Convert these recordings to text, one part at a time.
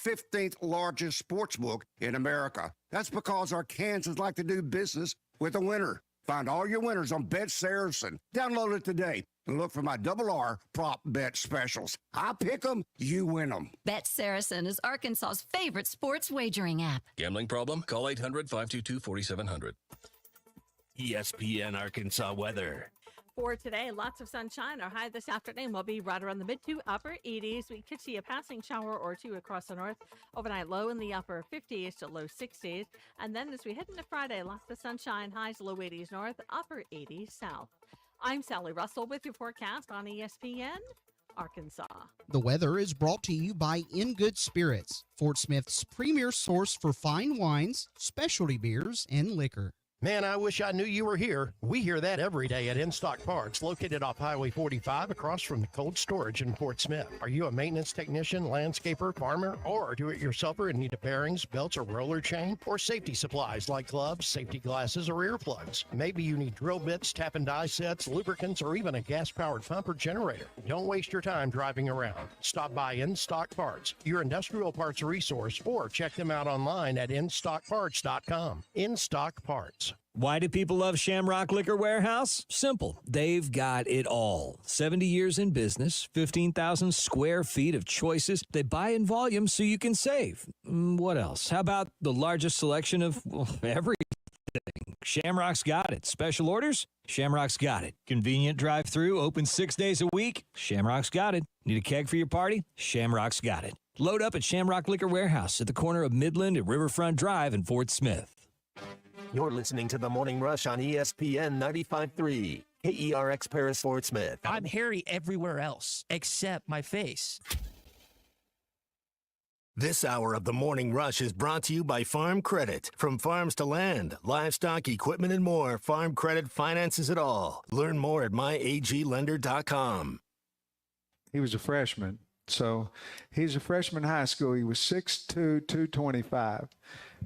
15th largest sports book in America. That's because our Kansans like to do business with a winner. Find all your winners on Bet Saracen. Download it today and look for my Double R prop bet specials. I pick them, you win them. Bet Saracen is Arkansas's favorite sports wagering app. Gambling problem? Call 800-522-4700. ESPN Arkansas weather. For today, lots of sunshine. Our high this afternoon will be right around the mid to upper 80s. We could see a passing shower or two across the north. Overnight low in the upper 50s to low 60s. And then as we head into Friday, lots of sunshine, highs low 80s north, upper 80s south. I'm Sally Russell with your forecast on ESPN Arkansas. The weather is brought to you by In Good Spirits, Fort Smith's premier source for fine wines, specialty beers, and liquor. Man, I wish I knew you were here. We hear that every day at In Stock Parts, located off Highway 45 across from the cold storage in Fort Smith. Are you a maintenance technician, landscaper, farmer, or do-it-yourselfer in need of bearings, belts, or roller chain? Or safety supplies like gloves, safety glasses, or earplugs? Maybe you need drill bits, tap and die sets, lubricants, or even a gas-powered pump or generator. Don't waste your time driving around. Stop by In Stock Parts, your industrial parts resource, or check them out online at InStockParts.com. In Stock Parts. Why do people love Shamrock Liquor Warehouse? Simple. They've got it all. 70 years in business, 15,000 square feet of choices. They buy in volume so you can save. What else? How about the largest selection of everything? Shamrock's got it. Special orders? Shamrock's got it. Convenient drive-through, open 6 days a week? Shamrock's got it. Need a keg for your party? Shamrock's got it. Load up at Shamrock Liquor Warehouse at the corner of Midland and Riverfront Drive in Fort Smith. You're listening to The Morning Rush on ESPN 95.3, KERX Paris, Fort Smith. I'm hairy everywhere else except my face. This hour of The Morning Rush is brought to you by Farm Credit. From farms to land, livestock, equipment, and more, Farm Credit finances it all. Learn more at myaglender.com. He was a freshman. So he's a freshman in high school. He was 6'2", 225.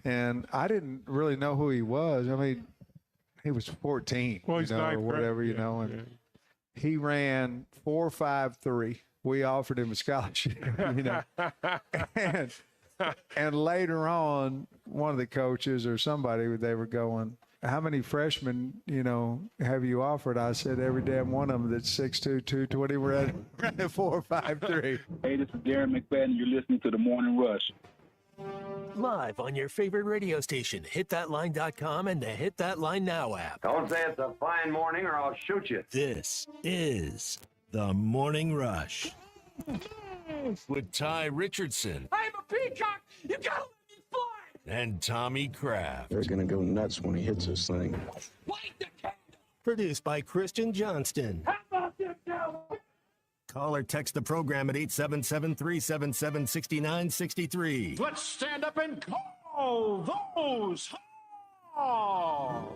And I didn't really know who he was. I mean, he was 14, or whatever, and he ran 4.53. We offered him a scholarship, and later on, one of the coaches or somebody, they were going, how many freshmen, have you offered? I said, every damn one of them that's 6'2", 220, we're at 4.53. Hey, this is Darren McFadden. You're listening to The Morning Rush. Live on your favorite radio station, hitthatline.com and the Hit That Line Now app. Don't say it's a fine morning or I'll shoot you. This is The Morning Rush with Ty Richardson. I'm a peacock. You gotta let me fly. And Tommy Kraft. They're gonna go nuts when he hits this thing. Light the candle. Produced by Christian Johnston. How about them now? Call or text the program at 877-377-6963. Let's stand up and call those Hogs.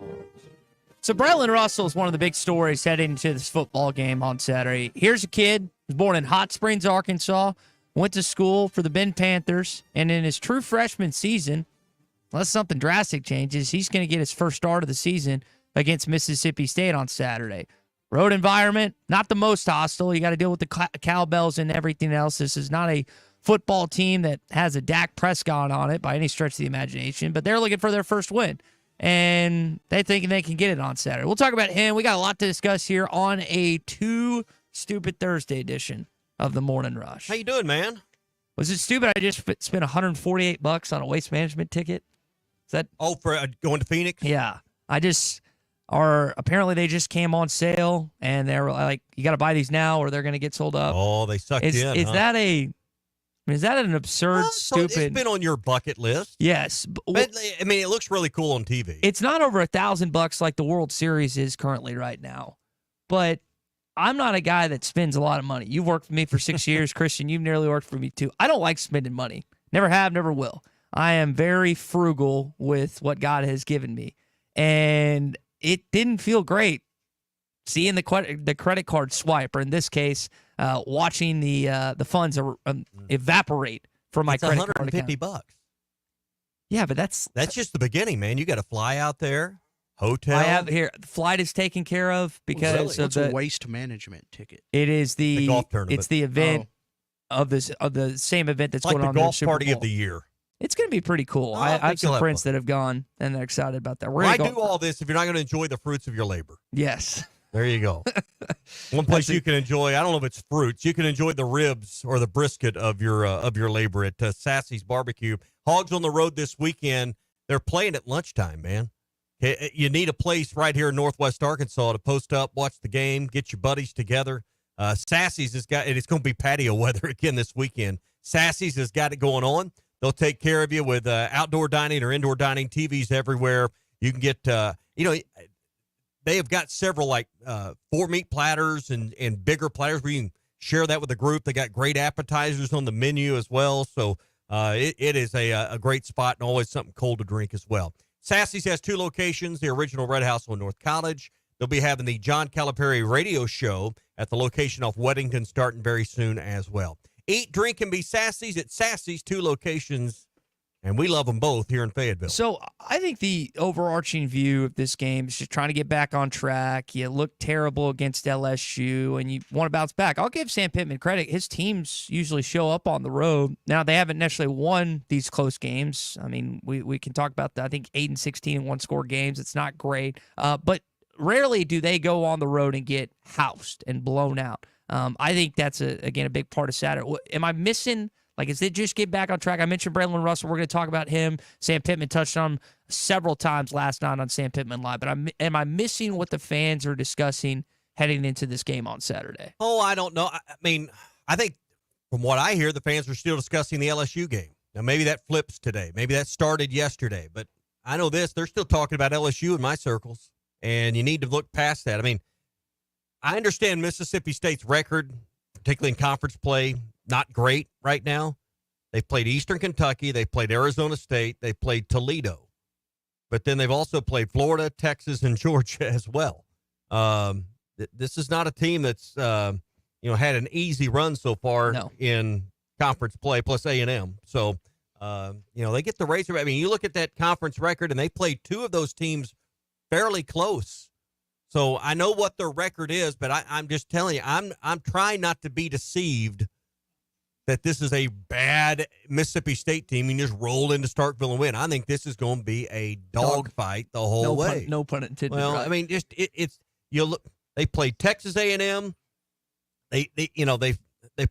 So Braylen Russell is one of the big stories heading into this football game on Saturday. Here's a kid, was born in Hot Springs, Arkansas, went to school for the Bend Panthers, and in his true freshman season, unless something drastic changes, he's going to get his first start of the season against Mississippi State on Saturday. Road environment, not the most hostile. You got to deal with the cowbells and everything else. This is not a football team that has a Dak Prescott on it by any stretch of the imagination, but they're looking for their first win, and they think they can get it on Saturday. We'll talk about him. We got a lot to discuss here on a Too Stupid Thursday edition of the Morning Rush. How you doing, man? Was it stupid I just spent $148 on a waste management ticket? Is that for going to Phoenix? Yeah. Apparently they just came on sale, and they were like, you got to buy these now or they're going to get sold up. Oh, they sucked in, Is that an absurd, stupid? It's been on your bucket list. Yes. But, I mean, it looks really cool on TV. It's not over $1,000 like the World Series is currently right now. But I'm not a guy that spends a lot of money. You've worked for me for 6 years, Christian. You've nearly worked for me too. I don't like spending money. Never have, never will. I am very frugal with what God has given me. And it didn't feel great seeing the credit card swipe, or in this case, watching the funds evaporate from my credit card account. $150. Yeah, but that's just the beginning, man. You got to fly out there, hotel. I have here. The flight is taken care of because of It's a waste management ticket. It is the golf tournament. It's the event. of the same event that's It's like going the on. There, golf Super party of Bowl. the year. It's going to be pretty cool. Oh, I I think have some you'll have friends fun. that have gone and they're excited about that. We're Why gonna go. do all this if you're not going to enjoy the fruits of your labor? Yes. There you go. One place you can enjoy, I don't know if it's fruits, you can enjoy the ribs or the brisket of your labor at Sassy's Barbecue. Hogs on the road this weekend. They're playing at lunchtime, man. You need a place right here in Northwest Arkansas to post up, watch the game, get your buddies together. Sassy's has got, and it's going to be patio weather again this weekend. Sassy's has got it going on. They'll take care of you with outdoor dining or indoor dining, TVs everywhere. You can get, they have got several like 4 meat platters and bigger platters where you can share that with the group. They got great appetizers on the menu as well. So it is a great spot and always something cold to drink as well. Sassy's has 2 locations, the original Red House on North College. They'll be having the John Calipari radio show at the location off Weddington starting very soon as well. Eat, drink, and be Sassy's at Sassy's, 2 locations, and we love them both here in Fayetteville. So I think the overarching view of this game is just trying to get back on track. You look terrible against LSU, and you want to bounce back. I'll give Sam Pittman credit. His teams usually show up on the road. Now, they haven't necessarily won these close games. I mean, we can talk about that. I think 8-16 in one-score games. It's not great. But rarely do they go on the road and get housed and blown out. I think that's, again, a big part of Saturday. Am I missing, like, is it just get back on track? I mentioned Braylen Russell. We're going to talk about him. Sam Pittman touched on him several times last night on Sam Pittman Live. But am I missing what the fans are discussing heading into this game on Saturday? Oh, I don't know. I mean, I think from what I hear, the fans are still discussing the LSU game. Now, maybe that flips today. Maybe that started yesterday. But I know this. They're still talking about LSU in my circles. And you need to look past that. I mean, I understand Mississippi State's record, particularly in conference play, not great right now. They've played Eastern Kentucky. They've played Arizona State. They've played Toledo. But then they've also played Florida, Texas, and Georgia as well. This is not a team that's had an easy run so far in conference play, plus A&M. So, they get the Razor. I mean, you look at that conference record, and they played 2 of those teams fairly close. So I know what their record is, but I'm just telling you, I'm trying not to be deceived that this is a bad Mississippi State team and just roll into Starkville and win. I think this is going to be a dogfight the whole way. No pun intended. Well, right? I mean, just it's you look. They played Texas A&M. They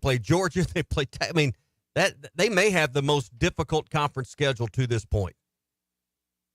played Georgia. They played. I mean, that they may have the most difficult conference schedule to this point.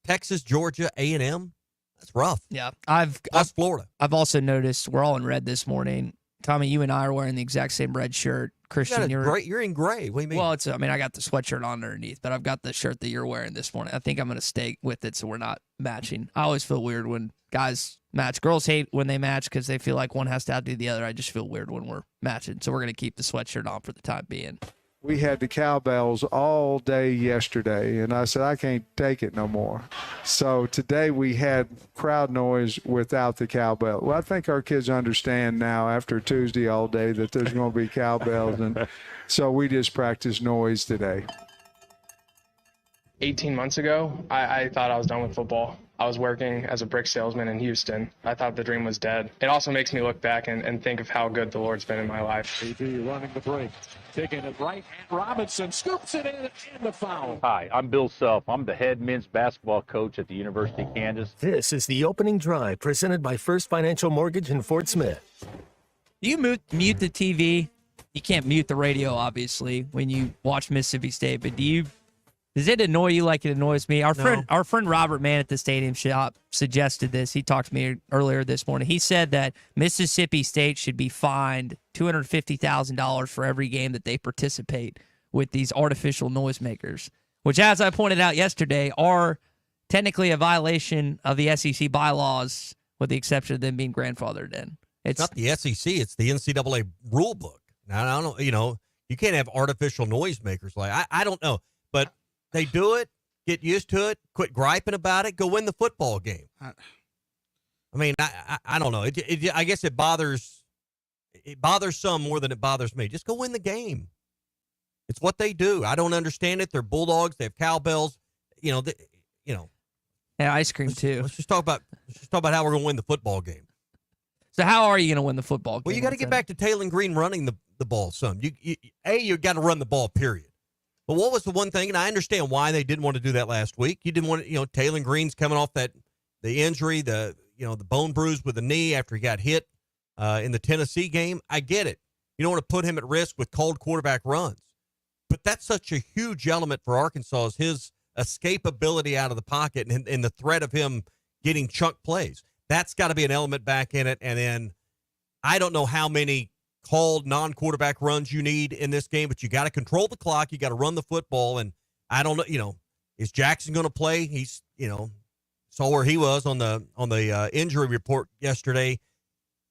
Texas, Georgia, A&M. That's rough. Yeah, Plus Florida. I've also noticed we're all in red this morning. Tommy, you and I are wearing the exact same red shirt. Christian, you're in gray. What do you mean? Well, I got the sweatshirt on underneath, but I've got the shirt that you're wearing this morning. I think I'm going to stay with it so we're not matching. I always feel weird when guys match. Girls hate when they match because they feel like one has to outdo the other. I just feel weird when we're matching. So we're going to keep the sweatshirt on for the time being. We had the cowbells all day yesterday, and I said, I can't take it no more. So today we had crowd noise without the cowbell. Well, I think our kids understand now after Tuesday all day that there's going to be cowbells, and so we just practice noise today. 18 months ago, I thought I was done with football. I was working as a brick salesman in Houston. I thought the dream was dead. It also makes me look back and think of how good the Lord's been in my life. AB running the break, taking it right, and Robinson scoops it in and the foul. Hi, I'm Bill Self. I'm the head men's basketball coach at the University of Kansas. This is the opening drive presented by First Financial Mortgage in Fort Smith. You mute the TV. You can't mute the radio, obviously, when you watch Mississippi State, but does it annoy you like it annoys me? Our friend Robert Mann at the Stadium Shop suggested this. He talked to me earlier this morning. He said that Mississippi State should be fined $250,000 for every game that they participate with these artificial noisemakers, which, as I pointed out yesterday, are technically a violation of the SEC bylaws, with the exception of them being grandfathered in. It's not the SEC; it's the NCAA rule book. Now, I don't know. You can't have artificial noisemakers. I don't know, but they do it. Get used to it. Quit griping about it. Go win the football game. I mean, I don't know. I guess it bothers some more than it bothers me. Just go win the game. It's what they do. I don't understand it. They're Bulldogs. They have cowbells. Yeah, ice cream too. Let's just talk about how we're going to win the football game. So how are you going to win the football game? Well, you got to get back to Taylor Green running the ball some. You got to run the ball, period. But what was the one thing, and I understand why they didn't want to do that last week. You didn't want to, Taylor Green's coming off the injury, the bone bruise with the knee after he got hit in the Tennessee game. I get it. You don't want to put him at risk with cold quarterback runs. But that's such a huge element for Arkansas is his escapability out of the pocket and the threat of him getting chunk plays. That's got to be an element back in it. And then I don't know how many called non-quarterback runs you need in this game, but you got to control the clock. You got to run the football. And I don't know, is Jackson going to play? He's, saw where he was on the injury report yesterday.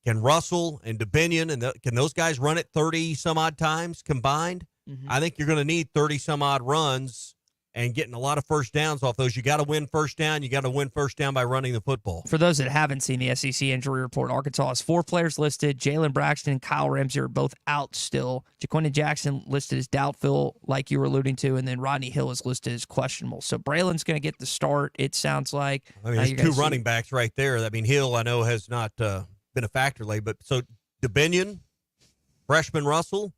Can Russell and DeBinion can those guys run it 30 some odd times combined? Mm-hmm. I think you're going to need 30 some odd runs and getting a lot of first downs off those. You got to win first down. You got to win first down by running the football. For those that haven't seen the SEC injury report, Arkansas has 4 players listed. Jalen Braxton and Kyle Ramsey are both out still. Jaquindon Jackson listed as doubtful, like you were alluding to, and then Rodney Hill is listed as questionable. So Braylen's going to get the start, it sounds like. I mean, there's 2 running backs right there. I mean, Hill, I know, has not been a factor lately. But so DeBinion, freshman Russell,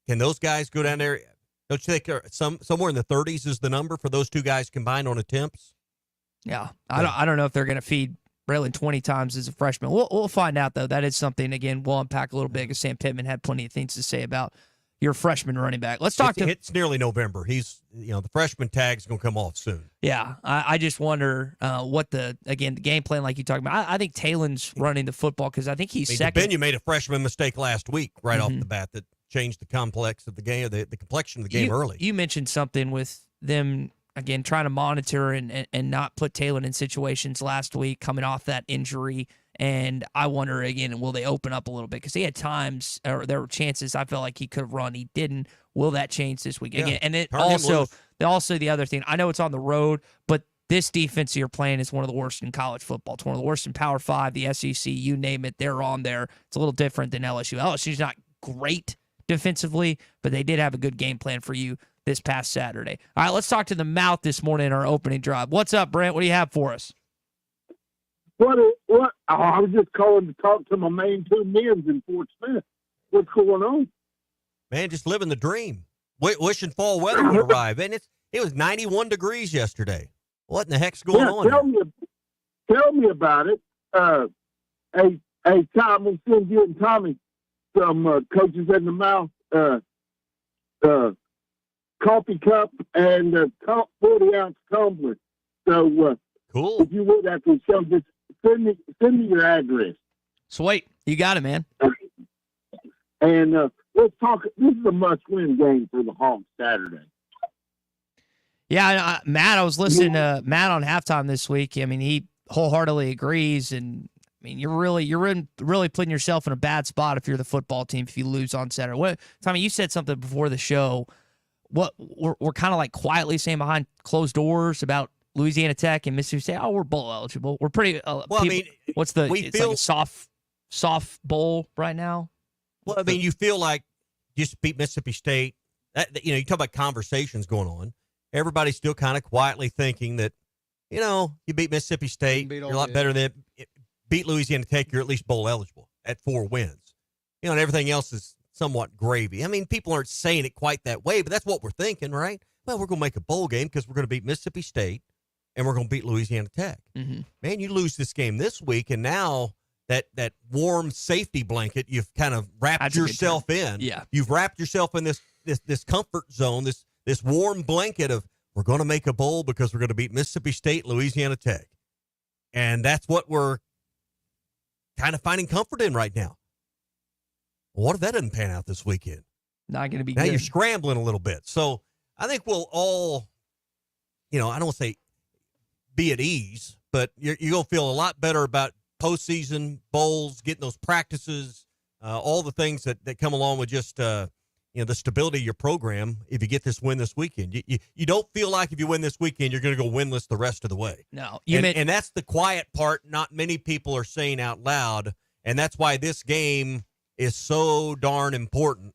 can those guys go down there? Don't you think somewhere in the 30s is the number for those 2 guys combined on attempts? Yeah. I don't know if they're going to feed Braylen 20 times as a freshman. We'll find out, though. That is something, again, we'll unpack a little bit because Sam Pittman had plenty of things to say about your freshman running back. Let's talk It's nearly November. He's, the freshman tag's going to come off soon. Yeah. I just wonder what the game plan, like you talked about. I think Talon's running the football because I think he's second. You made a freshman mistake last week right off the bat that changed the complex of the game, the complexion of the game early. You mentioned something with them, again, trying to monitor and not put Taylor in situations last week coming off that injury. And I wonder, again, will they open up a little bit? Because he had times, or there were chances I felt like he could have run. He didn't. Will that change this week? Again, and it also the other thing, I know it's on the road, but this defense you're playing is one of the worst in college football. It's one of the worst in Power 5, the SEC, you name it, they're on there. It's a little different than LSU. LSU's not great defensively, but they did have a good game plan for you this past Saturday. All right, let's talk to the mouth this morning in our opening drive. What's up, Brent? What do you have for us? What? Oh, I was just calling to talk to my main 2 men in Fort Smith. What's going on? Man, just living the dream. Wishing fall weather would arrive. And it was 91 degrees yesterday. What in the heck's going on? Tell me about it. Hey, Tom, we'll send you and Tommy some Coaches in the Mouth coffee cup and 40-ounce tumbler. So cool. If you would, after the show, just send me your address. Sweet, you got it, man. And let's talk. This is a must-win game for the Hawks Saturday. Yeah, Matt, I was listening to Matt on halftime this week. I mean, he wholeheartedly agrees, and I mean, you're really putting yourself in a bad spot if you're the football team if you lose on Saturday. Tommy, you said something before the show. What we're kind of like quietly saying behind closed doors about Louisiana Tech and Mississippi State. Oh, we're bowl eligible. We're pretty. What's the? It's like a soft bowl right now. Well, I mean, you feel like you just beat Mississippi State. You talk about conversations going on. Everybody's still kind of quietly thinking that, you beat Mississippi State, you're a lot better than beat Louisiana Tech, you're at least bowl eligible at 4 wins. And everything else is somewhat gravy. I mean, people aren't saying it quite that way, but that's what we're thinking, right? Well, we're going to make a bowl game because we're going to beat Mississippi State and we're going to beat Louisiana Tech. Mm-hmm. Man, you lose this game this week, and now that warm safety blanket you've kind of wrapped yourself in. Yeah. You've wrapped yourself in this comfort zone, this warm blanket of we're going to make a bowl because we're going to beat Mississippi State, Louisiana Tech. And that's what we're kind of finding comfort in right now. What if that doesn't pan out this weekend? Not going to be now good. You're scrambling a little bit. So I think we'll all, I don't want to say be at ease, but you're going to feel a lot better about postseason bowls, getting those practices, all the things that come along with just, the stability of your program if you get this win this weekend. You don't feel like if you win this weekend, you're going to go winless the rest of the way. No. And that's the quiet part not many people are saying out loud, and that's why this game is so darn important,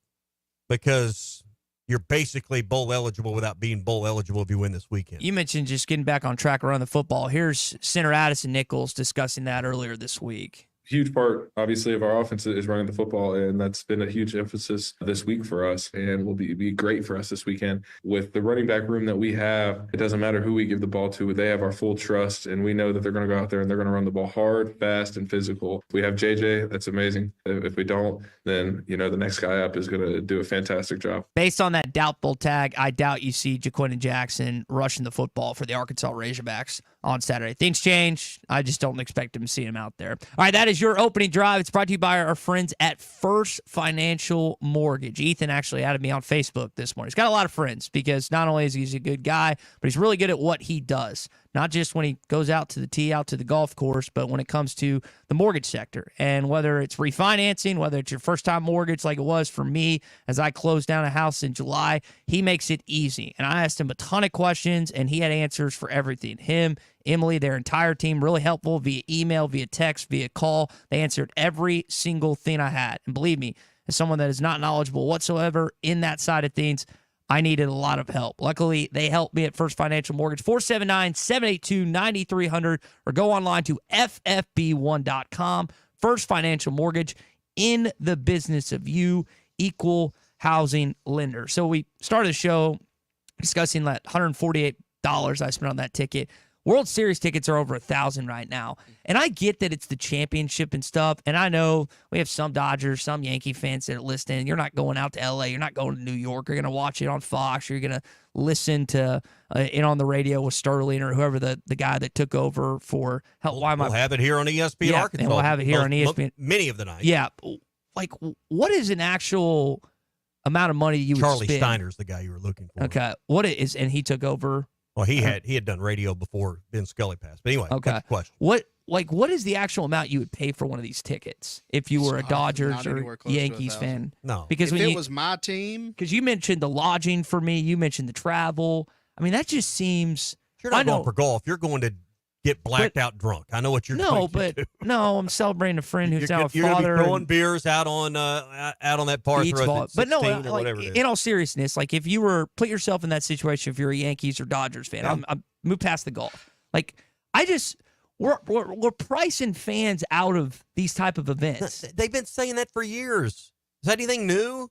because you're basically bowl eligible without being bowl eligible if you win this weekend. You mentioned just getting back on track around the football. Here's center Addison Nichols discussing that earlier this week. huge part, obviously, of our offense is running the football, and that's been a huge emphasis this week for us, and will be great for us this weekend. With the running back room that we have, it doesn't matter who we give the ball to. They have our full trust, and we know that they're going to go out there and they're going to run the ball hard, fast, and physical. If we have JJ, that's amazing. If we don't, then, the next guy up is going to do a fantastic job. Based on that doubtful tag, I doubt you see Jaquindon Jackson rushing the football for the Arkansas Razorbacks on Saturday. Things change. I just don't expect him to see him out there. All right, that is your opening drive. It's brought to you by our friends at First Financial Mortgage. Ethan actually added me on Facebook this morning. He's got a lot of friends because not only is he a good guy, but he's really good at what he does. Not just when he goes out to the tee, out to the golf course, but when it comes to the mortgage sector. And whether it's refinancing, whether it's your first-time mortgage like it was for me as I closed down a house in July, he makes it easy. And I asked him a ton of questions, and he had answers for everything. Him, Emily, their entire team, really helpful via email, via text, via call. They answered every single thing I had. And believe me, as someone that is not knowledgeable whatsoever in that side of things, I needed a lot of help. Luckily, they helped me at First Financial Mortgage, 479-782-9300, or go online to ffb1.com. First Financial Mortgage, in the business of you, equal housing lender. So we started the show discussing that $148 I spent on that ticket. World Series tickets are over $1,000 right now. And I get that it's the championship and stuff. And I know we have some Dodgers, some Yankee fans that are listening. You're not going out to LA. You're not going to New York. You're going to watch it on Fox. You're going to listen to it on the radio with Sterling or whoever the guy that took over for help. We'll have it here on ESPN Arkansas. And we'll have it here on ESPN. Many of the nights. Yeah. Like, what is an actual amount of money you would spend? Charlie Steiner's the guy you were looking for. Okay. What it is, and he took over. Well, he had done radio before Ben Scully passed. But anyway, okay. Question. What is the actual amount you would pay for one of these tickets if you were a Dodgers or Yankees fan? No. Because if when it was my team. Because you mentioned the lodging for me, you mentioned the travel. I mean, that just seems. You're not going for golf. You're going to get blacked out drunk. I know what you're going to do. No, I'm celebrating a friend who's now a you're father. You're going to be throwing beers out on that par Beach throw ball. at 16 But no, or whatever it is. in all seriousness, like if you were put yourself in that situation, if you're a Yankees or Dodgers fan, I'm move past the golf. Like we're pricing fans out of these type of events. They've been saying that for years. Is that anything new?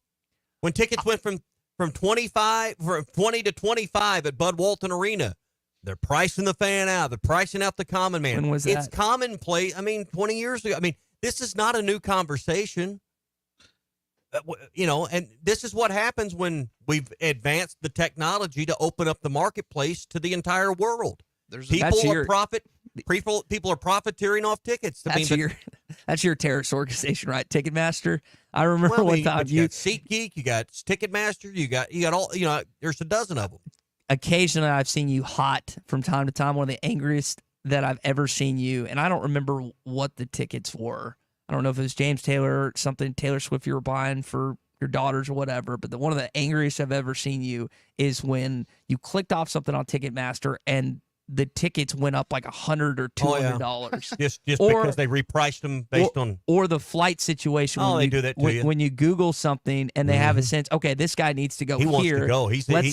When tickets went from 20 to 25 at Bud Walton Arena, they're pricing the fan out. They're pricing out the common man. When was that? It's commonplace. 20 years ago. This is not a new conversation. And this is what happens when we've advanced the technology to open up the marketplace to the entire world. People are profiteering off tickets. That's your terrorist organization, right? Ticketmaster. I remember one time you got SeatGeek, you got Ticketmaster, you got all. There's a dozen of them. Occasionally, I've seen you hot from time to time. One of the angriest that I've ever seen you, and I don't remember what the tickets were. I don't know if it was James Taylor or something, Taylor Swift you were buying for your daughters or whatever, but one of the angriest I've ever seen you is when you clicked off something on Ticketmaster and the tickets went up like $100 or $200. Just because they repriced them based on the flight situation. They do that to you. When you Google something and they have a sense, okay, this guy needs to go he here. Wants to go.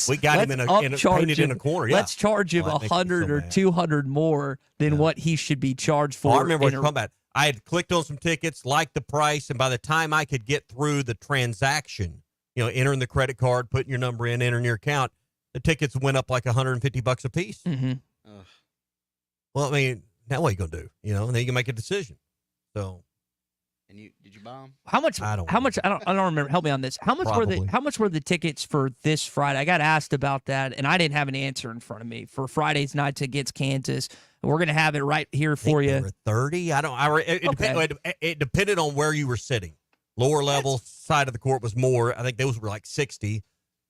We got him painted in a corner. Yeah. Let's charge him $100 or $200 more than what he should be charged for. I remember what you're talking about. I had clicked on some tickets, liked the price, and by the time I could get through the transaction, entering the credit card, putting your number in, entering your account, the tickets went up like $150 a piece. Mm-hmm. Well, now what are you gonna do? And then you can make a decision. So, and did you buy them? How much? I don't remember. Help me on this. How much were the tickets for this Friday? I got asked about that, and I didn't have an answer in front of me for Friday's night against Kansas. We're gonna have it right here for you. They were 30. It depended on where you were sitting. Lower level side of the court was more. I think those were like 60.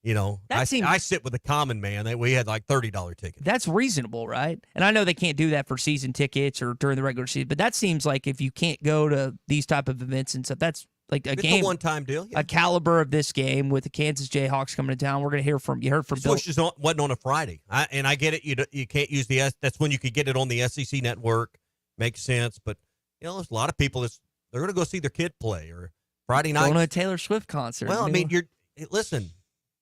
I sit with a common man. We had like $30 tickets. That's reasonable, right? And I know they can't do that for season tickets or during the regular season, but that seems like if you can't go to these type of events and stuff, that's like It's a one-time deal. Yeah. A caliber of this game with the Kansas Jayhawks coming to town. We're going to hear from you. Heard from Bill. Switch wasn't on a Friday, and I get it. You can't use that's when you could get it on the SEC network. Makes sense, but there's a lot of people they're going to go see their kid play or Friday night. Going to a Taylor Swift concert. Well, listen.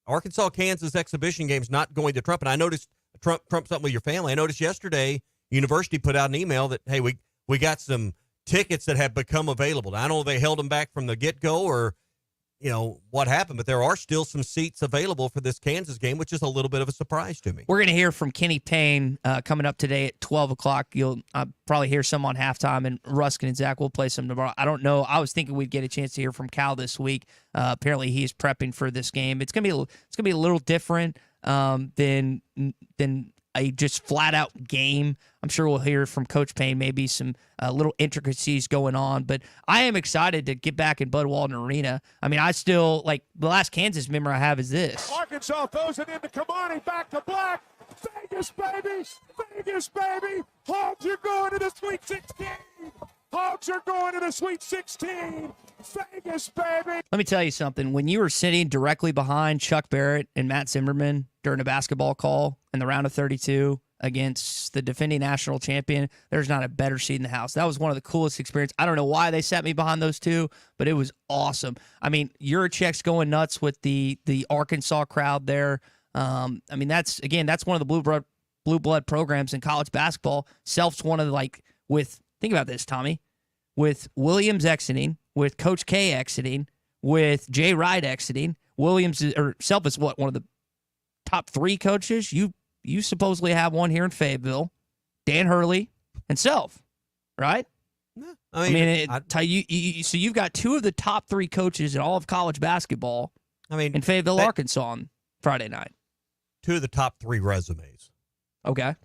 Arkansas Kansas exhibition game's not going to Trump, and I noticed Trump something with your family. I noticed yesterday University put out an email that hey we got some tickets that have become available. I know they held them back from the get-go or, what happened, but there are still some seats available for this Kansas game, which is a little bit of a surprise to me. We're going to hear from Kenny Payne coming up today at 12 o'clock. You'll probably hear some on halftime, and Ruskin and Zach will play some tomorrow. I don't know. I was thinking we'd get a chance to hear from Cal this week. Apparently, he's prepping for this game. It's going to be a little different than a just flat-out game. I'm sure we'll hear from Coach Payne, maybe some little intricacies going on. But I am excited to get back in Bud Walton Arena. I mean, I still, the last Kansas memory I have is this. Arkansas throws it into Kamani, back to Black. Vegas, baby! Vegas, baby! Hogs are going to the Sweet 16! Hogs are going to the Sweet 16! Vegas, baby! Let me tell you something. When you were sitting directly behind Chuck Barrett and Matt Zimmerman during a basketball call in the round of 32 against the defending national champion, there's not a better seat in the house. That was one of the coolest experiences. I don't know why they sat me behind those two, but it was awesome. I mean, Yurichek's going nuts with the Arkansas crowd there. I mean, that's one of the blue blood programs in college basketball. Self's one of think about this, Tommy, with Williams exiting, with Coach K exiting, with Jay Wright exiting. Self is one of the top 3 coaches. You supposedly have one here in Fayetteville, Dan Hurley, and Self, right? So you've got 2 of the top 3 coaches in all of college basketball. In Fayetteville, Arkansas on Friday night. 2 of the top 3 resumes. Okay.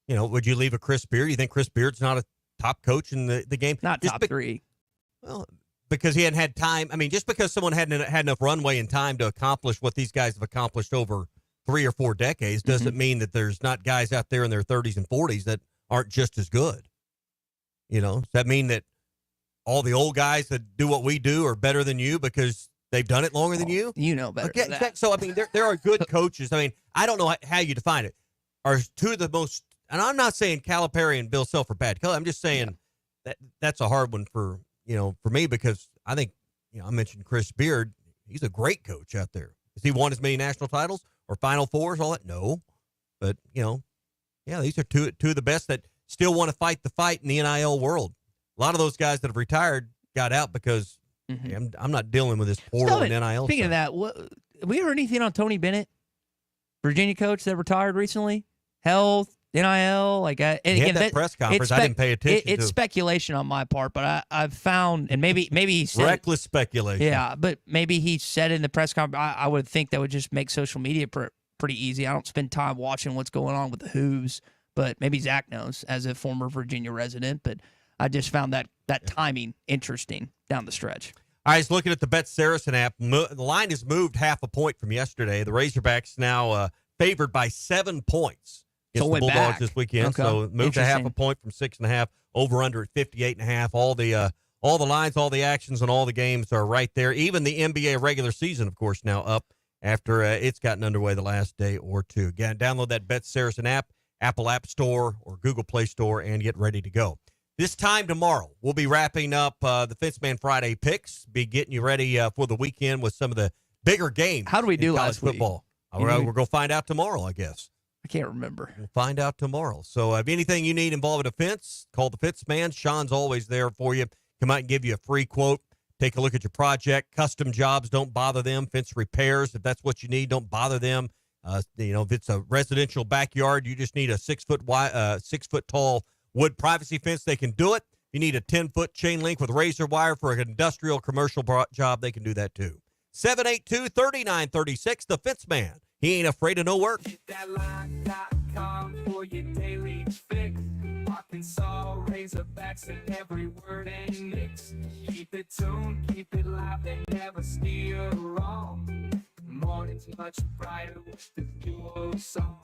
Would you leave a Chris Beard? You think Chris Beard's not a top coach in the game? Not top 3. Well, because he hadn't had time. I mean, just because someone hadn't had enough runway and time to accomplish what these guys have accomplished over 3 or 4 decades doesn't mean that there's not guys out there in their 30s and 40s that aren't just as good. Does that mean that all the old guys that do what we do are better than you because they've done it longer than you? You know better than that. So, there are good coaches. I don't know how you define it. Are 2 of the most, and I'm not saying Calipari and Bill Self are bad. I'm just saying that's a hard one for me because I think, I mentioned Chris Beard. He's a great coach out there. Has he won as many national titles or Final Fours, all that? No. But, these are two of the best that still want to fight the fight in the NIL world. A lot of those guys that have retired got out because I'm not dealing with this portal and NIL Speaking stuff. of that, have we heard anything on Tony Bennett, Virginia coach that retired recently? Health, NIL, he had that press conference. I didn't pay attention to. It's speculation on my part, but I've found, and maybe he said reckless speculation. Yeah, but maybe he said in the press conference. I would think that would just make social media pretty easy. I don't spend time watching what's going on with the Who's, but maybe Zach knows as a former Virginia resident. But I just found that timing interesting down the stretch. All right, just looking at the Bet Saracen app, the line has moved half a point from yesterday. The Razorbacks now favored by 7 points. So the Bulldogs back this weekend. Okay. So moved to half a point from 6.5, over under at 58.5. All the lines, all the actions, and all the games are right there. Even the NBA regular season, of course, now up after it's gotten underway the last day or 2. Again, download that Bet Saracen app, Apple App Store or Google Play Store, and get ready to go. This time tomorrow, we'll be wrapping up the Fenceman Friday picks, be getting you ready for the weekend with some of the bigger games. How do we do last football? week? We're going to find out tomorrow, I guess. I can't remember. We'll find out tomorrow. So if anything you need involving a fence, call the Fence Man. Sean's always there for you. Come out and give you a free quote. Take a look at your project. Custom jobs, don't bother them. Fence repairs, if that's what you need, don't bother them. If it's a residential backyard, you just need a 6 foot wide, 6 foot tall wood privacy fence. They can do it. If you need a 10-foot chain link with razor wire for an industrial commercial job, they can do that too. 782-3936, the Fence Man. He ain't afraid of no work. Line.com for your daily fix. Arkansas Razorbacks in every word and mix. Keep it tuned, keep it live, they never steer wrong. Morning's much brighter with the duo song.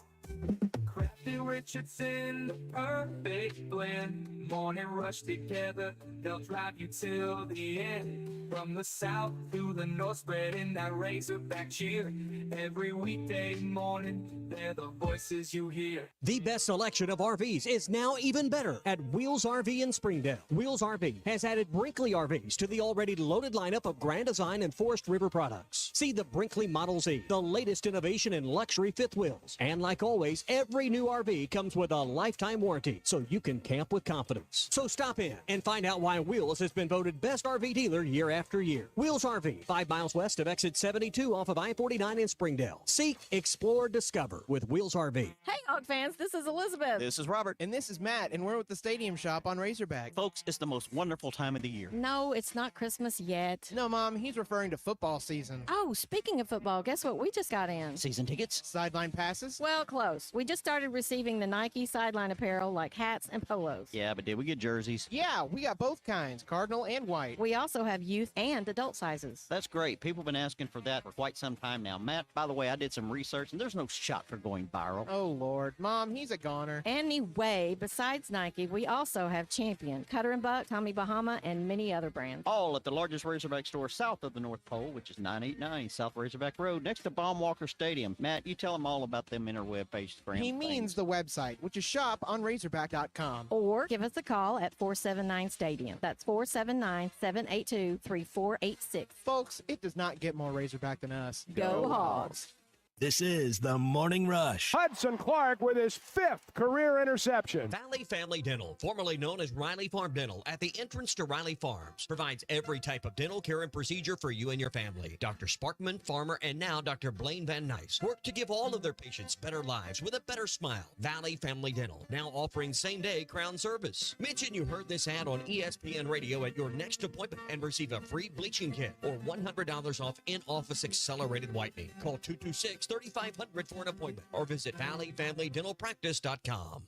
Crafty Richardson, the perfect blend. Morning rush together, they'll drive you till the end. From the south to the north, spreading that Razorback cheer. Every weekday morning, they're the voices you hear. The best selection of RVs is now even better at Wheels RV in Springdale. Wheels RV has added Brinkley RVs to the already loaded lineup of Grand Design and Forest River products. See the Brinkley Model Z, the latest innovation in luxury fifth wheels. And like always, every new RV comes with a lifetime warranty, so you can camp with confidence. So stop in and find out why Wheels has been voted best RV dealer year after year. Wheels RV, 5 miles west of exit 72 off of I-49 in Springdale. Seek, explore, discover with Wheels RV. Hey, Hog fans, this is Elizabeth. This is Robert. And this is Matt, and we're with the Stadium Shop on Razorback. Folks, it's the most wonderful time of the year. No, it's not Christmas yet. No, Mom, he's referring to football season. Oh, speaking of football, guess what we just got in? Season tickets? Sideline passes? Well, close. We just started receiving the Nike sideline apparel like hats and polos. Yeah, but did we get jerseys? Yeah, we got both kinds, cardinal and white. We also have youth and adult sizes. That's great. People have been asking for that for quite some time now. Matt, by the way, I did some research, and there's no shot for going viral. Oh, Lord. Mom, he's a goner. Anyway, besides Nike, we also have Champion, Cutter & Buck, Tommy Bahama, and many other brands. All at the largest Razorback store south of the North Pole, which is 989 South Razorback Road, next to Baumwalker Stadium. Matt, you tell them all about them interweb page. He means the website, which is shoponrazorback.com. Or give us a call at 479-STADIUM. That's 479-782-3486. Folks, it does not get more Razorback than us. Go Hogs! This is the Morning Rush. Hudson Clark with his 5th career interception. Valley Family Dental, formerly known as Riley Farm Dental, at the entrance to Riley Farms, provides every type of dental care and procedure for you and your family. Dr. Sparkman, Farmer, and now Dr. Blaine Van Nice work to give all of their patients better lives with a better smile. Valley Family Dental, now offering same-day crown service. Mention you heard this ad on ESPN Radio at your next appointment and receive a free bleaching kit or $100 off in-office accelerated whitening. Call 226-3500 for an appointment or visit valleyfamilydentalpractice.com.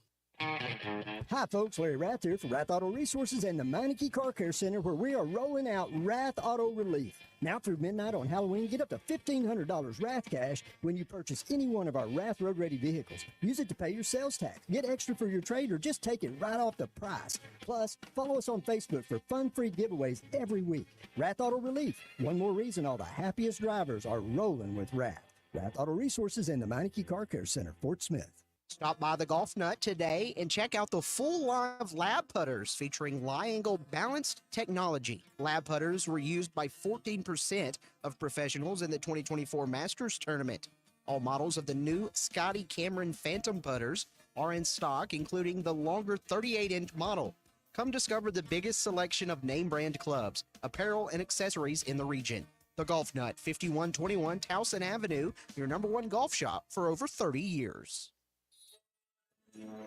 Hi folks, Larry Rath here for Rath Auto Resources and the Meineke Car Care Center, where we are rolling out Rath Auto Relief. Now through midnight on Halloween, get up to $1,500 Rath cash when you purchase any one of our Rath Road Ready vehicles. Use it to pay your sales tax, get extra for your trade, or just take it right off the price. Plus, follow us on Facebook for fun-free giveaways every week. Rath Auto Relief, one more reason all the happiest drivers are rolling with Rath. Rath Auto Resources and the Meineke Car Care Center, Fort Smith. Stop by the Golf Nut today and check out the full line of lab putters featuring Lie-Angle balanced technology. Lab putters were used by 14% of professionals in the 2024 Masters Tournament. All models of the new Scotty Cameron Phantom putters are in stock, including the longer 38-inch model. Come discover the biggest selection of name brand clubs, apparel, and accessories in the region. The Golf Nut, 5121 Towson Avenue, your #1 golf shop for over 30 years.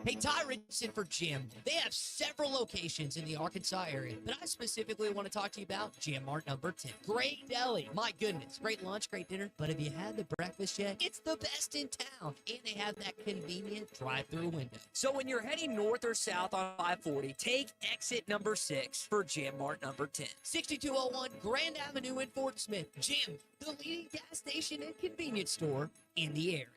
Hey, Ty Richardson for Jim. They have several locations in the Arkansas area, but I specifically want to talk to you about Jim Mart number 10. Great deli. My goodness. Great lunch, great dinner. But have you had the breakfast yet? It's the best in town. And they have that convenient drive-through window. So when you're heading north or south on 540, take exit number 6 for Jim Mart number 10. 6201 Grand Avenue in Fort Smith. Jim, the leading gas station and convenience store in the area.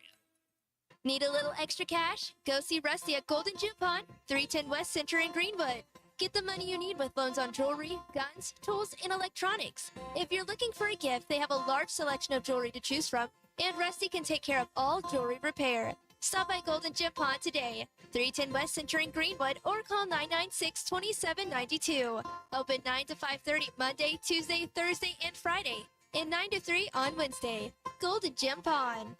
Need a little extra cash? Go see Rusty at Golden Gym Pond, 310 West Center in Greenwood. Get the money you need with loans on jewelry, guns, tools, and electronics. If you're looking for a gift, they have a large selection of jewelry to choose from, and Rusty can take care of all jewelry repair. Stop by Golden Gym Pond today, 310 West Center in Greenwood, or call 996-2792. Open 9 to 5:30 Monday, Tuesday, Thursday, and Friday, and 9 to 3 on Wednesday. Golden Gym Pond.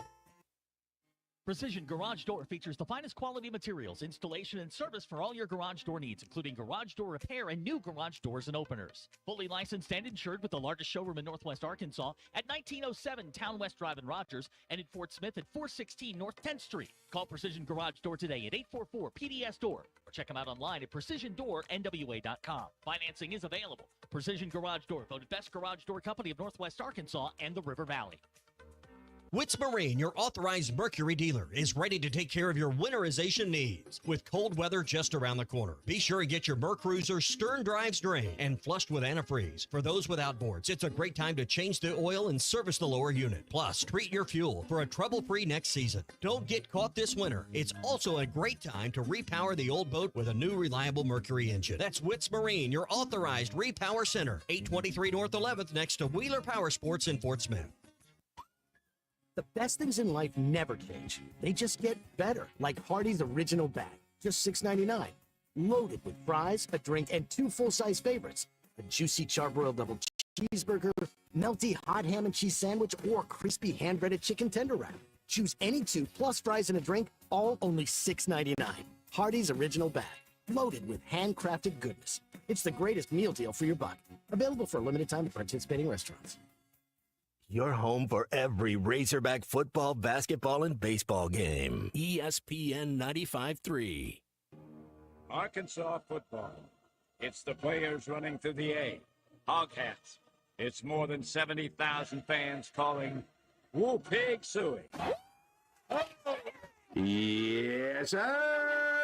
Precision Garage Door features the finest quality materials, installation, and service for all your garage door needs, including garage door repair and new garage doors and openers. Fully licensed and insured with the largest showroom in Northwest Arkansas at 1907 Town West Drive in Rogers and in Fort Smith at 416 North 10th Street. Call Precision Garage Door today at 844-PDS-DOOR or check them out online at PrecisionDoorNWA.com. Financing is available. Precision Garage Door, voted best garage door company of Northwest Arkansas and the River Valley. Witz Marine, your authorized Mercury dealer, is ready to take care of your winterization needs. With cold weather just around the corner, be sure to get your Mercruiser stern drives drained and flushed with antifreeze. For those with outboards, it's a great time to change the oil and service the lower unit. Plus, treat your fuel for a trouble-free next season. Don't get caught this winter. It's also a great time to repower the old boat with a new reliable Mercury engine. That's Witz Marine, your authorized repower center, 823 North 11th, next to Wheeler Power Sports in Fort Smith. The best things in life never change. They just get better, like Hardee's Original Bag, just $6.99. Loaded with fries, a drink, and 2 full-size favorites. A juicy charbroiled double cheeseburger, melty hot ham and cheese sandwich, or crispy hand-breaded chicken tender wrap. Choose any 2 plus fries and a drink, all only $6.99. Hardee's Original Bag, loaded with handcrafted goodness. It's the greatest meal deal for your buck. Available for a limited time at participating restaurants. Your home for every Razorback football, basketball, and baseball game. ESPN 95.3. Arkansas football. It's the players running through the A. Hog hats. It's more than 70,000 fans calling Woo Pig Suey. Yes, sir.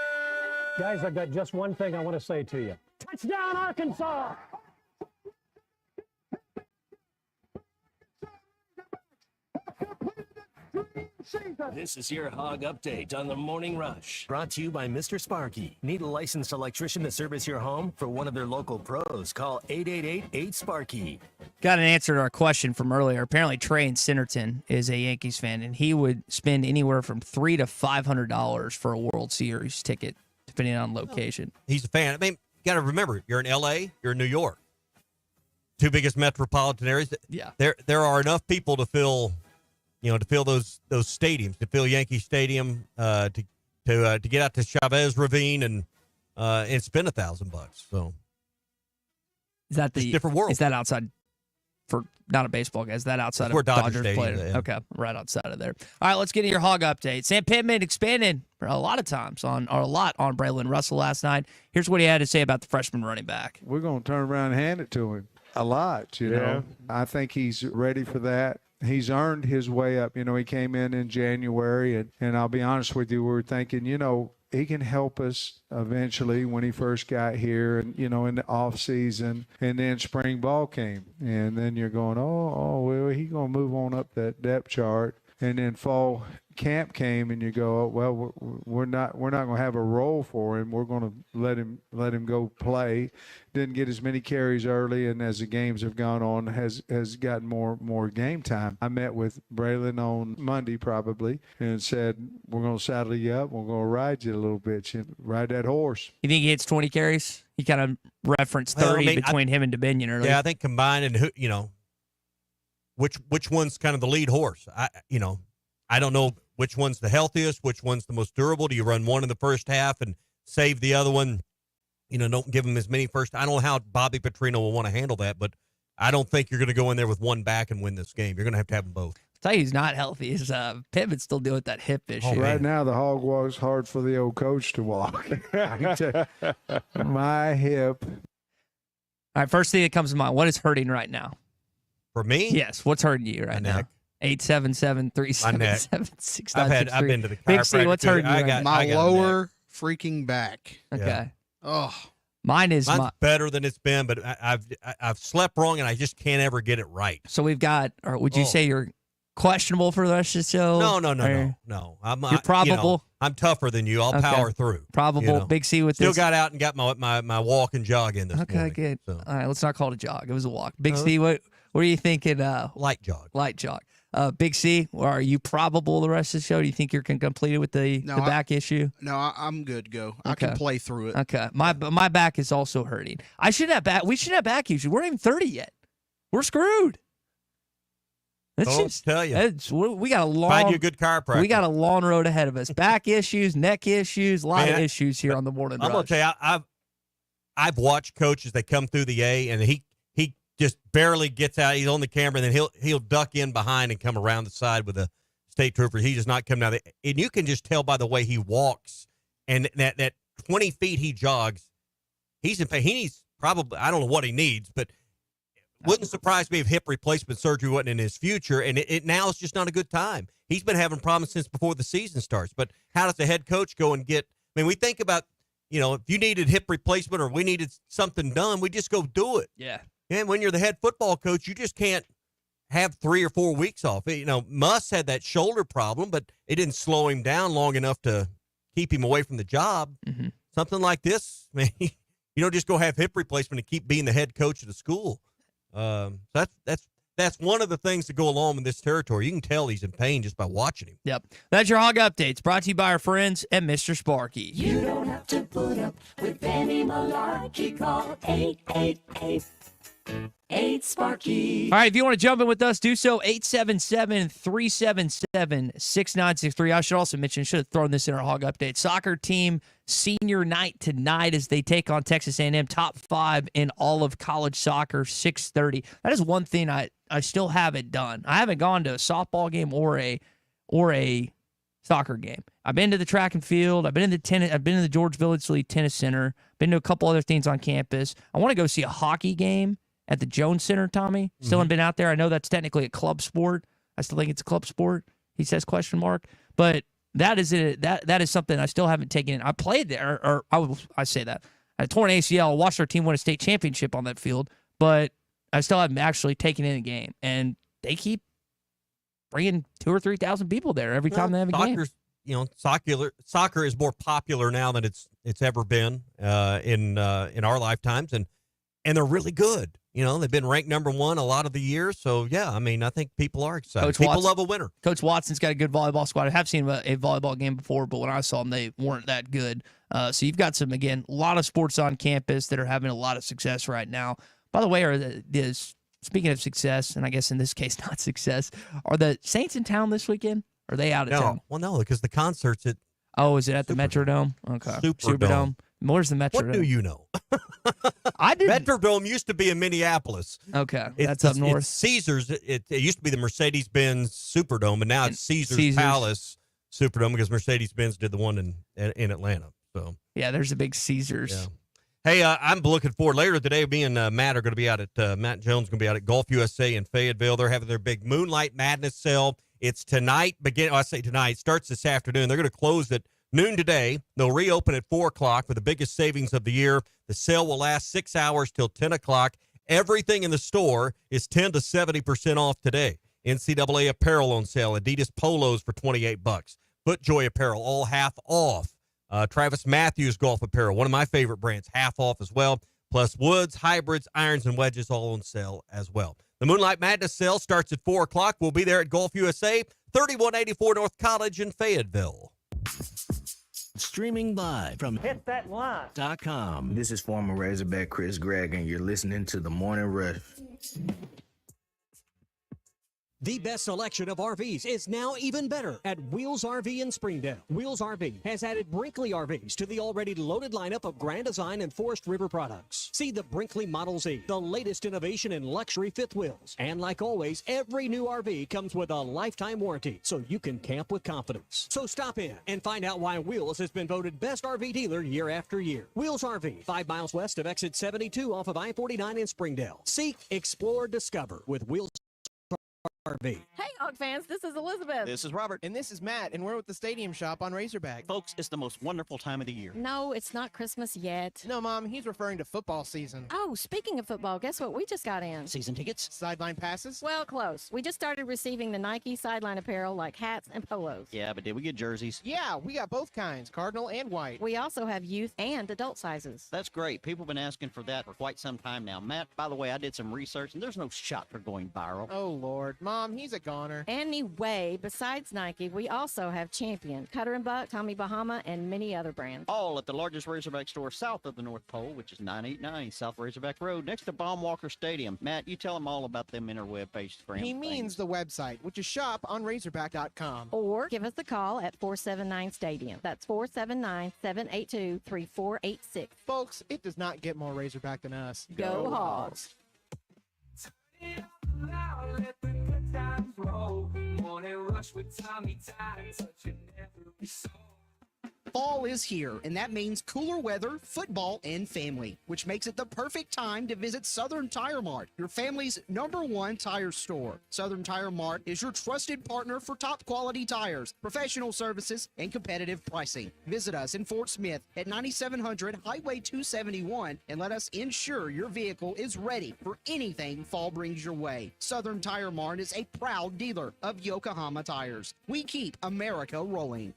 Guys, I've got just one thing I want to say to you. Touchdown, Arkansas! This is your Hog Update on the Morning Rush. Brought to you by Mr. Sparky. Need a licensed electrician to service your home? For one of their local pros, call 888-8-SPARKY. Got an answer to our question from earlier. Apparently, Trey in Centerton is a Yankees fan, and he would spend anywhere from $300 to $500 for a World Series ticket, depending on location. He's a fan. I mean, you got to remember, you're in L.A., you're in New York. 2 biggest metropolitan areas. Yeah. There are enough people to fill those stadiums, to fill Yankee Stadium, to get out to Chavez Ravine and spend $1,000. So is that the different world? Is that outside for not a baseball guy? Is that outside Where of Dodger Dodgers Stadium, played? yeah. Okay, right outside of there. All right, let's get to your Hog Update. Sam Pittman expanded a lot on Braylen Russell last night. Here's what he had to say about the freshman running back. We're going to turn around and hand it to him a lot, you know. I think he's ready for that. He's earned his way up. You know, he came in January, and I'll be honest with you, we were thinking, you know, he can help us eventually when he first got here and, you know, in the off season, and then spring ball came. And then you're going, well, he's going to move on up that depth chart. And then fall camp came, and you go, well, we're not going to have a role for him. We're going to let him go play. Didn't get as many carries early, and as the games have gone on, has gotten more game time. I met with Braylen on Monday probably and said, we're going to saddle you up. We're going to ride you a little bit. You ride that horse. You think he hits 20 carries? He kind of referenced 30 between him and DeBinion earlier. Yeah, I think combined and which one's kind of the lead horse. I don't know which one's the healthiest, which one's the most durable. Do you run one in the first half and save the other one? Don't give him as many first. I don't know how Bobby Petrino will want to handle that, but I don't think you're going to go in there with one back and win this game. You're going to have them both. I'll tell you, he's not healthy. His Pittman's still dealing with that hip issue. Right now, the hog walk's hard for the old coach to walk. My hip. All right, first thing that comes to mind, what is hurting right now? For me? Yes, what's hurting you right now? 877-377-6963. I've been to the chiropractor. Big C, what's hurting you right now? My lower freaking back. Okay. Yeah. Oh. Mine's better than it's been, but I've slept wrong and I just can't ever get it right. So we've got, or would you say you're questionable for the rest of the show? No. You're probable. I'm tougher than you. I'll power through. Probable. Big C with Still this. got out and got my walk and jog in this morning. Okay, good. So. All right, let's not call it a jog. It was a walk. Big C, what are you thinking? Light jog. Light jog. Big C, are you probable the rest of the show? Do you think you can complete it with the back issue? No, I'm good to go. I can play through it. Okay. My back is also hurting. We should have back issues. We're not even 30 yet. We're screwed. Tell you. We got a long. Find you a good chiropractor. We got a long road ahead of us. Back issues, neck issues, a lot of issues here on the morning. I'm gonna tell you, I've watched coaches that come through the A, and he just barely gets out. He's on the camera, and then he'll duck in behind and come around the side with a state trooper. He does not come down. And you can just tell by the way he walks and that 20 feet he jogs. He's in pain. He needs probably, I don't know what he needs, but Wouldn't surprise me if hip replacement surgery wasn't in his future, and it now is just not a good time. He's been having problems since before the season starts. But how does the head coach go and get? I mean, we think about, if you needed hip replacement or we needed something done, we just go do it. Yeah. And when you're the head football coach, you just can't have 3 or 4 weeks off. Muss had that shoulder problem, but it didn't slow him down long enough to keep him away from the job. Mm-hmm. Something like this, man, you don't just go have hip replacement and keep being the head coach of the school. That's one of the things that go along with this territory. You can tell he's in pain just by watching him. Yep. That's your Hog Updates, brought to you by our friends at Mr. Sparky. You don't have to put up with any malarkey. Call 888-8-SPARKY. All right, if you want to jump in with us, do so, 877-377-6963. I should also mention, should have thrown this in our Hog Update. Soccer team senior night tonight as they take on Texas A&M, top 5 in all of college soccer, 6:30. That is one thing I still haven't done. I haven't gone to a softball game or a soccer game. I've been to the track and field. I've been in the George Village League Tennis Center. Been to a couple other things on campus. I want to go see a hockey game at the Jones Center, Tommy. Still haven't been out there. I know that's technically a club sport. I still think it's a club sport. He says ? But that is it. That is something I still haven't taken in. I played there, or I say that. I tore an ACL. I watched our team win a state championship on that field, but I still haven't actually taken in a game. And they keep bringing 2,000 or 3,000 people there every time they have a game. Soccer is more popular now than it's ever been in our lifetimes, and they're really good. They've been ranked number 1 a lot of the years. So yeah, I mean, I think people are excited. People love a winner. Coach Watson's got a good volleyball squad. I have seen a volleyball game before, but when I saw them, they weren't that good. So you've got a lot of sports on campus that are having a lot of success right now. By the way, speaking of success, and I guess in this case not success, are the Saints in town this weekend? Or are they out of town? Well, no, because the concert's at. Oh, is it at the Metrodome? Okay. Superdome. Where's the Metrodome? What do you know? I did. Metrodome used to be in Minneapolis. Okay, that's up north. It's Caesars. It used to be the Mercedes-Benz Superdome, but now it's Caesars Palace Superdome because Mercedes-Benz did the one in Atlanta. So yeah, there's a big Caesars. Yeah. Hey, I'm looking forward. Later today, me and Matt are going to be out at Matt Jones going to be out at Golf USA in Fayetteville. They're having their big Moonlight Madness sale. It's tonight. Tonight starts this afternoon. They're going to close at noon today. They'll reopen at 4 o'clock for the biggest savings of the year. The sale will last 6 hours till 10 o'clock. Everything in the store is 10 to 70% off today. NCAA apparel on sale. Adidas polos for $28. FootJoy apparel, all half off. Travis Matthews golf apparel, one of my favorite brands, half off as well. Plus woods, hybrids, irons, and wedges all on sale as well. The Moonlight Madness sale starts at 4 o'clock. We'll be there at Golf USA, 3184 North College in Fayetteville. Streaming live from hitthatline.com. This is former Razorback Chris Gregg, and you're listening to The Morning Rush. The best selection of RVs is now even better at Wheels RV in Springdale. Wheels RV has added Brinkley RVs to the already loaded lineup of Grand Design and Forest River products. See the Brinkley Model Z, the latest innovation in luxury fifth wheels. And like always, every new RV comes with a lifetime warranty, so you can camp with confidence. So stop in and find out why Wheels has been voted best RV dealer year after year. Wheels RV, 5 miles west of exit 72 off of I-49 in Springdale. Seek, explore, discover with Wheels RV. Hey, Hog fans, this is Elizabeth. This is Robert. And this is Matt, and we're with the Stadium Shop on Razorback. Folks, it's the most wonderful time of the year. No, it's not Christmas yet. No, Mom, he's referring to football season. Oh, speaking of football, guess what we just got in? Season tickets? Sideline passes? Well, close. We just started receiving the Nike sideline apparel like hats and polos. Yeah, but did we get jerseys? Yeah, we got both kinds, cardinal and white. We also have youth and adult sizes. That's great. People have been asking for that for quite some time now. Matt, by the way, I did some research, and there's no shot for going viral. Oh, Lord. Mom, he's a goner. Anyway, besides Nike, we also have Champion, Cutter & Buck, Tommy Bahama, and many other brands. All at the largest Razorback store south of the North Pole, which is 989 South Razorback Road, next to Baumwalker Stadium. Matt, you tell them all about them interweb page. He means the website, which is shop on Razorback.com. Or give us a call at 479-STADIUM. That's 479-782-3486. Folks, it does not get more Razorback than us. Go Hogs! Morning rush with Tommy Time, touching every soul. Fall is here, and that means cooler weather, football, and family, which makes it the perfect time to visit Southern Tire Mart, your family's #1 tire store. Southern Tire Mart is your trusted partner for top quality tires, professional services, and competitive pricing. Visit us in Fort Smith at 9700 Highway 271 and let us ensure your vehicle is ready for anything fall brings your way. Southern Tire Mart is a proud dealer of Yokohama tires. We keep America rolling.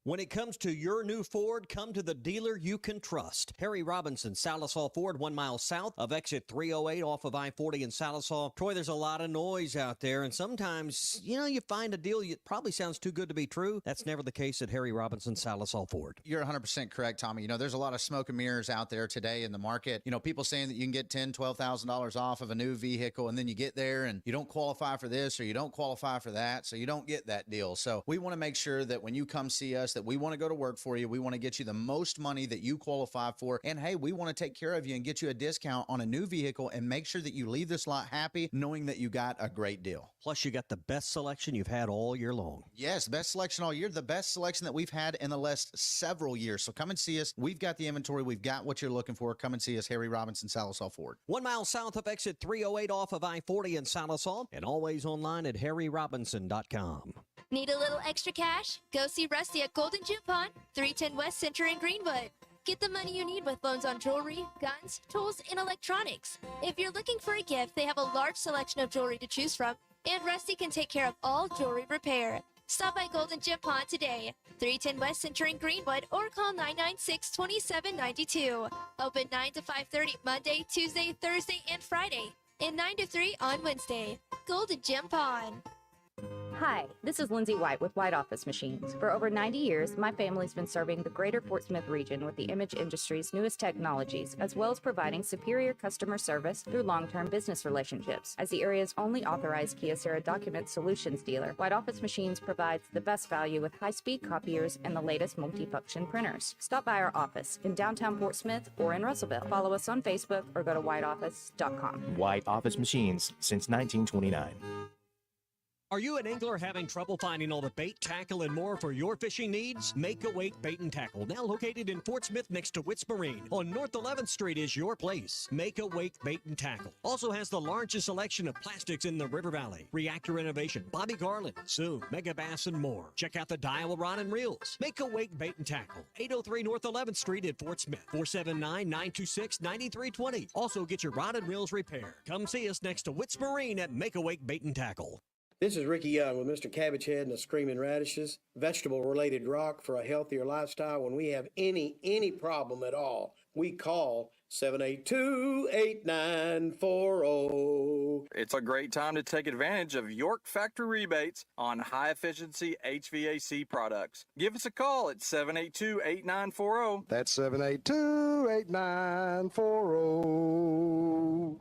When it comes to your new Ford, come to the dealer you can trust. Harry Robinson, Salisaw Ford, 1 mile south of exit 308 off of I-40 in Salisaw. Troy, there's a lot of noise out there, and sometimes, you find a deal that probably sounds too good to be true. That's never the case at Harry Robinson, Salisaw Ford. You're 100% correct, Tommy. There's a lot of smoke and mirrors out there today in the market. People saying that you can get $10,000, $12,000 off of a new vehicle, and then you get there and you don't qualify for this or you don't qualify for that, so you don't get that deal. So we want to make sure that when you come see us, that we want to go to work for you. We want to get you the most money that you qualify for. And hey, we want to take care of you and get you a discount on a new vehicle and make sure that you leave this lot happy knowing that you got a great deal. Plus, you got the best selection you've had all year long. Yes, best selection all year. The best selection that we've had in the last several years. So come and see us. We've got the inventory. We've got what you're looking for. Come and see us, Harry Robinson, Salisaw Ford. 1 mile south of exit 308 off of I-40 in Salisaw, and always online at harryrobinson.com. Need a little extra cash? Go see Rusty at Golden Jute Pond, 310 West Center in Greenwood. Get the money you need with loans on jewelry, guns, tools, and electronics. If you're looking for a gift, they have a large selection of jewelry to choose from, and Rusty can take care of all jewelry repair. Stop by Golden Jute Pond today, 310 West Center in Greenwood, or call 996-2792. Open 9 to 5:30 Monday, Tuesday, Thursday, and Friday, and 9 to 3 on Wednesday. Golden Jute Pond. Hi, this is Lindsay White with White Office Machines. For over 90 years, my family's been serving the greater Fort Smith region with the image industry's newest technologies, as well as providing superior customer service through long-term business relationships. As the area's only authorized Kyocera document solutions dealer, White Office Machines provides the best value with high-speed copiers and the latest multifunction printers. Stop by our office in downtown Fort Smith or in Russellville. Follow us on Facebook or go to whiteoffice.com. White Office Machines since 1929. Are you an angler having trouble finding all the bait, tackle, and more for your fishing needs? Make a Wake Bait and Tackle, now located in Fort Smith next to Witts Marine on North 11th Street, is your place. Make a Wake Bait and Tackle also has the largest selection of plastics in the River Valley. Reactor Innovation, Bobby Garland, Zoom, Mega Bass, and more. Check out the Daiwa Rod and Reels. Make a Wake Bait and Tackle, 803 North 11th Street in Fort Smith, 479-926-9320. Also get your rod and reels repaired. Come see us next to Witts Marine at Make a Wake Bait and Tackle. This is Ricky Young with Mr. Cabbage Head and the Screaming Radishes, vegetable-related rock for a healthier lifestyle. When we have any problem at all, we call 782-8940. It's a great time to take advantage of York Factory rebates on high-efficiency HVAC products. Give us a call at 782-8940. That's 782-8940.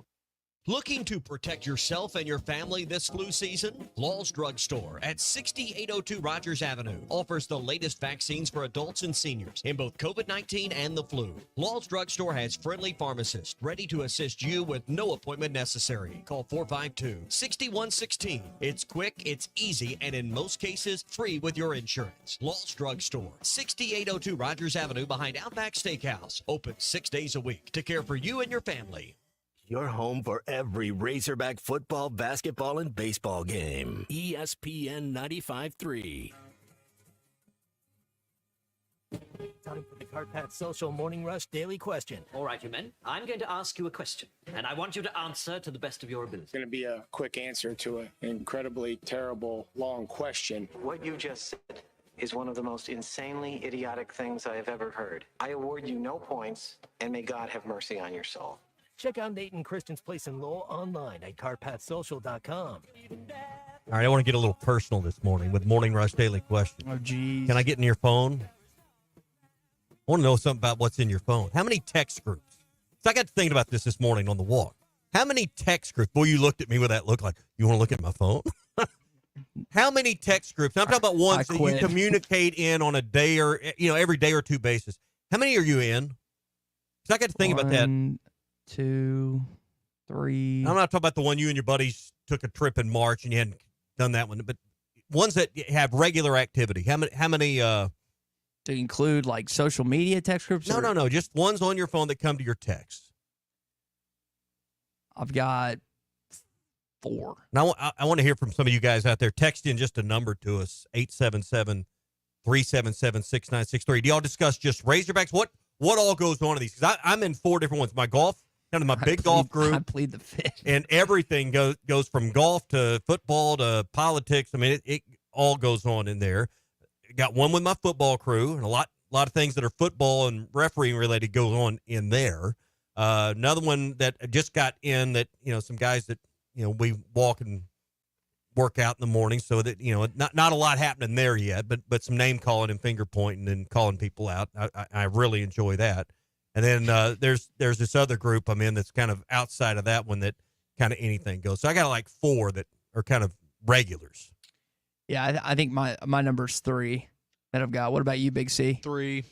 Looking to protect yourself and your family this flu season? Law's Drug Store at 6802 Rogers Avenue offers the latest vaccines for adults and seniors in both COVID-19 and the flu. Law's Drug Store has friendly pharmacists ready to assist you with no appointment necessary. Call 452-6116. It's quick, it's easy, and in most cases, free with your insurance. Law's Drug Store, 6802 Rogers Avenue behind Outback Steakhouse. Open 6 days a week to care for you and your family. Your home for every Razorback football, basketball, and baseball game. ESPN 95.3. Time for the Carpat Social Morning Rush Daily Question. All right, you men. I'm going to ask you a question, and I want you to answer to the best of your ability. It's going to be a quick answer to an incredibly terrible, long question. What you just said is one of the most insanely idiotic things I have ever heard. I award you no points, and may God have mercy on your soul. Check out Nate and Christian's Place in Lowell online at carpatsocial.com. All right, I want to get a little personal this morning with Morning Rush Daily Question. Oh, geez. Can I get in your phone? I want to know something about what's in your phone. How many text groups? So I got to thinking about this morning on the walk. How many text groups? Boy, you looked at me with that look like, you want to look at my phone? How many text groups? I'm talking about ones that you communicate in on a day or, every day or two basis. How many are you in? Because I got to think about that. 2, 3. I'm not talking about the one you and your buddies took a trip in March and you hadn't done that one, but ones that have regular activity. How many To include like social media text groups? No. Just ones on your phone that come to your text. I've got 4. Now, I want to hear from some of you guys out there. Text in just a number to us, 877-377-6963. Do y'all discuss just Razorbacks? What all goes on in these? Because I'm in 4 different ones. My golf, kind of my big golf group. I plead the fifth. And everything goes from golf to football to politics. I mean, it all goes on in there. Got one with my football crew, and a lot of things that are football and refereeing related go on in there. Another one that just got in that, some guys that, we walk and work out in the morning, so that, not a lot happening there yet, but some name calling and finger pointing and calling people out. I really enjoy that. And then there's this other group I'm in that's kind of outside of that one that kind of anything goes. So I got like 4 that are kind of regulars. Yeah, I think my number's 3 that I've got. What about you, Big C? 3.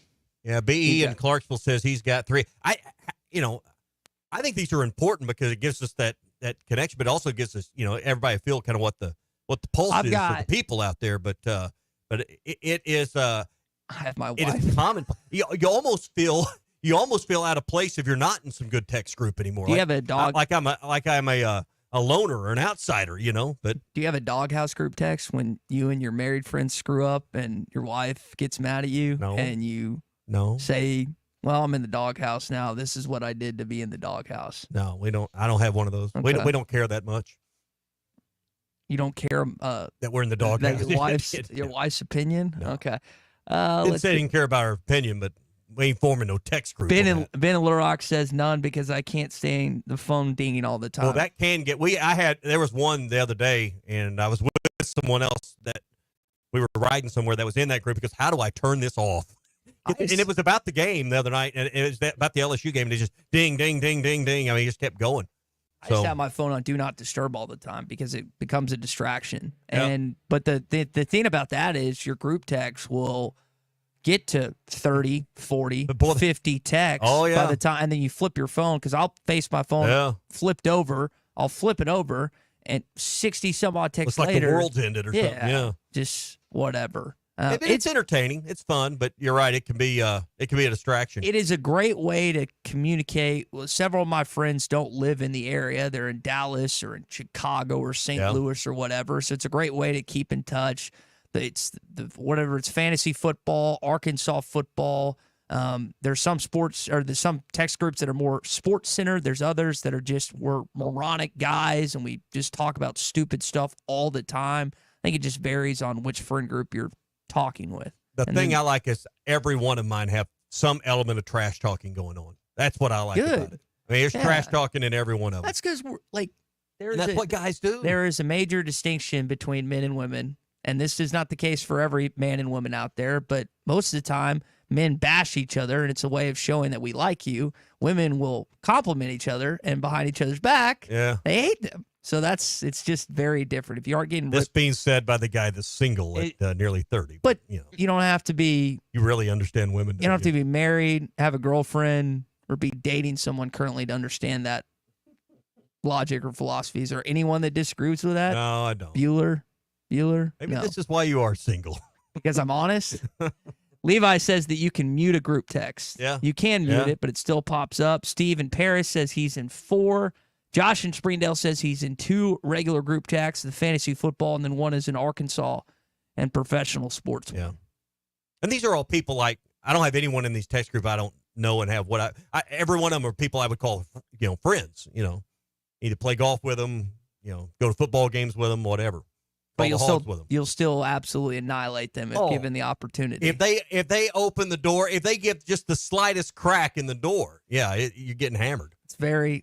Yeah, B.E. in Clarksville says he's got 3. I think these are important because it gives us that connection, but also gives us, everybody feel kind of what the pulse is for the people out there. But it is. I have my wife. It is common. You almost feel out of place if you're not in some good text group anymore. Do you have a dog? Like I'm a loner or an outsider, But do you have a doghouse group text when you and your married friends screw up and your wife gets mad at you? No. And you say, well, I'm in the doghouse now. This is what I did to be in the doghouse. No, we don't. I don't have one of those. Okay. We don't care that much. You don't care that we're in the doghouse. Your wife's opinion? No. Okay. Didn't say he didn't care about our opinion, but we ain't forming no text group. Ben in Little Rock says none because I can't stand the phone dinging all the time. Well, that can get. There was one the other day, and I was with someone else that we were riding somewhere that was in that group because how do I turn this off? And it was about the game the other night, and it was about the LSU game, and it just ding, ding, ding, ding, ding. I mean, it just kept going. I just have my phone on Do Not Disturb all the time because it becomes a distraction. But the thing about that is your group text will get to 30, 40, 50 texts by the time, and then you flip your phone because I'll face my phone flipped over. I'll flip it over, and 60 some odd texts later. It's like the world's ended or something. Yeah. Just whatever. It's entertaining. It's fun, but you're right. It can be a distraction. It is a great way to communicate. Well, several of my friends don't live in the area. They're in Dallas or in Chicago or St. Louis or whatever. So it's a great way to keep in touch. It's fantasy football, Arkansas football. There's some sports or there's some text groups that are more sports centered. There's others that are we're moronic guys and we just talk about stupid stuff all the time. I think it just varies on which friend group you're talking with. The thing I like is every one of mine have some element of trash talking going on. That's what I like about it. I mean, there's trash talking in every one of them. That's because that's what guys do. There is a major distinction between men and women, and this is not the case for every man and woman out there, but most of the time, men bash each other, and it's a way of showing that we like you. Women will compliment each other, and behind each other's back, they hate them. So it's just very different. If you aren't getting this being said by the guy that's single at nearly 30, but you don't have to be. You really understand women. You don't have to be married, have a girlfriend, or be dating someone currently to understand that logic or philosophy. Is there anyone that disagrees with that? No, I don't. Bueller. Maybe this is why you are single. Because I'm honest. Levi says that you can mute a group text. Yeah. You can mute it, but it still pops up. Steve in Paris says he's in 4. Josh in Springdale says he's in 2 regular group texts, the fantasy football, and then one is in Arkansas and professional sports. Yeah. And these are all people like, I don't have anyone in these text group I don't know and have what every one of them are people I would call, friends, either play golf with them, go to football games with them, whatever. But you'll still absolutely annihilate them if given the opportunity. If they open the door, if they give just the slightest crack in the door, you're getting hammered. It's very,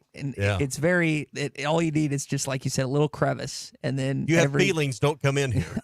all you need is just, like you said, a little crevice. And then you have feelings, don't come in here.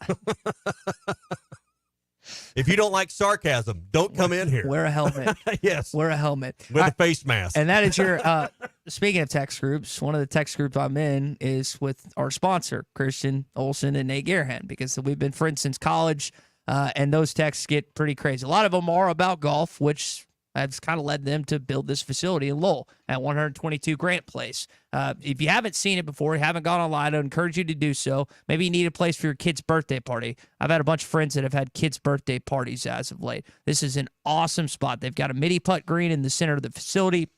If you don't like sarcasm, don't come in here. Wear a helmet. Yes. Wear a helmet. With a face mask. And that is your, speaking of text groups, one of the text groups I'm in is with our sponsor, Christian Olson and Nate Garahan, because we've been friends since college, and those texts get pretty crazy. A lot of them are about golf, which That's kind of led them to build this facility in Lowell at 122 Grant Place. If you haven't seen it before, you haven't gone online, I encourage you to do so. Maybe you need a place for your kid's birthday party. I've had a bunch of friends that have had kids' birthday parties as of late. This is an awesome spot. They've got a mini putt green in the center of the facility.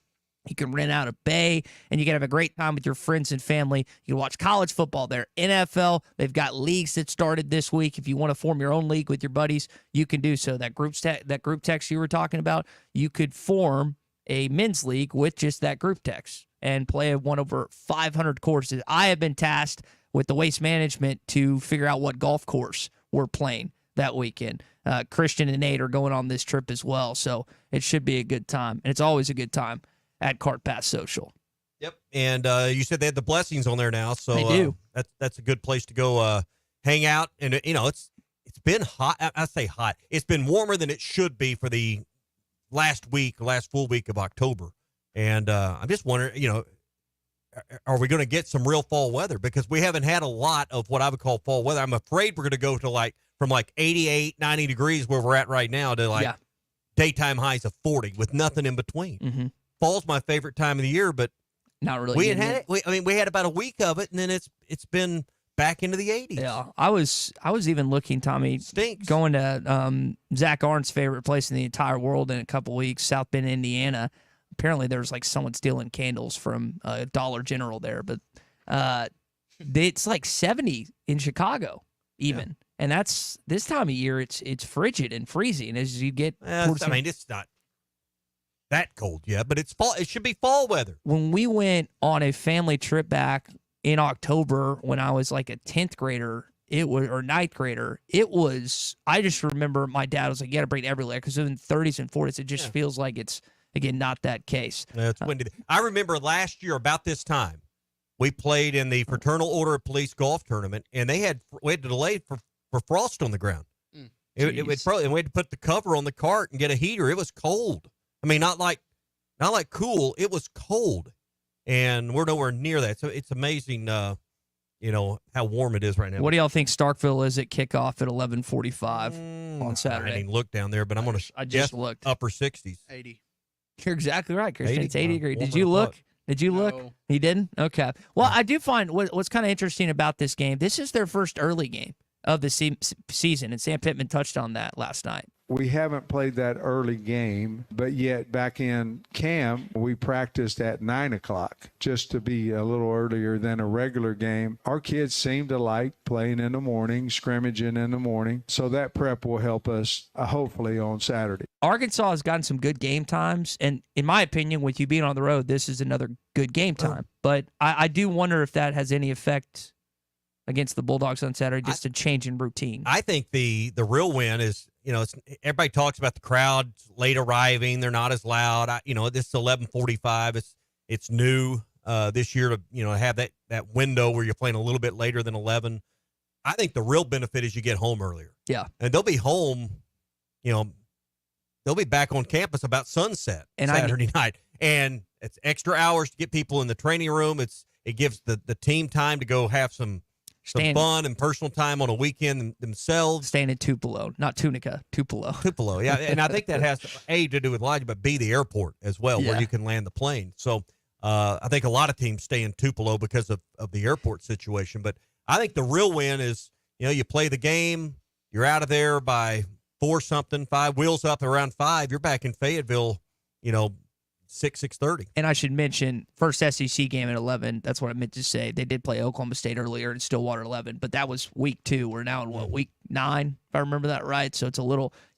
You can rent out a bay, and you can have a great time with your friends and family. You can watch college football there, NFL. They've got leagues that started this week. If you want to form your own league with your buddies, you can do so. That group text you were talking about, you could form a men's league with just that group text and play one over 500 courses. I have been tasked with the waste management to figure out what golf course we're playing that weekend. Christian and Nate are going on this trip as well, so it should be a good time, and it's always a good time at Cart Pass Social. Yep. And you said they had the blessings on there now, so they do. That's a good place to go hang out. And it's been hot. I say hot. It's been warmer than it should be for the last full week of October. And I'm just wondering, are we going to get some real fall weather? Because we haven't had a lot of what I would call fall weather. I'm afraid we're going to go to from 88, 90 degrees where we're at right now to daytime highs of 40 with nothing in between. Mm-hmm. Fall's my favorite time of the year, but not really. We had it. We had about a week of it, and then it's been back into the 80s. Yeah, I was even looking, Tommy, going to Zach Arn's favorite place in the entire world in a couple weeks, South Bend, Indiana. Apparently, there's someone stealing candles from Dollar General there, but it's 70 in Chicago even, and that's this time of year. It's frigid and freezing as you get. It's not that cold yet, but it's fall. It should be fall weather. When we went on a family trip back in October when I was like a 10th grader, or 9th grader, I just remember my dad was like, you got to bring every layer because in the 30s and 40s, it just feels like it's, again, not that case. It's windy. I remember last year about this time, we played in the Fraternal Order of Police golf tournament, and we had to delay for frost on the ground. And we had to put the cover on the cart and get a heater. It was cold. I mean, not like cool. It was cold, and we're nowhere near that. So it's amazing, how warm it is right now. What do y'all think Starkville is at kickoff at 11:45 on Saturday? I didn't look down there, but I'm going to. I just looked. Upper 60s. 80. You're exactly right, Christian. 80? It's 80 degrees. Warmer Did you than look? what? Did you look? No. You didn't? Okay. Well, I do find what's kind of interesting about this game. This is their first early game of the season, and Sam Pittman touched on that last night. We haven't played that early game, but yet back in camp, we practiced at 9 o'clock just to be a little earlier than a regular game. Our kids seem to like playing in the morning, scrimmaging in the morning, so that prep will help us hopefully on Saturday. Arkansas has gotten some good game times, and in my opinion, with you being on the road, this is another good game time. But I do wonder if that has any effect against the Bulldogs on Saturday, just a change in routine. I think the real win is, everybody talks about the crowd late arriving. They're not as loud. This is 11:45. It's new this year to, have that window where you're playing a little bit later than 11. I think the real benefit is you get home earlier. Yeah. And they'll be home, they'll be back on campus about sunset Saturday night. And it's extra hours to get people in the training room. It gives the team time to go have some fun and personal time on a weekend themselves. Staying in Tupelo, not Tunica, Tupelo. Tupelo, yeah. And I think that has, to do with lodging, but B, the airport as well, where you can land the plane. So I think a lot of teams stay in Tupelo because of the airport situation. But I think the real win is, you play the game, you're out of there by 4-something, 5, wheels up around 5, you're back in Fayetteville, 6:30. And I should mention, first SEC game at 11. That's what I meant to say. They did play Oklahoma State earlier in Stillwater 11, but that was week 2. We're now in week 9, if I remember that right. So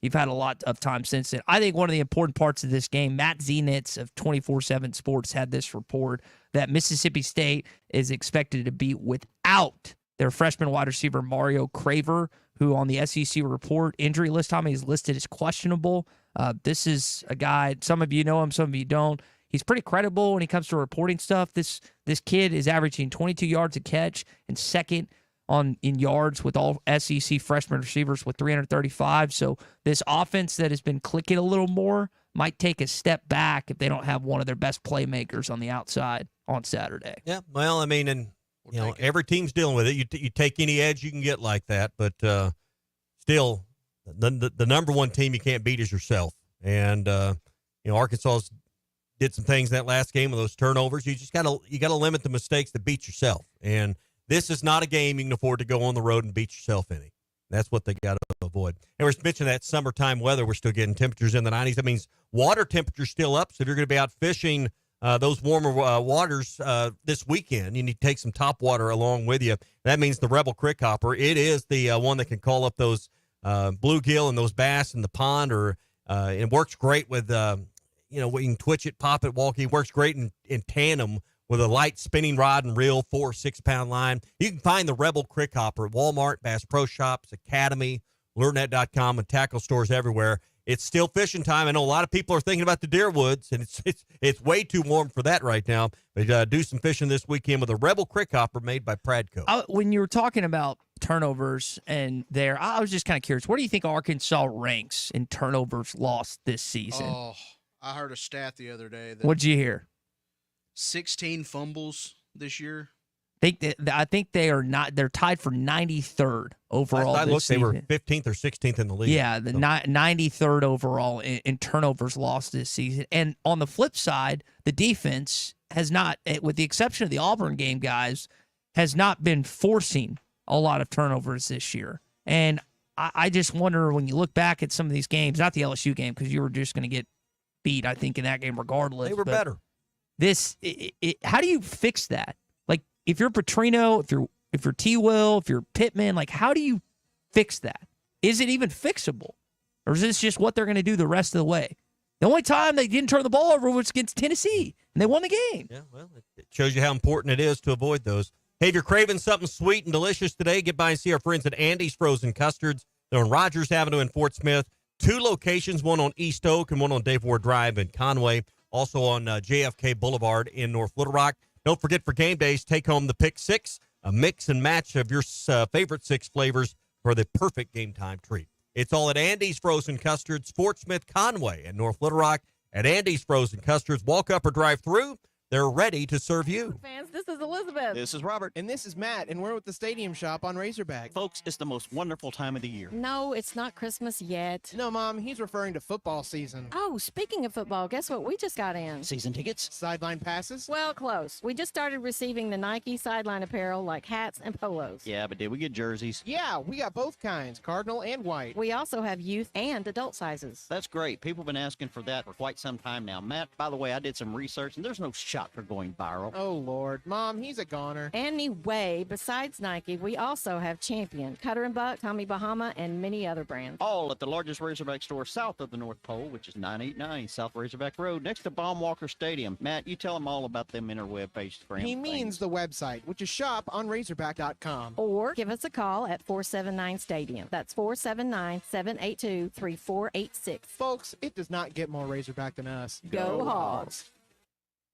you've had a lot of time since then. I think one of the important parts of this game, Matt Zenitz of 24/7 Sports had this report that Mississippi State is expected to be without their freshman wide receiver Mario Craver, who on the SEC report injury list, Tommy, is listed as questionable. This is a guy, some of you know him, some of you don't. He's pretty credible when it comes to reporting stuff. This kid is averaging 22 yards a catch and second in yards with all SEC freshman receivers with 335. So this offense that has been clicking a little more might take a step back if they don't have one of their best playmakers on the outside on Saturday. Yeah, well, I mean, and every team's dealing with it. You take any edge you can get like that, but still, the number one team you can't beat is yourself. And Arkansas did some things in that last game with those turnovers. You just gotta limit the mistakes that beat yourself. And this is not a game you can afford to go on the road and beat yourself in. That's what they got to avoid. And we're mentioning that summertime weather. We're still getting temperatures in the 90s. That means water temperature's still up. So if you're going to be out fishing those warmer waters this weekend, you need to take some top water along with you. That means the Rebel Crick Hopper. It is the one that can call up those bluegill and those bass in the pond. It works great with, we can twitch it, pop it, walk it. It works great in tandem with a light spinning rod and reel, 4 or 6 pound line. You can find the Rebel Crick Hopper at Walmart, Bass Pro Shops, Academy, LureNet.com, and tackle stores everywhere. It's still fishing time. I know a lot of people are thinking about the deer woods, and it's way too warm for that right now. But do some fishing this weekend with a Rebel Crick Hopper made by Pradco. When you were talking about turnovers I was just kind of curious. Where do you think Arkansas ranks in turnovers lost this season? Oh, I heard a stat the other day that What'd you hear? 16 fumbles this year. I think they are not. They're tied for 93rd overall. Last I looked, they were season. 15th or 16th in the league. Yeah, the 93rd overall in turnovers lost this season. And on the flip side, the defense has not, with the exception of the Auburn game, guys, has not been forcing a lot of turnovers this year. And I just wonder, when you look back at some of these games, not the LSU game, because you were just going to get beat, I think, in that game regardless. They were better. How do you fix that? Like, if you're Petrino, if you're T-Will, if you're Pittman, like, how do you fix that? Is it even fixable? Or is this just what they're going to do the rest of the way? The only time they didn't turn the ball over was against Tennessee, and they won the game. Yeah, well, it shows you how important it is to avoid those. Hey, if you're craving something sweet and delicious today, get by and see our friends at Andy's Frozen Custards. They're on Rogers Avenue in Fort Smith. 2 locations, one on East Oak and one on Dave Ward Drive in Conway. Also on JFK Boulevard in North Little Rock. Don't forget, for game days, take home the Pick 6, a mix and match of your favorite 6 flavors for the perfect game time treat. It's all at Andy's Frozen Custards, Fort Smith, Conway, and North Little Rock. At Andy's Frozen Custards, walk up or drive through. They're ready to serve you. Fans, this is Elizabeth. This is Robert. And this is Matt, and we're with the Stadium Shop on Razorback. Folks, it's the most wonderful time of the year. No, it's not Christmas yet. No, Mom, he's referring to football season. Oh, speaking of football, guess what we just got in? Season tickets? Sideline passes? Well, close. We just started receiving the Nike sideline apparel like hats and polos. Yeah, but did we get jerseys? Yeah, we got both kinds, cardinal and white. We also have youth and adult sizes. That's great. People have been asking for that for quite some time now. Matt, by the way, I did some research, and there's no shot for going viral. Oh, Lord. Mom, he's a goner. Anyway, besides Nike, we also have Champion, Cutter and Buck, Tommy Bahama, and many other brands. All at the largest Razorback store south of the North Pole, which is 989 South Razorback Road, next to Baumwalker Stadium. Matt, you tell them all about them interweb-based brands. He means the website, which is shop on Razorback.com. Or give us a call at 479-STADIUM. That's 479-782-3486. Folks, it does not get more Razorback than us. Go Hogs.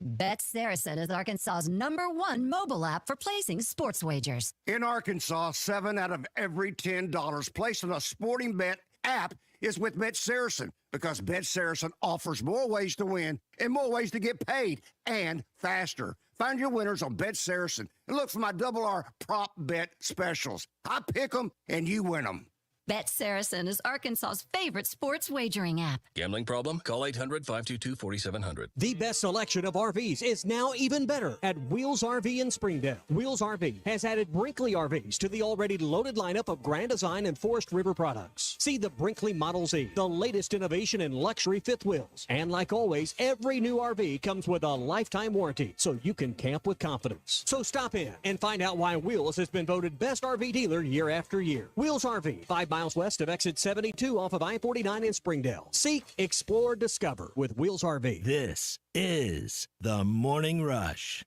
Bet Saracen is Arkansas's #1 mobile app for placing sports wagers. In Arkansas, 7 out of every $10 placed on a sporting bet app is with Bet Saracen, because Bet Saracen offers more ways to win and more ways to get paid, and faster. Find your winners on Bet Saracen and look for my R prop bet specials. I pick them and you win them. Bet Saracen is Arkansas's favorite sports wagering app. Gambling problem? Call 800-522-4700. The best selection of RVs is now even better at Wheels RV in Springdale. Wheels RV has added Brinkley RVs to the already loaded lineup of Grand Design and Forest River products. See the Brinkley Model Z, the latest innovation in luxury fifth wheels. And like always, every new RV comes with a lifetime warranty, so you can camp with confidence. So stop in and find out why Wheels has been voted best RV dealer year after year. Wheels RV, 5 miles west of exit 72 off of I-49 in Springdale. Seek, explore, discover with Wheels RV. This is the Morning Rush.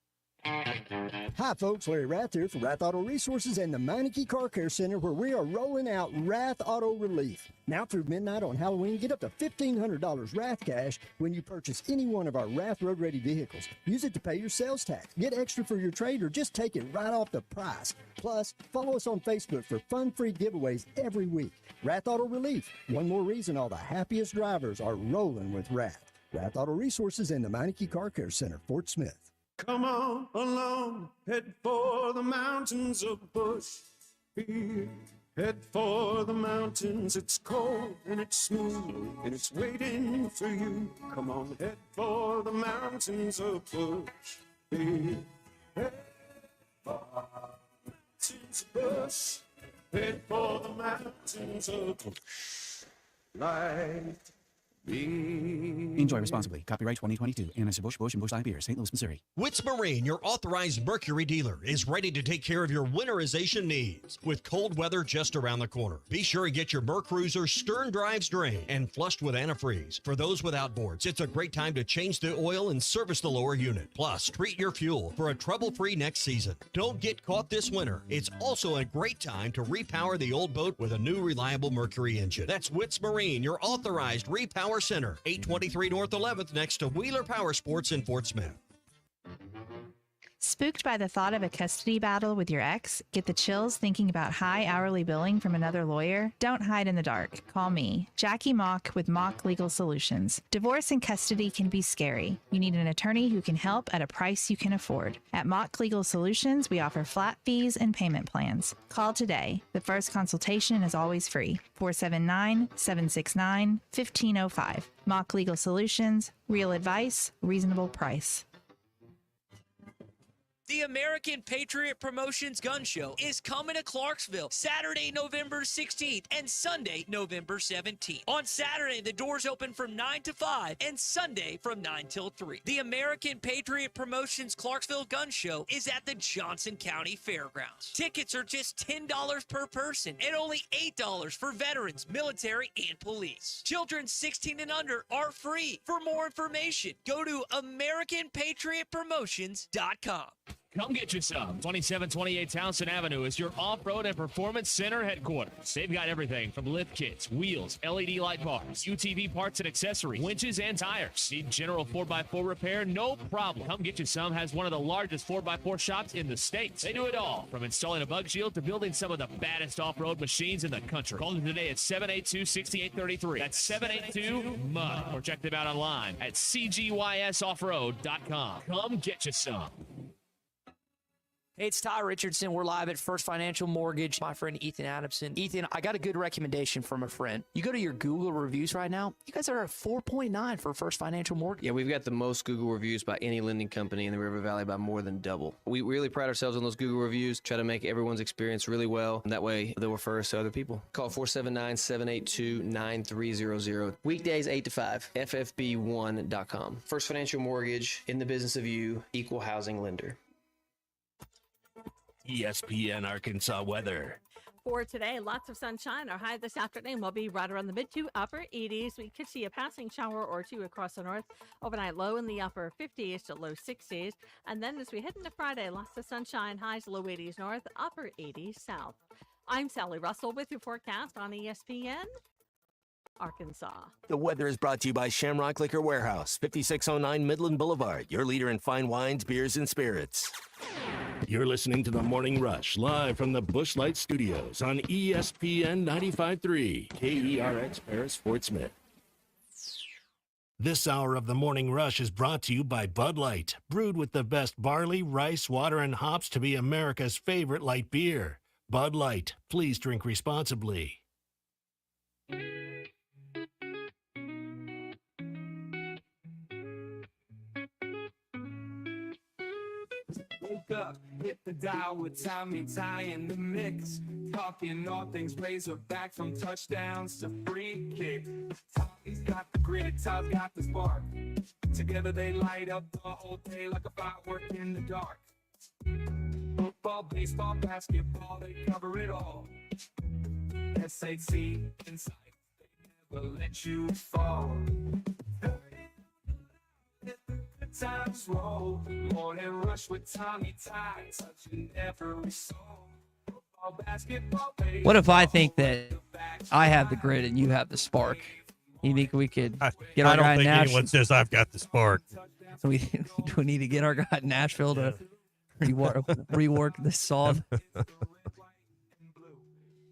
Hi, folks. Larry Rath here for Rath Auto Resources and the Meineke Car Care Center, where we are rolling out Rath Auto Relief. Now through midnight on Halloween, get up to $1,500 Rath cash when you purchase any one of our Rath Road Ready vehicles. Use it to pay your sales tax, get extra for your trade, or just take it right off the price. Plus, follow us on Facebook for fun-free giveaways every week. Rath Auto Relief. One more reason all the happiest drivers are rolling with Rath. Rath Auto Resources and the Meineke Car Care Center, Fort Smith. Come on along, head for the mountains of Bushfield. Head for the mountains, it's cold and it's smooth and it's waiting for you. Come on, head for the mountains of Bush. Hey, head for the mountains of Bush. Head for the mountains of Bush. Like Enjoy responsibly. Copyright 2022. Anheuser-Busch, Busch, and Busch Light Beer, St. Louis, Missouri. Witz Marine, your authorized Mercury dealer, is ready to take care of your winterization needs. With cold weather just around the corner, be sure to get your Mercruiser stern drives drained and flushed with antifreeze. For those with outboards, it's a great time to change the oil and service the lower unit. Plus, treat your fuel for a trouble-free next season. Don't get caught this winter. It's also a great time to repower the old boat with a new reliable Mercury engine. That's Witz Marine, your authorized repower center, 823 North 11th, next to Wheeler Power Sports in Fort Smith. Spooked by the thought of a custody battle with your ex? Get the chills thinking about high hourly billing from another lawyer? Don't hide in the dark. Call me, Jackie Mock with Mock Legal Solutions. Divorce and custody can be scary. You need an attorney who can help at a price you can afford. At Mock Legal Solutions, we offer flat fees and payment plans. Call today. The first consultation is always free. 479-769-1505. Mock Legal Solutions. Real advice, reasonable price. The American Patriot Promotions Gun Show is coming to Clarksville Saturday, November 16th and Sunday, November 17th. On Saturday, the doors open from 9 to 5 and Sunday from 9 till 3. The American Patriot Promotions Clarksville Gun Show is at the Johnson County Fairgrounds. Tickets are just $10 per person and only $8 for veterans, military, and police. Children 16 and under are free. For more information, go to AmericanPatriotPromotions.com. Come get you some. 2728 Townsend Avenue is your off-road and performance center headquarters. They've got everything from lift kits, wheels, LED light bars, UTV parts and accessories, winches and tires. Need general 4x4 repair? No problem. Come get you some has one of the largest 4x4 shops in the States. They do it all, from installing a bug shield to building some of the baddest off-road machines in the country. Call them today at 782-6833. That's 782-MUD. Or check them out online at cgysoffroad.com. Come get you some. Hey, it's Ty Richardson. We're live at First Financial Mortgage. My friend Ethan Adamson. Ethan, I got a good recommendation from a friend. You go to your Google reviews right now, you guys are at 4.9 for First Financial Mortgage. Yeah, we've got the most Google reviews by any lending company in the River Valley by more than double. We really pride ourselves on those Google reviews, try to make everyone's experience really well, and that way they'll refer us to other people. Call 479-782-9300. Weekdays 8 to 5, ffb1.com. First Financial Mortgage, in the business of you, equal housing lender. ESPN Arkansas weather. For today, lots of sunshine. Our high this afternoon will be right around the mid to upper 80s. We could see a passing shower or two across the north. Overnight low in the upper 50s to low 60s. And then as we head into Friday, lots of sunshine, highs low 80s north, upper 80s south. I'm Sally Russell with your forecast on ESPN Arkansas. The weather is brought to you by Shamrock Liquor Warehouse, 5609 Midland Boulevard, your leader in fine wines, beers, and spirits. You're listening to The Morning Rush, live from the Busch Light Studios on ESPN 95.3, KERX Paris, Fort Smith. This hour of The Morning Rush is brought to you by Bud Light, brewed with the best barley, rice, water, and hops to be America's favorite light beer. Bud Light, please drink responsibly. Woke up, hit the dial with Tommy Ty in the mix. Talking all things Razorback, from touchdowns to free kicks. Tommy's got the grit, Todd got the spark. Together they light up the whole day like a firework in the dark. Football, baseball, basketball, they cover it all. SAT inside, they never let you fall. Times roll, Morning Rush with Tommy Ty, touching every soul. Football, basketball, baseball. What if I think that I have the grit and you have the spark? You think we could get our I guy don't in think Nashville? anyone says I've got the spark. So do we need to get our guy in Nashville to rework this song?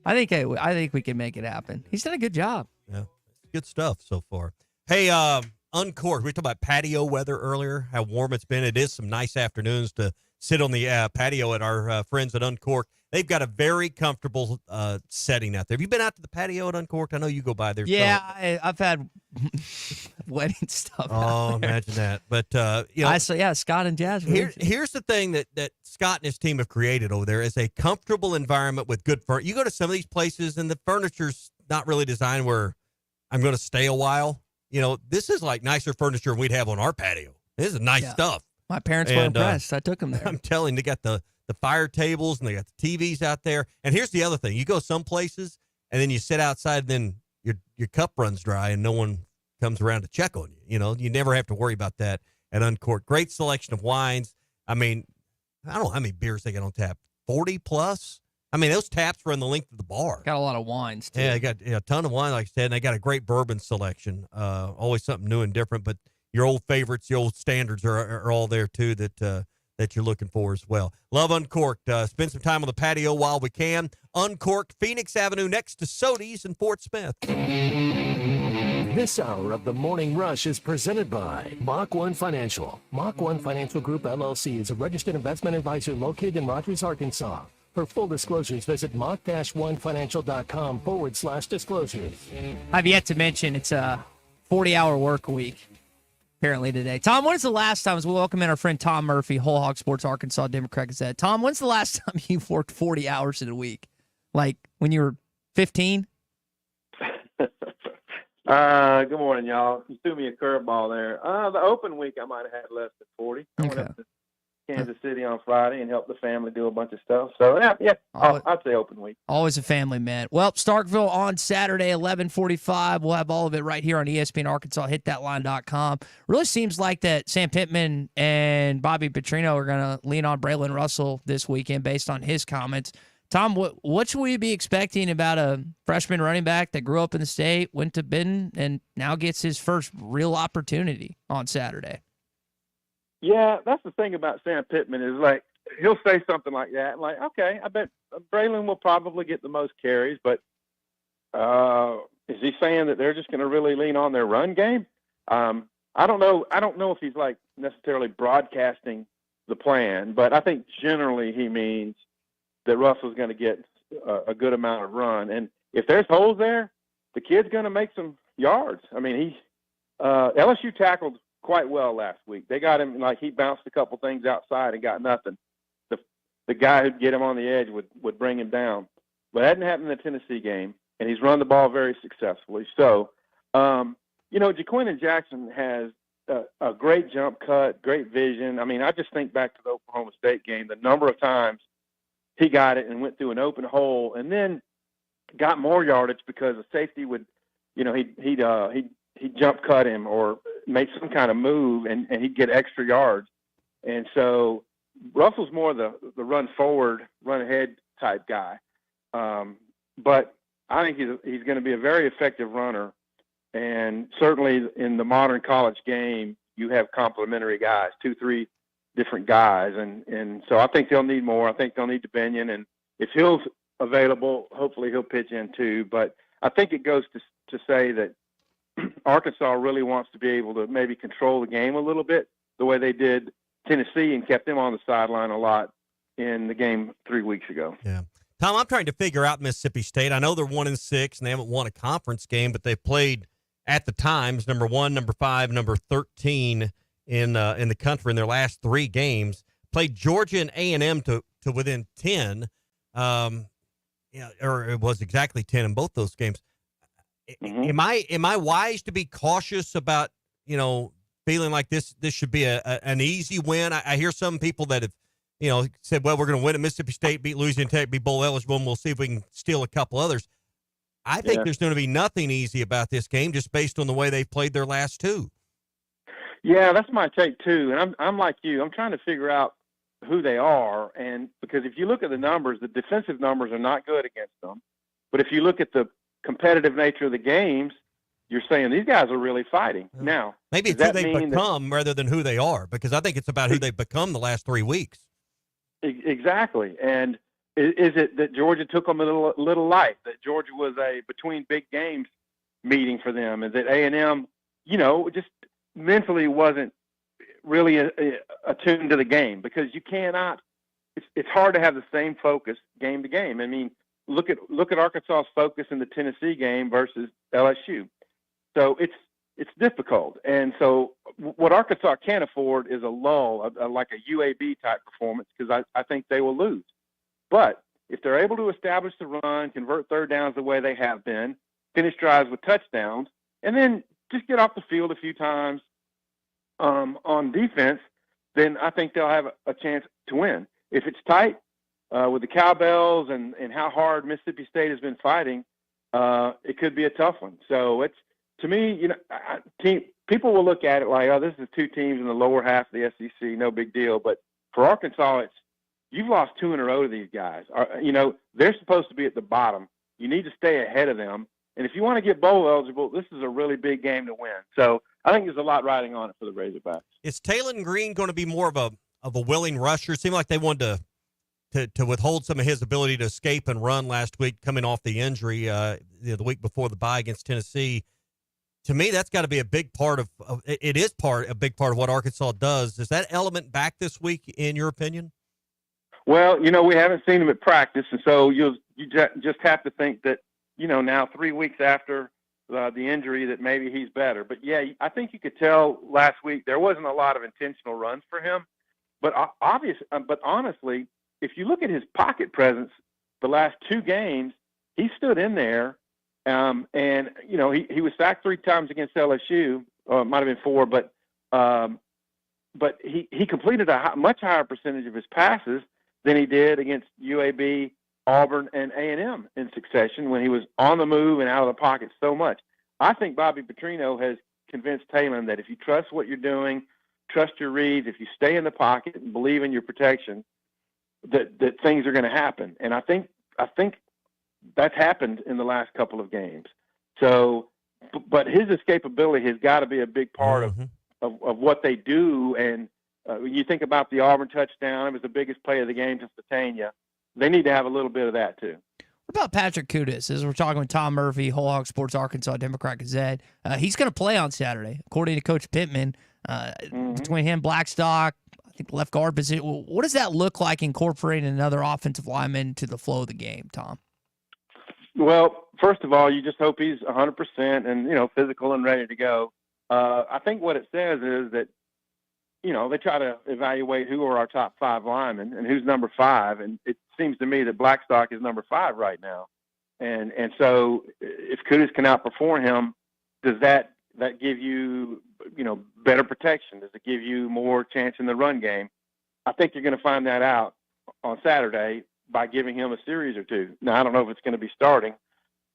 I think we can make it happen. He's done a good job. Yeah, good stuff so far. Hey, uncorked. We talked about patio weather earlier, how warm it's been. It is some nice afternoons to sit on the patio at our friends at Uncorked. They've got a very comfortable setting out there. Have you been out to the patio at Uncorked? I know you go by there. Yeah, I've had wedding stuff. Oh, out there. imagine that. But Scott and Jazz. Here's the thing that Scott and his team have created over there is a comfortable environment with good furniture. You go to some of these places and the furniture's not really designed where I'm going to stay a while. This is like nicer furniture than we'd have on our patio. This is nice stuff. My parents were impressed. I took them there. I'm telling you, they got the fire tables and they got the TVs out there. And here's the other thing. You go some places and then you sit outside and then your cup runs dry and no one comes around to check on you. You never have to worry about that at Uncorked. Great selection of wines. I mean, I don't know how many beers they got on tap. 40 plus? I mean, those taps run the length of the bar. Got a lot of wines, too. Yeah, they got a ton of wine, like I said, and they got a great bourbon selection. Always something new and different, but your old favorites, the old standards are all there, too, that you're looking for as well. Love Uncorked. Spend some time on the patio while we can. Uncorked, Phoenix Avenue, next to Sody's in Fort Smith. This hour of the Morning Rush is presented by Mach 1 Financial. Mach 1 Financial Group, LLC is a registered investment advisor located in Rogers, Arkansas. For full disclosures, visit mach-1financial.com/disclosures. I've yet to mention it's a 40-hour work week, apparently, today. Tom, when's the last time, as we welcome in our friend Tom Murphy, Whole Hog Sports Arkansas Democrat Gazette. Tom, when's the last time you've worked 40 hours in a week? Like when you were 15? Good morning, y'all. You threw me a curveball there. The open week, I might have had less than 40. I went up to Kansas City on Friday and helped the family do a bunch of stuff. So, yeah, I'd say open week. Always a family man. Well, Starkville on Saturday, 11:45. We'll have all of it right here on ESPN Arkansas. HitThatLine.com. Really seems like that Sam Pittman and Bobby Petrino are going to lean on Braylen Russell this weekend based on his comments. Tom, what should we be expecting about a freshman running back that grew up in the state, went to Benton, and now gets his first real opportunity on Saturday? Yeah, that's the thing about Sam Pittman is, like, he'll say something like that. Like, okay, I bet Braylen will probably get the most carries, but is he saying that they're just going to really lean on their run game? I don't know. I don't know if he's, like, necessarily broadcasting the plan, but I think generally he means that Russell's going to get a good amount of run. And if there's holes there, the kid's going to make some yards. I mean, LSU tackled quite well last week. They got him, like, he bounced a couple things outside and got nothing. The guy who'd get him on the edge would bring him down. But that didn't happen in the Tennessee game, and he's run the ball very successfully. So, Jaquindon Jackson has a great jump cut, great vision. I mean, I just think back to the Oklahoma State game, the number of times he got it and went through an open hole and then got more yardage because the safety would, he'd jump cut him or make some kind of move and he'd get extra yards. And so Russell's more the run forward, run ahead type guy. But I think he's going to be a very effective runner. And certainly in the modern college game, you have complementary guys, 2-3 different guys. And so I think they'll need more. I think they'll need DeBinion. And if Hill's available, hopefully he'll pitch in too. But I think it goes to say that Arkansas really wants to be able to maybe control the game a little bit the way they did Tennessee and kept them on the sideline a lot in the game 3 weeks ago. Yeah. Tom, I'm trying to figure out Mississippi State. I know they're 1-6 and they haven't won a conference game, but they've played at the times number 1, number 5, number 13 in the country in their last 3 games. Played Georgia and A&M to within 10. Or it was exactly 10 in both those games. Mm-hmm. Am I wise to be cautious about, feeling like this should be an easy win? I hear some people that have, said, well, we're going to win at Mississippi State, beat Louisiana Tech, be bowl eligible, and we'll see if we can steal a couple others. I think there's going to be nothing easy about this game just based on the way they've played their last 2. Yeah, that's my take too. And I'm like you. I'm trying to figure out who they are. And because if you look at the numbers, the defensive numbers are not good against them. But if you look at the competitive nature of the games, you're saying these guys are really fighting. Now, maybe it's who they become rather than who they are, because I think it's about who they've become the last 3 weeks. Exactly. And is it that Georgia took them a little light, that Georgia was a between big games meeting for them, and that A&M, just mentally wasn't really attuned to the game, because you cannot. It's hard to have the same focus game to game. I mean, look at Arkansas's focus in the Tennessee game versus LSU. So it's difficult, and so what Arkansas can't afford is a lull, like a UAB type performance, because I think they will lose. But if they're able to establish the run, convert third downs the way they have been, finish drives with touchdowns, and then just get off the field a few times on defense, then I think they'll have a chance to win. If it's tight with the cowbells and how hard Mississippi State has been fighting, it could be a tough one. So it's, to me, people will look at it like, oh, this is two teams in the lower half of the SEC, no big deal. But for Arkansas, you've lost 2 in a row to these guys. They're supposed to be at the bottom. You need to stay ahead of them. And if you want to get bowl eligible, this is a really big game to win. So I think there's a lot riding on it for the Razorbacks. Is Talon Green going to be more of a willing rusher? It seemed like they wanted to withhold some of his ability to escape and run last week, coming off the injury the week before the bye against Tennessee. To me, that's got to be a big part of it. Is a big part of what Arkansas does. Is that element back this week, in your opinion? Well, we haven't seen him at practice, and so you just have to think that now 3 weeks after the injury that maybe he's better. But yeah, I think you could tell last week there wasn't a lot of intentional runs for him. But honestly, if you look at his pocket presence the last 2 games, he stood in there. And he was sacked 3 times against LSU. It might have been 4, but he completed a much higher percentage of his passes than he did against UAB, Auburn, and A&M in succession, when he was on the move and out of the pocket so much. I think Bobby Petrino has convinced Talon that if you trust what you're doing, trust your reads, if you stay in the pocket and believe in your protection, that things are going to happen. And I think that's happened in the last couple of games. So, but his escapability has got to be a big part of what they do. And when you think about the Auburn touchdown, it was the biggest play of the game to Satania. They need to have a little bit of that too. What about Patrick Kudus? As we're talking with Tom Murphy, Whole Hog Sports Arkansas Democrat Gazette, he's going to play on Saturday, according to Coach Pittman. Between him, Blackstock, I think left guard position. What does that look like, incorporating another offensive lineman to the flow of the game, Tom? Well, first of all, you just hope he's 100% and physical and ready to go. I think what it says is that they try to evaluate who are our top 5 linemen and who's number 5, and it seems to me that Blackstock is number 5 right now. And so if Kudus can outperform him, does that give you better protection? Does it give you more chance in the run game? I think you're going to find that out on Saturday by giving him a series or 2. Now, I don't know if it's going to be starting,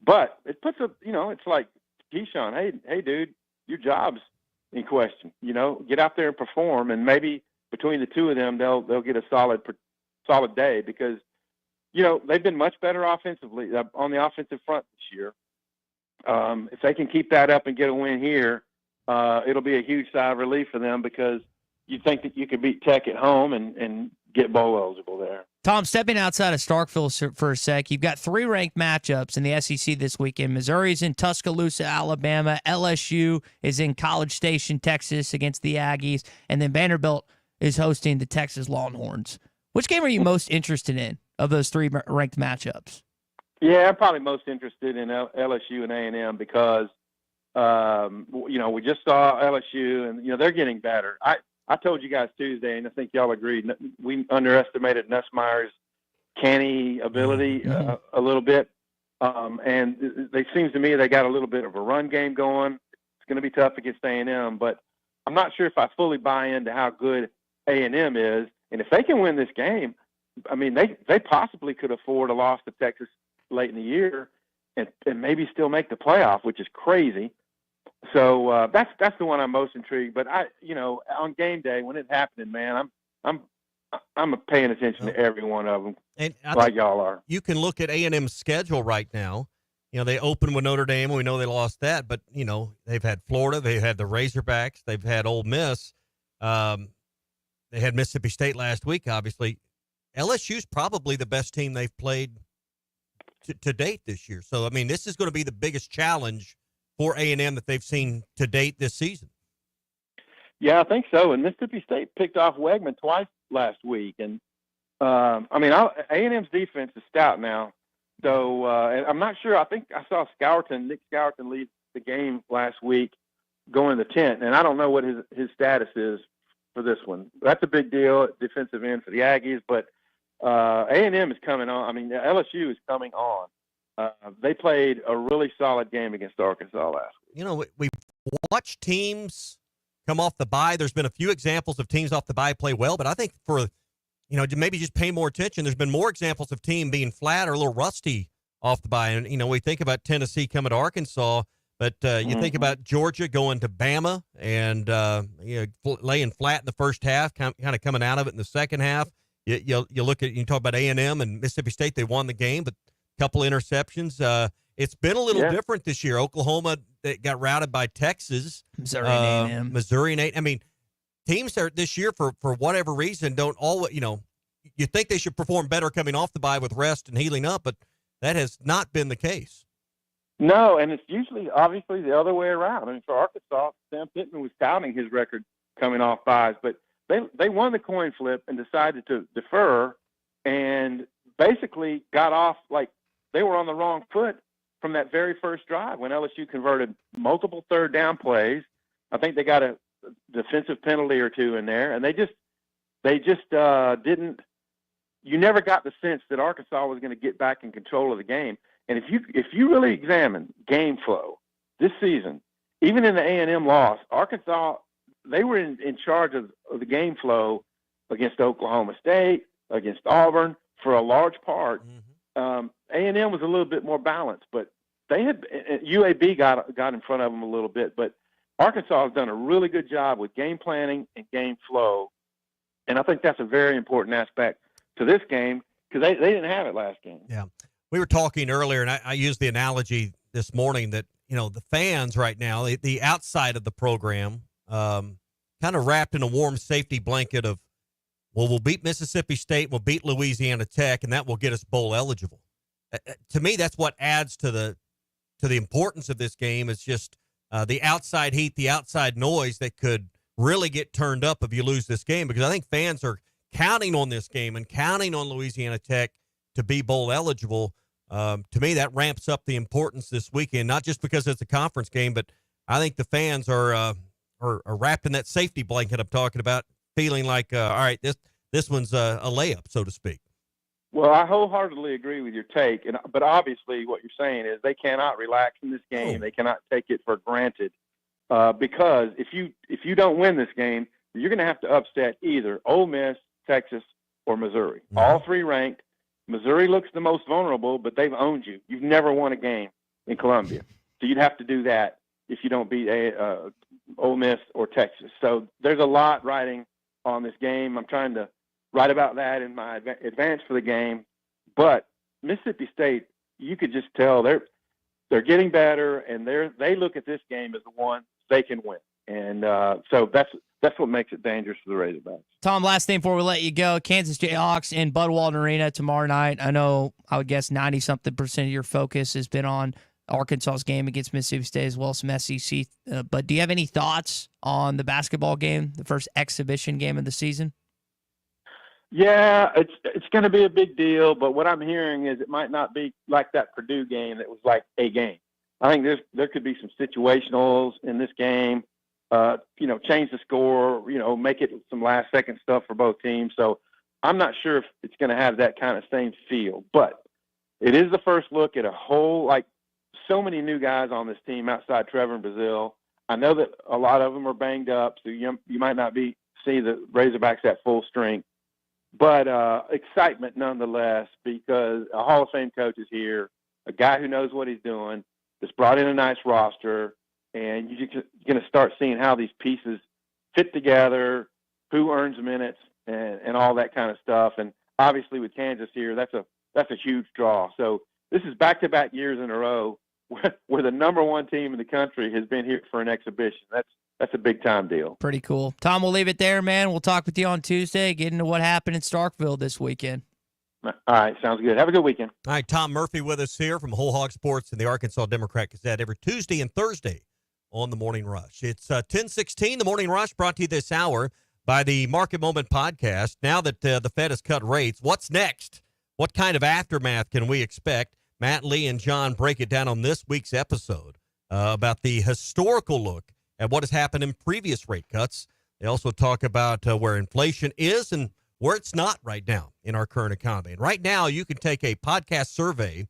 but it puts it's like, Keyshawn, hey, dude, your job's in question. Get out there and perform, and maybe between the 2 of them, they'll get a solid day, because they've been much better offensively on the offensive front this year. If they can keep that up and get a win here, it'll be a huge sigh of relief for them, because you think that you could beat Tech at home and get bowl eligible there. Tom, stepping outside of Starkville for a sec, you've got 3 ranked matchups in the SEC this weekend. Missouri's in Tuscaloosa, Alabama. LSU is in College Station, Texas, against the Aggies. And then Vanderbilt is hosting the Texas Longhorns. Which game are you most interested in of those 3 ranked matchups? Yeah, I'm probably most interested in LSU and A&M, because, we just saw LSU, and, they're getting better. I told you guys Tuesday, and I think y'all agreed, we underestimated Nussmeier's canny ability a little bit. And it seems to me they got a little bit of a run game going. It's going to be tough against A&M, but I'm not sure if I fully buy into how good A&M is. And if they can win this game, I mean, they possibly could afford a loss to Texas late in the year and maybe still make the playoff, which is crazy. So that's the one I'm most intrigued. But on game day when it's happening, man, I'm paying attention to every one of them, and like y'all are. You can look at A&M's schedule right now. They opened with Notre Dame, and we know they lost that. But they've had Florida, they've had the Razorbacks, they've had Ole Miss, they had Mississippi State last week. Obviously, LSU's probably the best team they've played to date this year. So I mean, this is going to be the biggest challenge for A&M that they've seen to date this season. Yeah, I think so. And Mississippi State picked off Wegman twice last week. And, A&M's defense is stout now. So, and I'm not sure. I think I saw Nick Scourton lead the game last week going to the 10th. And I don't know what his status is for this one. That's a big deal at defensive end for the Aggies. But A&M is coming on. I mean, LSU is coming on. They played a really solid game against Arkansas last week. You know, we've watched teams come off the bye. There's been a few examples of teams off the bye play well, but I think for, maybe just pay more attention, there's been more examples of team being flat or a little rusty off the bye. And, we think about Tennessee coming to Arkansas, but you think about Georgia going to Bama and, laying flat in the first half, kind of coming out of it in the second half. You look at, you talk about A&M and Mississippi State, they won the game, but a couple interceptions. It's been a little different this year. Oklahoma got routed by Texas. Missouri and A&M. Missouri and A&M. I mean, teams are this year, for whatever reason, don't always, you think they should perform better coming off the bye with rest and healing up, but that has not been the case. No, and it's usually, obviously, the other way around. I mean, for Arkansas, Sam Pittman was touting his record coming off byes, but they won the coin flip and decided to defer and basically got off like they were on the wrong foot from that very first drive when LSU converted multiple third down plays. I think they got a defensive penalty or two in there, and they just didn't. You never got the sense that Arkansas was going to get back in control of the game. And if you really examine game flow this season, even in the A&M loss, Arkansas, they were in charge of the game flow against Oklahoma State, against Auburn for a large part. A&M was a little bit more balanced, but they had UAB got in front of them a little bit. But Arkansas has done a really good job with game planning and game flow, and I think that's a very important aspect to this game because they didn't have it last game. Yeah, we were talking earlier, and I used the analogy this morning that the fans right now, the outside of the program, kind of wrapped in a warm safety blanket of, well, we'll beat Mississippi State, we'll beat Louisiana Tech, and that will get us bowl eligible. To me, that's what adds to the importance of this game. Is just the outside heat, the outside noise that could really get turned up if you lose this game, because I think fans are counting on this game and counting on Louisiana Tech to be bowl eligible. To me, that ramps up the importance this weekend, not just because it's a conference game, but I think the fans are wrapped in that safety blanket I'm talking about, feeling like, all right, this one's a layup, so to speak. Well, I wholeheartedly agree with your take, but obviously what you're saying is they cannot relax in this game. Oh. They cannot take it for granted because if you don't win this game, you're going to have to upset either Ole Miss, Texas, or Missouri. Mm-hmm. All three ranked. Missouri looks the most vulnerable, but they've owned you. You've never won a game in Columbia, so you'd have to do that if you don't beat Ole Miss or Texas. So there's a lot riding on this game. I'm trying to write about that in my advance for the game. But Mississippi State, you could just tell they're getting better, and they look at this game as the one they can win. And so that's what makes it dangerous for the Razorbacks. Tom, last thing before we let you go, Kansas Jayhawks in Bud Walton Arena tomorrow night. I know, I would guess 90-something% of your focus has been on Arkansas's game against Mississippi State as well as some SEC. But do you have any thoughts on the basketball game, the first exhibition game of the season? Yeah, it's going to be a big deal, but what I'm hearing is it might not be like that Purdue game that was like a game. I think there could be some situationals in this game, change the score, make it some last-second stuff for both teams. So I'm not sure if it's going to have that kind of same feel, but it is the first look at a whole, so many new guys on this team outside Trevor and Brazile. I know that a lot of them are banged up, so you might not see the Razorbacks at full strength. But excitement nonetheless, because a Hall of Fame coach is here, a guy who knows what he's doing, that's brought in a nice roster, and you're going to start seeing how these pieces fit together, who earns minutes, and all that kind of stuff. And obviously with Kansas here, that's a huge draw. So this is back-to-back years in a row where the number one team in the country has been here for an exhibition. That's a big-time deal. Pretty cool. Tom, we'll leave it there, man. We'll talk with you on Tuesday, get into what happened in Starkville this weekend. All right, sounds good. Have a good weekend. All right, Tom Murphy with us here from Whole Hog Sports and the Arkansas Democrat Gazette every Tuesday and Thursday on the Morning Rush. It's 10:16. The Morning Rush brought to you this hour by the Market Moment podcast. Now that the Fed has cut rates, what's next? What kind of aftermath can we expect? Matt, Lee, and John break it down on this week's episode about the historical look at what has happened in previous rate cuts. They also talk about where inflation is and where it's not right now in our current economy. And right now, you can take a podcast survey,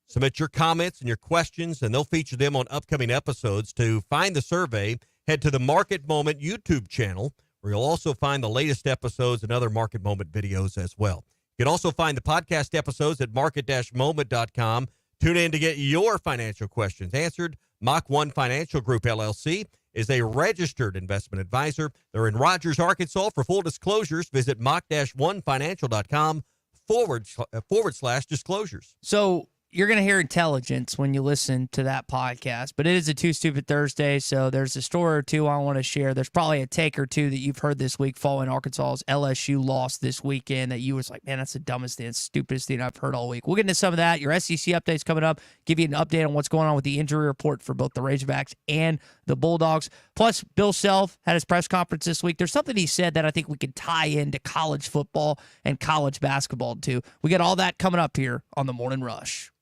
submit your comments and your questions, and they'll feature them on upcoming episodes. To find the survey, head to the Market Moment YouTube channel, where you'll also find the latest episodes and other Market Moment videos as well. You can also find the podcast episodes at market-moment.com. Tune in to get your financial questions answered. Mach 1 Financial Group, LLC, is a registered investment advisor. They're in Rogers, Arkansas. For full disclosures, visit mach-1financial.com /disclosures. So you're going to hear intelligence when you listen to that podcast, but it is a Too Stupid Thursday, so there's a story or two I want to share. There's probably a take or two that you've heard this week following Arkansas's LSU loss this weekend that you was like, man, that's the dumbest thing, stupidest thing I've heard all week. We'll get into some of that. Your SEC updates coming up, give you an update on what's going on with the injury report for both the Razorbacks and the Bulldogs. Plus, Bill Self had his press conference this week. There's something he said that I think we could tie into college football and college basketball too. We got all that coming up here on the Morning Rush.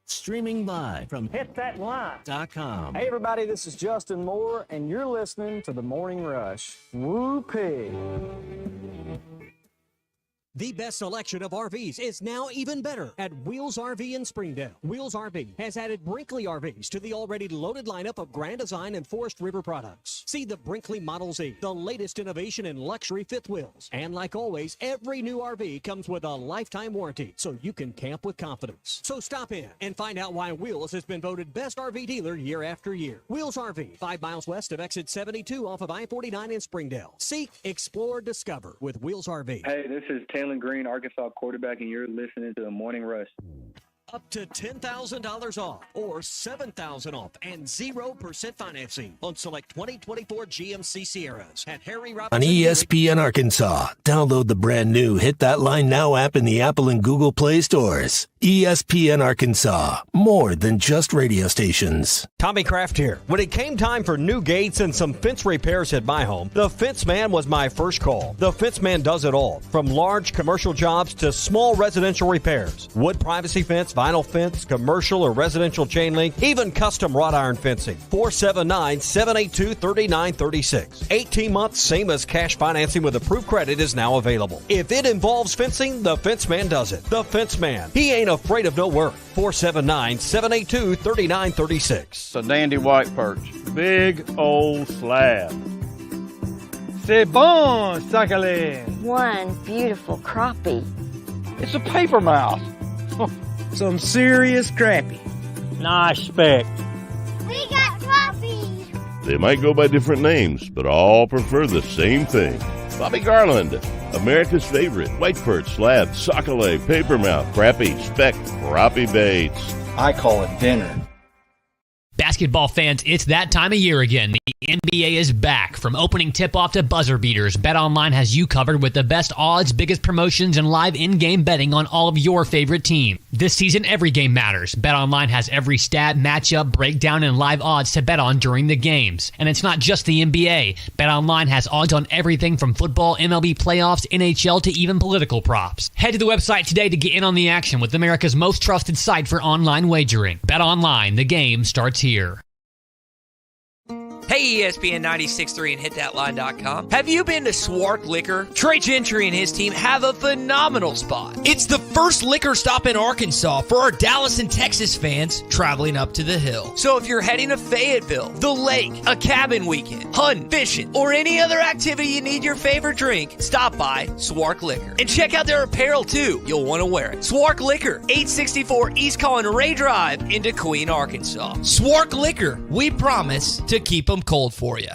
Streaming live from hitthatline.com. Hey everybody, this is Justin Moore, and you're listening to The Morning Rush. Whoopee. The best selection of RVs is now even better at Wheels RV in Springdale. Wheels RV has added Brinkley RVs to the already loaded lineup of Grand Design and Forest River products. See the Brinkley Model Z, the latest innovation in luxury fifth wheels. And like always, every new RV comes with a lifetime warranty, so you can camp with confidence. So stop in and find out why Wheels has been voted best RV dealer year after year. Wheels RV, 5 miles west of exit 72 off of I-49 in Springdale. Seek, explore, discover with Wheels RV. Hey, this is Taylor Green, Arkansas quarterback, and you're listening to The Morning Rush. Up to $10,000 off or $7,000 off and 0% financing on select 2024 GMC Sierras at Harry Robinson. On ESPN Arkansas, download the brand new Hit That Line Now app in the Apple and Google Play stores. ESPN Arkansas, more than just radio stations. Tommy Kraft here. When it came time for new gates and some fence repairs at my home, the Fence Man was my first call. The Fence Man does it all, from large commercial jobs to small residential repairs. Wood privacy fence, vinyl fence, commercial or residential chain link, even custom wrought iron fencing. 479-782-3936. 18 months, same as cash financing with approved credit is now available. If it involves fencing, the Fence Man does it. The Fence Man. He ain't afraid of no work. 479-782-3936. It's a dandy white perch. Big old slab. C'est bon, sacalé. One beautiful crappie. It's a paper mouse. Some serious crappie. Nice speck. We got crappies. They might go by different names, but all prefer the same thing. Bobby Garland, America's favorite white perch, slab, sockeye, papermouth, crappie, speck, crappie baits. I call it dinner. Basketball fans, it's that time of year again. The NBA is back. From opening tip-off to buzzer beaters, BetOnline has you covered with the best odds, biggest promotions, and live in-game betting on all of your favorite teams. This season, every game matters. BetOnline has every stat, matchup, breakdown, and live odds to bet on during the games. And it's not just the NBA. BetOnline has odds on everything from football, MLB playoffs, NHL, to even political props. Head to the website today to get in on the action with America's most trusted site for online wagering. BetOnline, the game starts here. Hey, ESPN 96.3 and hitthatline.com. Have you been to Swark Liquor? Trey Gentry and his team have a phenomenal spot. It's the first liquor stop in Arkansas for our Dallas and Texas fans traveling up to the hill. So if you're heading to Fayetteville, the lake, a cabin weekend, hunting, fishing, or any other activity you need your favorite drink, stop by Swark Liquor. And check out their apparel too. You'll want to wear it. Swark Liquor, 864 East Collin Ray Drive into Queen, Arkansas. Swark Liquor, we promise to keep them cold for you.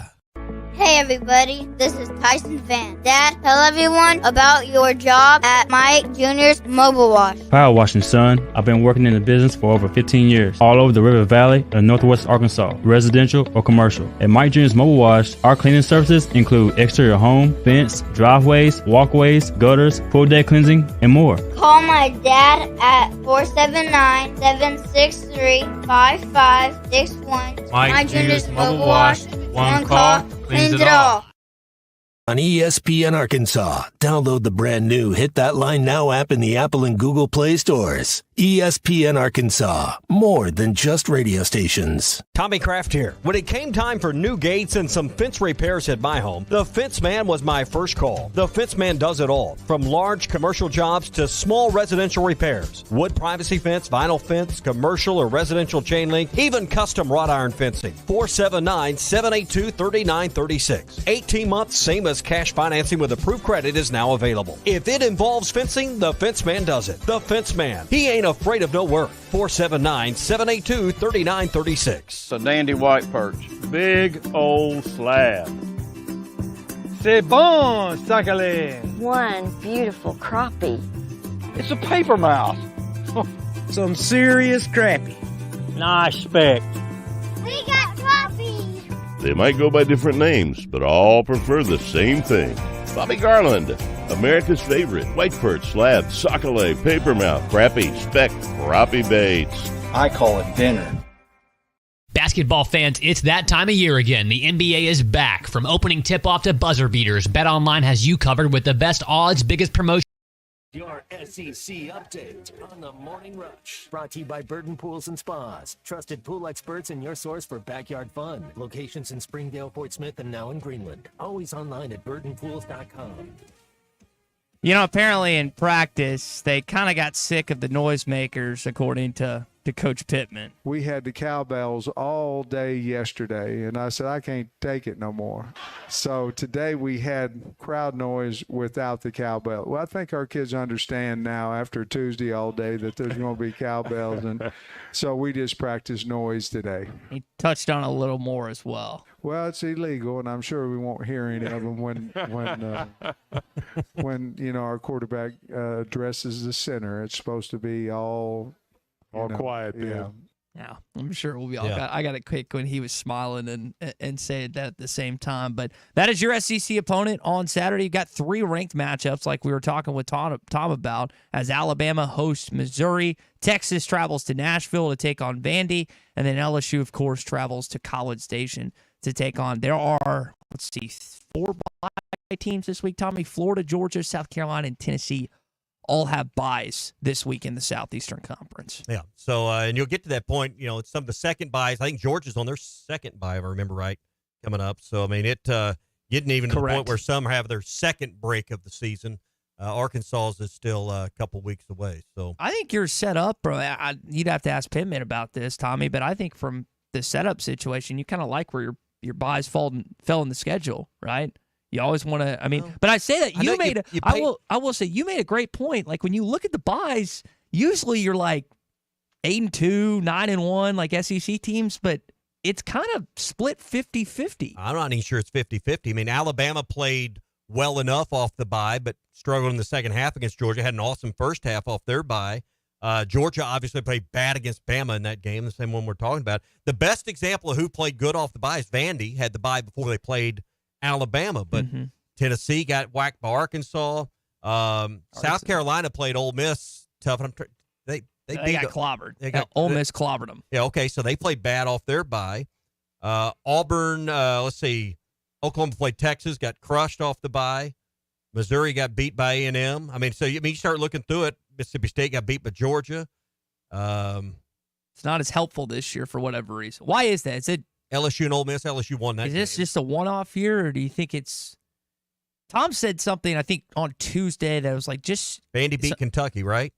Hey everybody, this is Tyson Van. Dad, tell everyone about your job at Mike Jr.'s Mobile Wash. Power washing, son. I've been working in the business for over 15 years, all over the River Valley and Northwest Arkansas, residential or commercial. At Mike Jr.'s Mobile Wash, our cleaning services include exterior home, fence, driveways, walkways, gutters, pool deck cleansing, and more. Call my dad at 479-763-5561. Mike Jr.'s Mobile Wash. One call, cleans it all. On ESPN Arkansas, download the brand new Hit That Line Now app in the Apple and Google Play stores. ESPN Arkansas, more than just radio stations. Tommy Kraft here. When it came time for new gates and some fence repairs at my home, the Fence Man was my first call. The Fence Man does it all, from large commercial jobs to small residential repairs. Wood privacy fence, vinyl fence, commercial or residential chain link, even custom wrought iron fencing. 479-782-3936. 18 months, same as cash financing with approved credit is now available. If it involves fencing, the Fence Man does it. The Fence Man. He ain't afraid of no work. 479-782-3936. A dandy white perch. Big old slab. C'est bon, sacalé. One beautiful crappie. It's a paper mouse. Some serious crappie. Nice speck. We got crappies. They might go by different names, but all prefer the same thing. Bobby Garland, America's favorite white perch, slab, sockeye, papermouth, crappie, speck, crappie baits. I call it dinner. Basketball fans, it's that time of year again. The NBA is back. From opening tip-off to buzzer beaters, BetOnline has you covered with the best odds, biggest promotions. Your SEC update on the Morning Rush. Brought to you by Burton Pools and Spas. Trusted pool experts and your source for backyard fun. Locations in Springdale, Fort Smith, and now in Greenland. Always online at burtonpools.com. You know, apparently in practice, they kind of got sick of the noisemakers, according to Coach Pittman. We had the cowbells all day yesterday, and I said, I can't take it no more. So today we had crowd noise without the cowbell. Well, I think our kids understand now after Tuesday all day that there's going to be cowbells, and so we just practiced noise today. He touched on a little more as well. Well, it's illegal, and I'm sure we won't hear any of them when you know our quarterback addresses the center. It's supposed to be all quiet. Yeah, I'm sure we'll be all. I got a kick when he was smiling and saying that at the same time. But that is your SEC opponent on Saturday. You've got 3 ranked matchups, like we were talking with Tom about, as Alabama hosts Missouri. Texas travels to Nashville to take on Vandy, and then LSU, of course, travels to College Station to take on. There are 4 bye teams this week. Tommy, Florida, Georgia, South Carolina, and Tennessee all have byes this week in the Southeastern Conference. Yeah. So, and you'll get to that point, you know, it's some of the second byes. I think Georgia's on their second bye, if I remember right, coming up. So, I mean, it getting even to the point where some have their second break of the season. Arkansas is still a couple weeks away. So I think you're set up, bro. You'd have to ask Pittman about this, Tommy, but I think from the setup situation, you kind of like where your byes fell in the schedule, right? You always want to. I mean, but I say that I will say you made a great point. Like when you look at the byes, usually you're like 8-2, 9-1, like SEC teams, but it's kind of split 50-50. I'm not even sure it's 50-50. I mean, Alabama played well enough off the bye, but struggled in the second half against Georgia. Had an awesome first half off their bye. Georgia obviously played bad against Bama in that game, the same one we're talking about. The best example of who played good off the bye is Vandy. Had the bye before they played Alabama, but Tennessee got whacked by Arkansas. South Carolina played Ole Miss tough. They got clobbered. Ole Miss clobbered them. Yeah, okay, so they played bad off their bye. Auburn, let's see, Oklahoma played Texas, got crushed off the bye. Missouri got beat by A&M. I mean, so you start looking through it. Mississippi State got beat by Georgia. It's not as helpful this year for whatever reason. Why is that? Is it LSU and Ole Miss? LSU won that. Is this just a one-off year, or do you think it's? Tom said something I think on Tuesday that was like just Vandy beat Kentucky, right?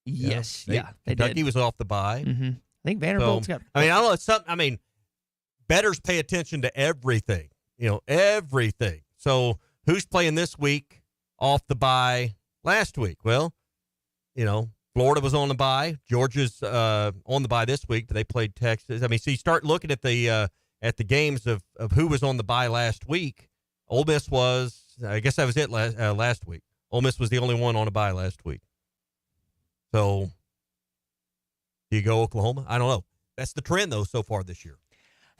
Yes, they Kentucky did. was off the bye. I think Vanderbilt's got. I mean, I don't know. It's something. I mean, bettors pay attention to everything. You know, everything. So who's playing this week off the bye last week? Well, you know, Florida was on the bye. Georgia's on the bye this week, but they played Texas. I mean, so you start looking at the at the games of who was on the bye last week, Ole Miss was, I guess that was it last week. Ole Miss was the only one on a bye last week. So, do you go Oklahoma? I don't know. That's the trend, though, so far this year.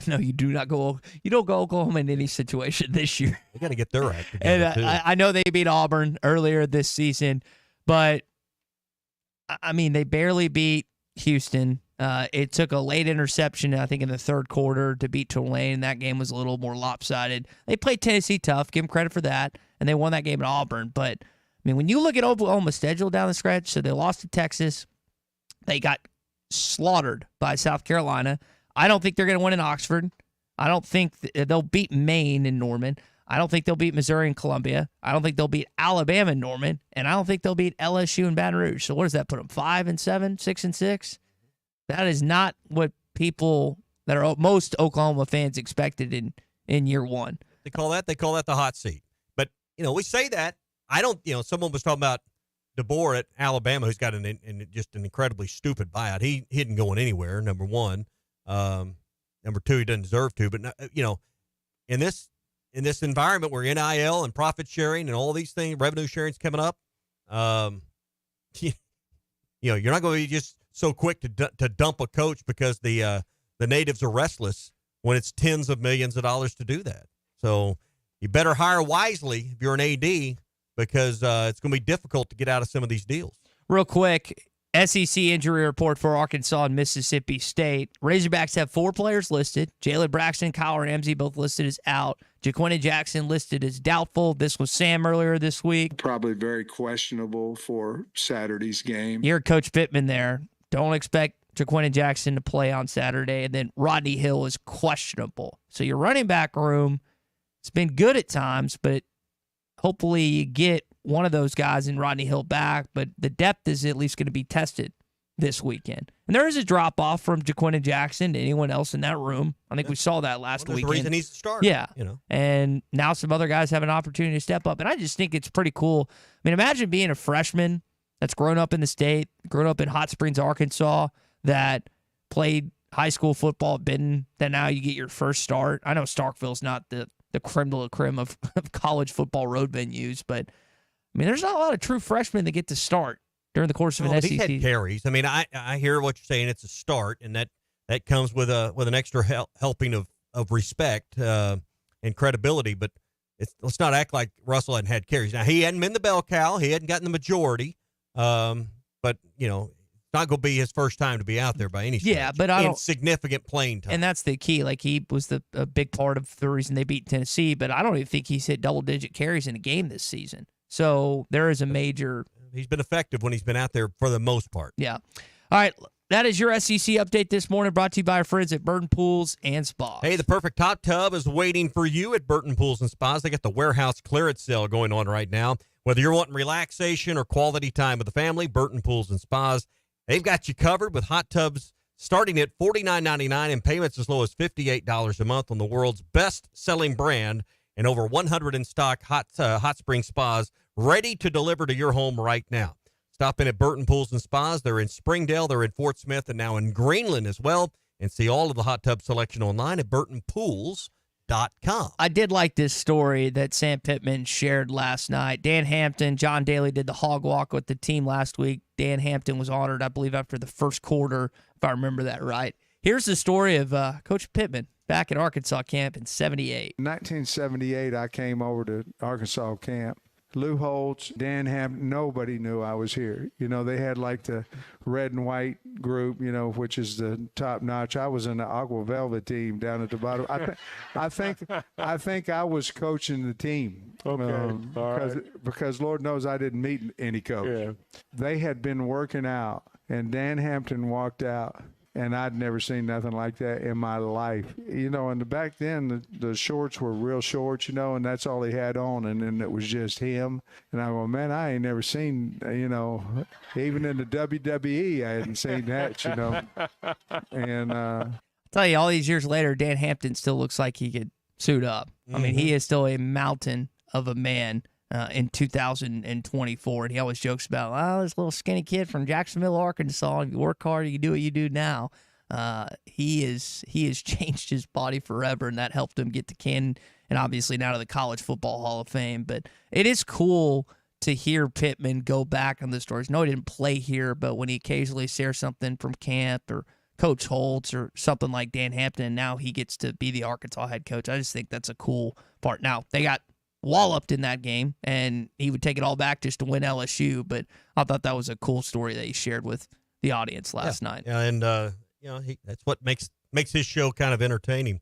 No, you do not go. You don't go Oklahoma in any situation this year. They got to get their act together, And too. I know they beat Auburn earlier this season, but I mean, they barely beat Houston. It took a late interception, I think, in the third quarter to beat Tulane. That game was a little more lopsided. They played Tennessee tough, give them credit for that, and they won that game at Auburn. But, I mean, when you look at Oklahoma's schedule down the stretch, so they lost to Texas. They got slaughtered by South Carolina. I don't think they're going to win in Oxford. I don't think they'll beat Maine in Norman. I don't think they'll beat Missouri and Columbia. I don't think they'll beat Alabama and Norman. And I don't think they'll beat LSU and Baton Rouge. So what does that put them? 5-7, 6-6? That is not what people that are most Oklahoma fans expected in year one. They call that the hot seat. But, we say that. I don't, someone was talking about DeBoer at Alabama, who's got just an incredibly stupid buyout. He isn't going anywhere, number one. Number two, he doesn't deserve to. But, in this environment where NIL and profit sharing and all these things, revenue sharing is coming up, you're not going to be just so quick to dump a coach because the natives are restless when it's tens of millions of dollars to do that. So you better hire wisely if you're an AD because it's going to be difficult to get out of some of these deals. Real quick, SEC injury report for Arkansas and Mississippi State. Razorbacks have 4 players listed. Jalen Braxton, Kyle Ramsey both listed as out. Jaquinta Jackson listed as doubtful. This was Sam earlier this week. Probably very questionable for Saturday's game. You heard Coach Pittman there. Don't expect Jaquinta Jackson to play on Saturday. And then Rodney Hill is questionable. So your running back room, it's been good at times, but hopefully you get one of those guys in Rodney Hill back, but the depth is at least going to be tested this weekend. And there is a drop-off from Jaquinta Jackson to anyone else in that room. I think we saw that last weekend. There's a reason he's the starter. Yeah. And now some other guys have an opportunity to step up. And I just think it's pretty cool. I mean, imagine being a freshman that's grown up in the state, grown up in Hot Springs, Arkansas, that played high school football at Benton, that now you get your first start. I know Starkville's not the creme de la creme of college football road venues, but I mean, there's not a lot of true freshmen that get to start during the course of an SEC. He's had carries. I mean, I hear what you're saying. It's a start, and that comes with an extra helping of respect and credibility. But let's not act like Russell hadn't had carries. Now, he hadn't been the bell cow. He hadn't gotten the majority. But it's not going to be his first time to be out there by any stretch. Yeah, but I don't significant playing time. And that's the key. Like, he was a big part of the reason they beat Tennessee. But I don't even think he's hit double-digit carries in a game this season. So there is a major. He's been effective when he's been out there for the most part. Yeah. All right. That is your SEC update this morning, brought to you by our friends at Burton Pools and Spas. Hey, the perfect hot tub is waiting for you at Burton Pools and Spas. They got the warehouse clearance sale going on right now. Whether you're wanting relaxation or quality time with the family, Burton Pools and Spas, they've got you covered with hot tubs starting at $49.99 and payments as low as $58 a month on the world's best-selling brand, and over 100 in stock hot spring spas ready to deliver to your home right now. Stop in at Burton Pools and Spas. They're in Springdale, they're in Fort Smith, and now in Greenland as well. And see all of the hot tub selection online at burtonpools.com. I did like this story that Sam Pittman shared last night. Dan Hampton, John Daly did the hog walk with the team last week. Dan Hampton was honored, I believe, after the first quarter, if I remember that right. Here's the story of Coach Pittman back at Arkansas camp in 78. In 1978, I came over to Arkansas camp. Lou Holtz, Dan Hampton, nobody knew I was here. They had like the red and white group, which is the top notch. I was in the Aqua Velvet team down at the bottom. I think I was coaching the team. Okay, because Lord knows I didn't meet any coach. Yeah. They had been working out, and Dan Hampton walked out. And I'd never seen nothing like that in my life. And back then, the shorts were real short, and that's all he had on. And then it was just him. And I go, man, I ain't never seen, even in the WWE, I hadn't seen that, And I'll tell you, all these years later, Dan Hampton still looks like he could suit up. I mean, he is still a mountain of a man. In 2024, and he always jokes about, this little skinny kid from Jacksonville, Arkansas. If you work hard, you can do what you do now. He has changed his body forever, and that helped him get to Canton and obviously now to the College Football Hall of Fame. But it is cool to hear Pittman go back on the stories. No, he didn't play here, but when he occasionally shares something from camp or Coach Holtz or something like Dan Hampton, and now he gets to be the Arkansas head coach. I just think that's a cool part. Now, they got walloped in that game, and he would take it all back just to win LSU, but I thought that was a cool story that he shared with the audience last night. Yeah, and that's what makes his show kind of entertaining.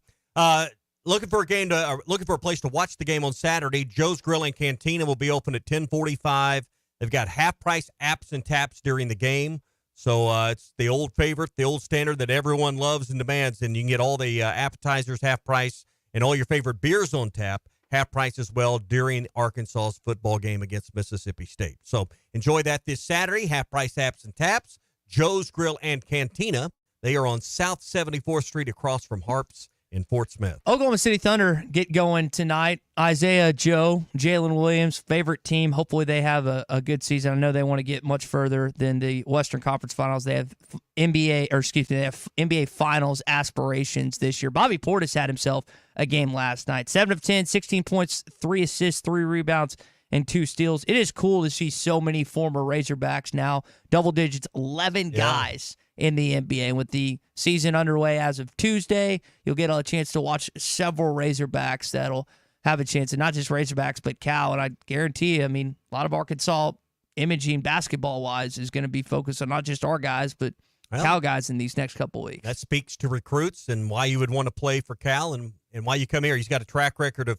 Looking for a place to watch the game on Saturday. Joe's Grill and Cantina will be open at 10:45. They've got half-price apps and taps during the game. So it's the old favorite, the old standard that everyone loves and demands. And you can get all the appetizers half price and all your favorite beers on tap half price as well during Arkansas's football game against Mississippi State. So enjoy that this Saturday. Half price apps and taps. Joe's Grill and Cantina. They are on South 74th Street across from Harps in Fort Smith. Oklahoma City Thunder get going tonight. Isaiah Joe, Jalen Williams, favorite team. Hopefully they have a good season. I know they want to get much further than the Western Conference Finals. They have they have NBA Finals aspirations this year. Bobby Portis had himself a game last night. 7 of 10, 16 points, 3 assists, 3 rebounds, and 2 steals. It is cool to see so many former Razorbacks now, double digits, 11 guys in the NBA. With the season underway as of Tuesday, you'll get a chance to watch several Razorbacks that'll have a chance, and not just Razorbacks, but Cal. And I guarantee you, a lot of Arkansas imaging basketball-wise is going to be focused on not just our guys, but Cal guys in these next couple weeks. That speaks to recruits and why you would want to play for Cal and why you come here. He's got a track record of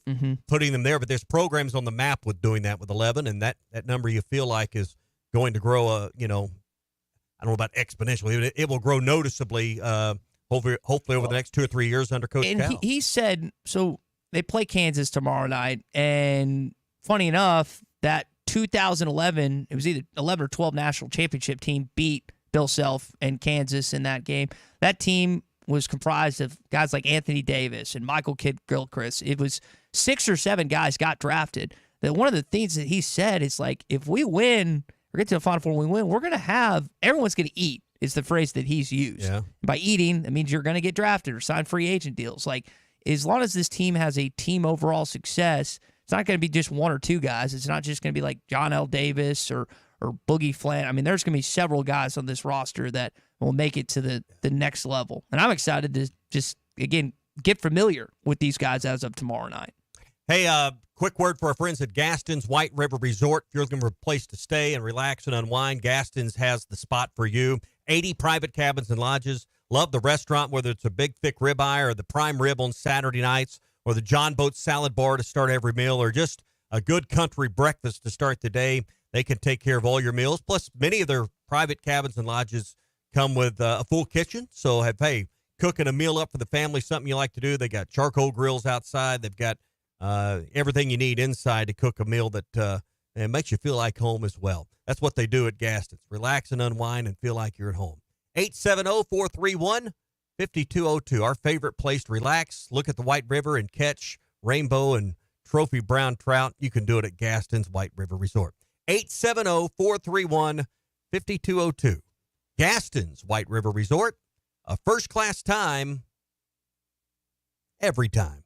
putting them there, but there's programs on the map with doing that with 11, and that number you feel like is going to grow, I don't know about exponentially. It will grow noticeably, hopefully over the next 2 or 3 years under Coach Cal. He said, so they play Kansas tomorrow night, and funny enough, that 2011, it was either 11 or 12 national championship team beat Bill Self and Kansas in that game. That team was comprised of guys like Anthony Davis and Michael Kidd-Gilchrist. It was 6 or 7 guys got drafted. That one of the things that he said is like, if we win or get to the Final Four and we win, we're going to have everyone's going to eat. Is the phrase that he's used. Yeah. By eating, that means you're going to get drafted or sign free agent deals. Like, as long as this team has a team overall success, it's not going to be just 1 or 2 guys. It's not just going to be like John L. Davis or Boogie Flant. There's going to be several guys on this roster that will make it to the next level. And I'm excited to just, again, get familiar with these guys as of tomorrow night. Hey, quick word for our friends at Gaston's White River Resort. If you're looking for a place to stay and relax and unwind, Gaston's has the spot for you. 80 private cabins and lodges. Love the restaurant, whether it's a big, thick ribeye or the prime rib on Saturday nights or the John Boat salad bar to start every meal or just a good country breakfast to start the day. They can take care of all your meals. Plus, many of their private cabins and lodges come with a full kitchen. So, cooking a meal up for the family, something you like to do. They got charcoal grills outside. They've got everything you need inside to cook a meal that makes you feel like home as well. That's what they do at Gaston's. Relax and unwind and feel like you're at home. 870-431-5202. Our favorite place to relax, look at the White River and catch rainbow and trophy brown trout. You can do it at Gaston's White River Resort. 870-431-5202. Gaston's White River Resort. A first-class time every time.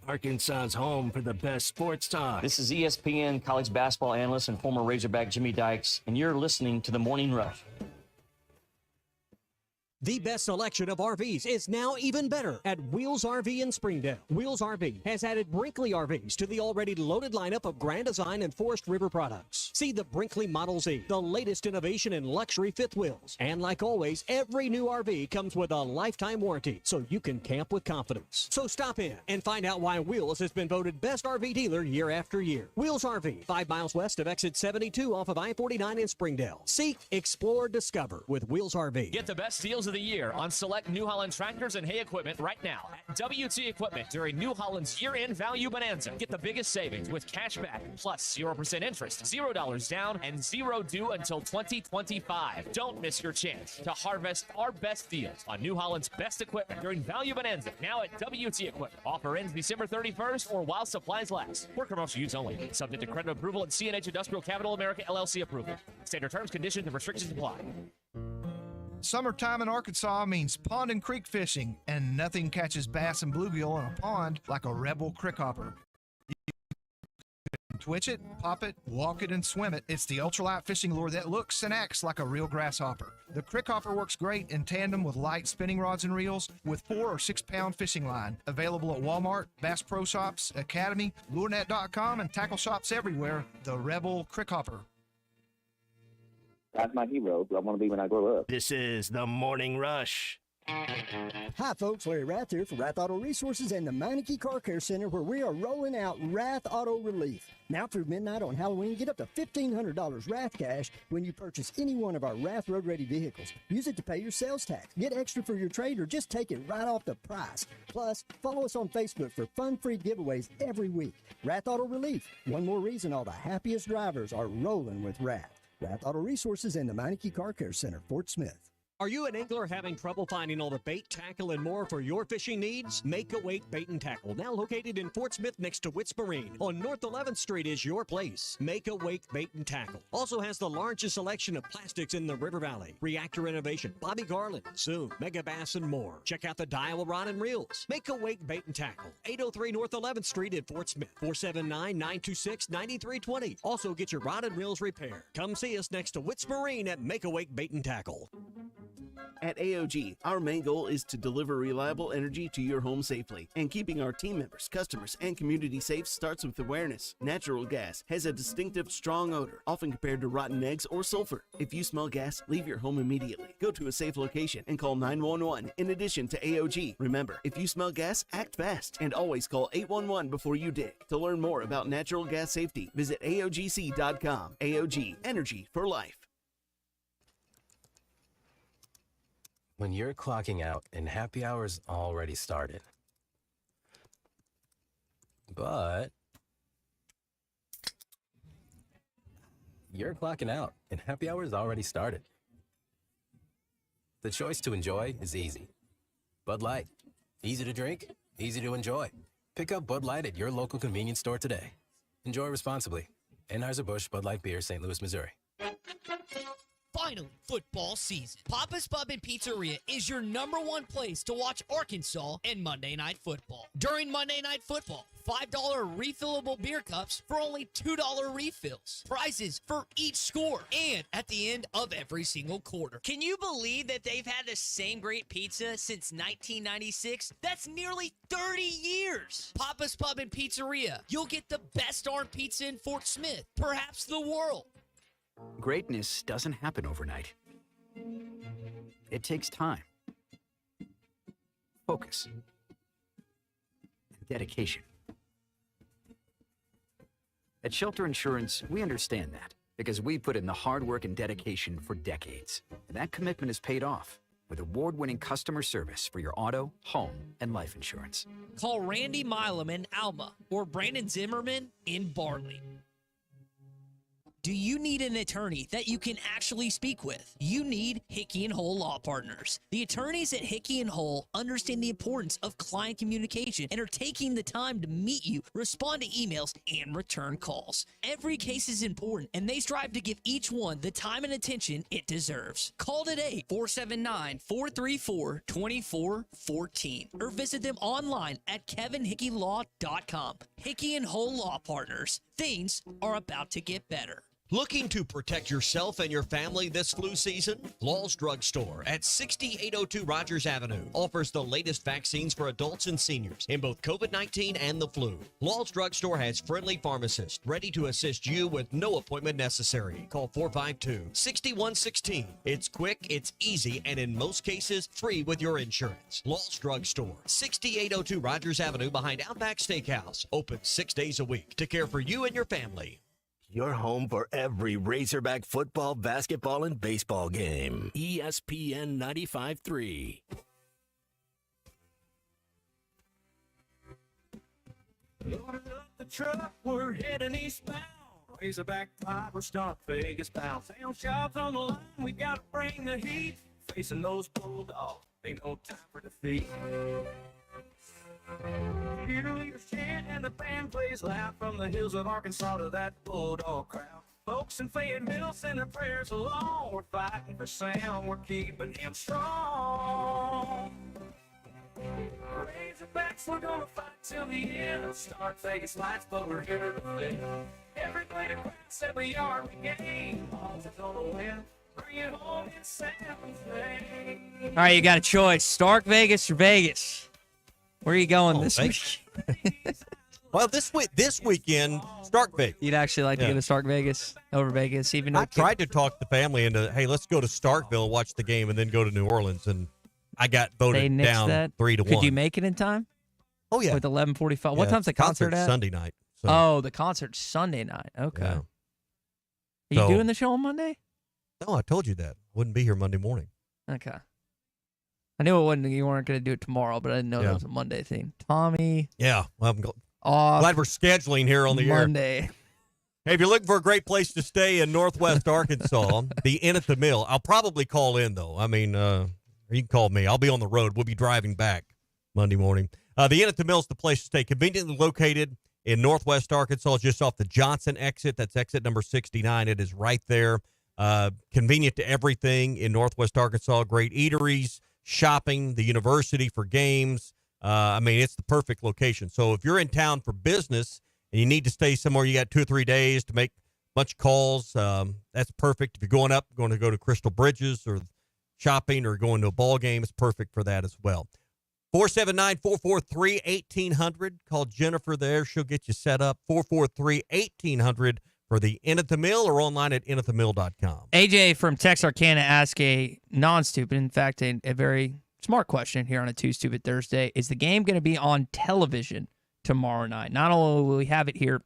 Arkansas's home for the best sports talk. This is ESPN college basketball analyst and former Razorback Jimmy Dykes, and you're listening to The Morning Rush. The best selection of RVs is now even better at Wheels RV in Springdale. Wheels RV has added Brinkley RVs to the already loaded lineup of Grand Design and Forest River products. See the Brinkley Model Z, the latest innovation in luxury fifth wheels. And like always, every new RV comes with a lifetime warranty, so you can camp with confidence. So stop in and find out why Wheels has been voted best RV dealer year after year. Wheels RV, 5 miles west of exit 72 off of I-49 in Springdale. Seek, explore, discover with Wheels RV. Get the best deals of the year on select New Holland tractors and hay equipment right now at WT Equipment during New Holland's year-end value bonanza. Get the biggest savings with cash back plus 0% interest, $0 down, and 0 due until 2025. Don't miss your chance to harvest our best deals on New Holland's best equipment during value bonanza now at WT Equipment. Offer ends December 31st or while supplies last. For commercial use only. Subject to credit approval and CNH Industrial Capital America LLC approval. Standard terms, conditions, and restrictions apply. Summertime in Arkansas means pond and creek fishing, and nothing catches bass and bluegill in a pond like a Rebel Crick Hopper. Twitch it, pop it, walk it, and swim it. It's the ultralight fishing lure that looks and acts like a real grasshopper. The Crick Hopper works great in tandem with light spinning rods and reels with 4 or 6 pound fishing line. Available at Walmart, Bass Pro Shops, Academy, LureNet.com, and tackle shops everywhere. The Rebel Crick Hopper. That's my hero. I want to be when I grow up. This is the Morning Rush. Hi, folks. Larry Rath here for Rath Auto Resources and the Meineke Car Care Center, where we are rolling out Rath Auto Relief. Now through midnight on Halloween, get up to $1,500 Rath cash when you purchase any one of our Rath Road Ready vehicles. Use it to pay your sales tax, get extra for your trade, or just take it right off the price. Plus, follow us on Facebook for fun-free giveaways every week. Rath Auto Relief. One more reason all the happiest drivers are rolling with Rath. Rath Auto Resources and the Meineke Car Care Center, Fort Smith. Are you an angler having trouble finding all the bait, tackle, and more for your fishing needs? Make Awake Bait and Tackle, now located in Fort Smith next to Witts Marine on North 11th Street, is your place. Make Awake Bait and Tackle also has the largest selection of plastics in the River Valley. Reactor Innovation, Bobby Garland, Zoom, Mega Bass, and more. Check out the Daiwa Rod and Reels. Make Awake Bait and Tackle, 803 North 11th Street in Fort Smith, 479-926-9320. Also get your rod and reels repaired. Come see us next to Witts Marine at Make Awake Bait and Tackle. At AOG, our main goal is to deliver reliable energy to your home safely. And keeping our team members, customers, and community safe starts with awareness. Natural gas has a distinctive, strong odor, often compared to rotten eggs or sulfur. If you smell gas, leave your home immediately. Go to a safe location and call 911 in addition to AOG. Remember, if you smell gas, act fast and always call 811 before you dig. To learn more about natural gas safety, visit AOGC.com. AOG, energy for life. When you're clocking out and happy hour's already started. But you're clocking out and happy hour's already started. The choice to enjoy is easy. Bud Light. Easy to drink, easy to enjoy. Pick up Bud Light at your local convenience store today. Enjoy responsibly. Anheuser-Busch Bud Light Beer, St. Louis, Missouri. Finally, football season. Papa's Pub and Pizzeria is your #1 place to watch Arkansas and Monday Night Football. During Monday Night Football, $5 refillable beer cups for only $2 refills. Prizes for each score and at the end of every single quarter. Can you believe that they've had the same great pizza since 1996? That's nearly 30 years. Papa's Pub and Pizzeria. You'll get the best darn pizza in Fort Smith, perhaps the world. Greatness doesn't happen overnight. It takes time, focus, and dedication. At Shelter Insurance, we understand that because we put in the hard work and dedication for decades. And that commitment is paid off with award-winning customer service for your auto, home, and life insurance. Call Randy Milam in Alma or Brandon Zimmerman in Barley. Do you need an attorney that you can actually speak with? You need Hickey & Hull Law Partners. The attorneys at Hickey & Hull understand the importance of client communication and are taking the time to meet you, respond to emails, and return calls. Every case is important, and they strive to give each one the time and attention it deserves. Call today, 479-434-2414, or visit them online at kevinhickeylaw.com. Hickey & Hull Law Partners. Things are about to get better. Looking to protect yourself and your family this flu season? Law's Drug Store at 6802 Rogers Avenue offers the latest vaccines for adults and seniors in both COVID-19 and the flu. Law's Drug Store has friendly pharmacists ready to assist you with no appointment necessary. Call 452-6116. It's quick, it's easy, and in most cases, free with your insurance. Law's Drug Store, 6802 Rogers Avenue behind Outback Steakhouse. Open 6 days a week to care for you and your family. Your home for every Razorback football, basketball, and baseball game. ESPN 95.3. Loaded up the truck, we're heading eastbound. Razorback pride, we're start Vegas bound. Sound shops on the line, we gotta bring the heat. Facing those Bulldogs, ain't no time for defeat. Cheerleaders chant and the band plays loud from the hills of Arkansas to that Bulldog crowd. Folks in Fayetteville send their prayers along. We're fighting for Sam, we're keeping him strong. Razorbacks, we're gonna fight till the end. Start Vegas lights, but we're here to win. Everybody said we are regained. Balls are gonna win. Bring it home in San Jose. All right, you got a choice: Stark Vegas or Vegas. Where are you going this week? Well, this weekend, Stark Vegas. You'd actually like to go to Stark Vegas over Vegas, even though I tried to talk the family into, hey, let's go to Starkville and watch the game, and then go to New Orleans, and I got voted down 3-1. Could you make it in time? Oh yeah, with 11:45. What time's the concert at? Sunday night. So. Oh, the concert's Sunday night. Okay. Yeah. Are you doing the show on Monday? No, I told you that. Wouldn't be here Monday morning. Okay. I knew you weren't going to do it tomorrow, but I didn't know that was a Monday thing. Tommy. Yeah. Well, I'm glad we're scheduling here on the Monday. air. Hey, if you're looking for a great place to stay in Northwest Arkansas, the Inn at the Mill. I'll probably call in, though. I mean, you can call me. I'll be on the road. We'll be driving back Monday morning. The Inn at the Mill is the place to stay. Conveniently located in Northwest Arkansas, just off the Johnson exit. That's exit number 69. It is right there. Convenient to everything in Northwest Arkansas. Great eateries, shopping, the university for games. I mean, it's the perfect location. So if you're in town for business and you need to stay somewhere, you got 2 or 3 days to make a bunch of calls, that's perfect. If you're going to go to Crystal Bridges or shopping or going to a ball game, it's perfect for that as well. 479-443-1800. Call Jennifer there. She'll get you set up. 443-1800 for the Inn at the Mill, or online at innatthemill.com. AJ from Texarkana asked a non-stupid, in fact, a very smart question here on a Too Stupid Thursday. Is the game going to be on television tomorrow night? Not only will we have it here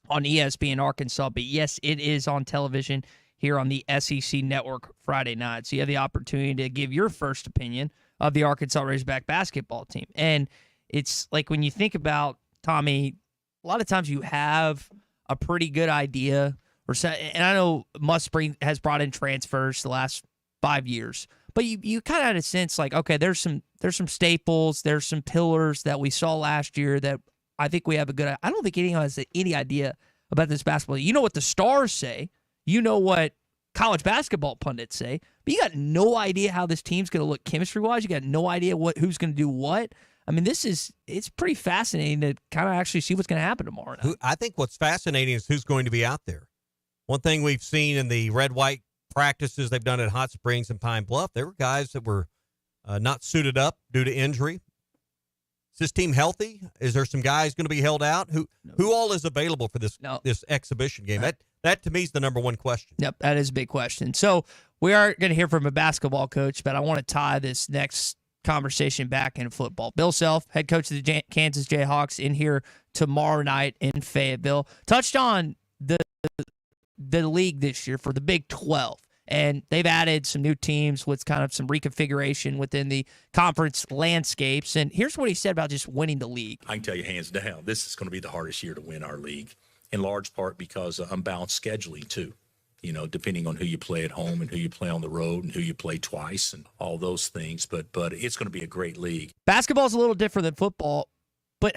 on ESPN Arkansas, but yes, it is on television here on the SEC Network Friday night. So you have the opportunity to give your first opinion of the Arkansas Razorback basketball team. And it's like when you think about, Tommy, a lot of times you have a pretty good idea, and I know Musspring has brought in transfers the last 5 years, but you kind of had a sense like, okay, there's some staples, there's some pillars that we saw last year that I think we have a good. I don't think anyone has any idea about this basketball. You know what the stars say, you know what college basketball pundits say, but you got no idea how this team's going to look chemistry-wise. You got no idea who's going to do what. I mean, it's pretty fascinating to kind of actually see what's going to happen tomorrow night. I think what's fascinating is who's going to be out there. One thing we've seen in the red-white practices they've done at Hot Springs and Pine Bluff, there were guys that were not suited up due to injury. Is this team healthy? Is there some guys going to be held out? Who all is available for this exhibition game? That to me is the number one question. Yep, that is a big question. So we are going to hear from a basketball coach, but I want to tie this next conversation back in football. Bill Self, head coach of the Kansas Jayhawks, in here tomorrow night in Fayetteville, touched on the league this year for the Big 12. And they've added some new teams with kind of some reconfiguration within the conference landscapes. And here's what he said about just winning the league. I can tell you hands down, this is going to be the hardest year to win our league, in large part because of unbalanced scheduling too. You know, depending on who you play at home and who you play on the road and who you play twice and all those things. But it's going to be a great league. Basketball is a little different than football, but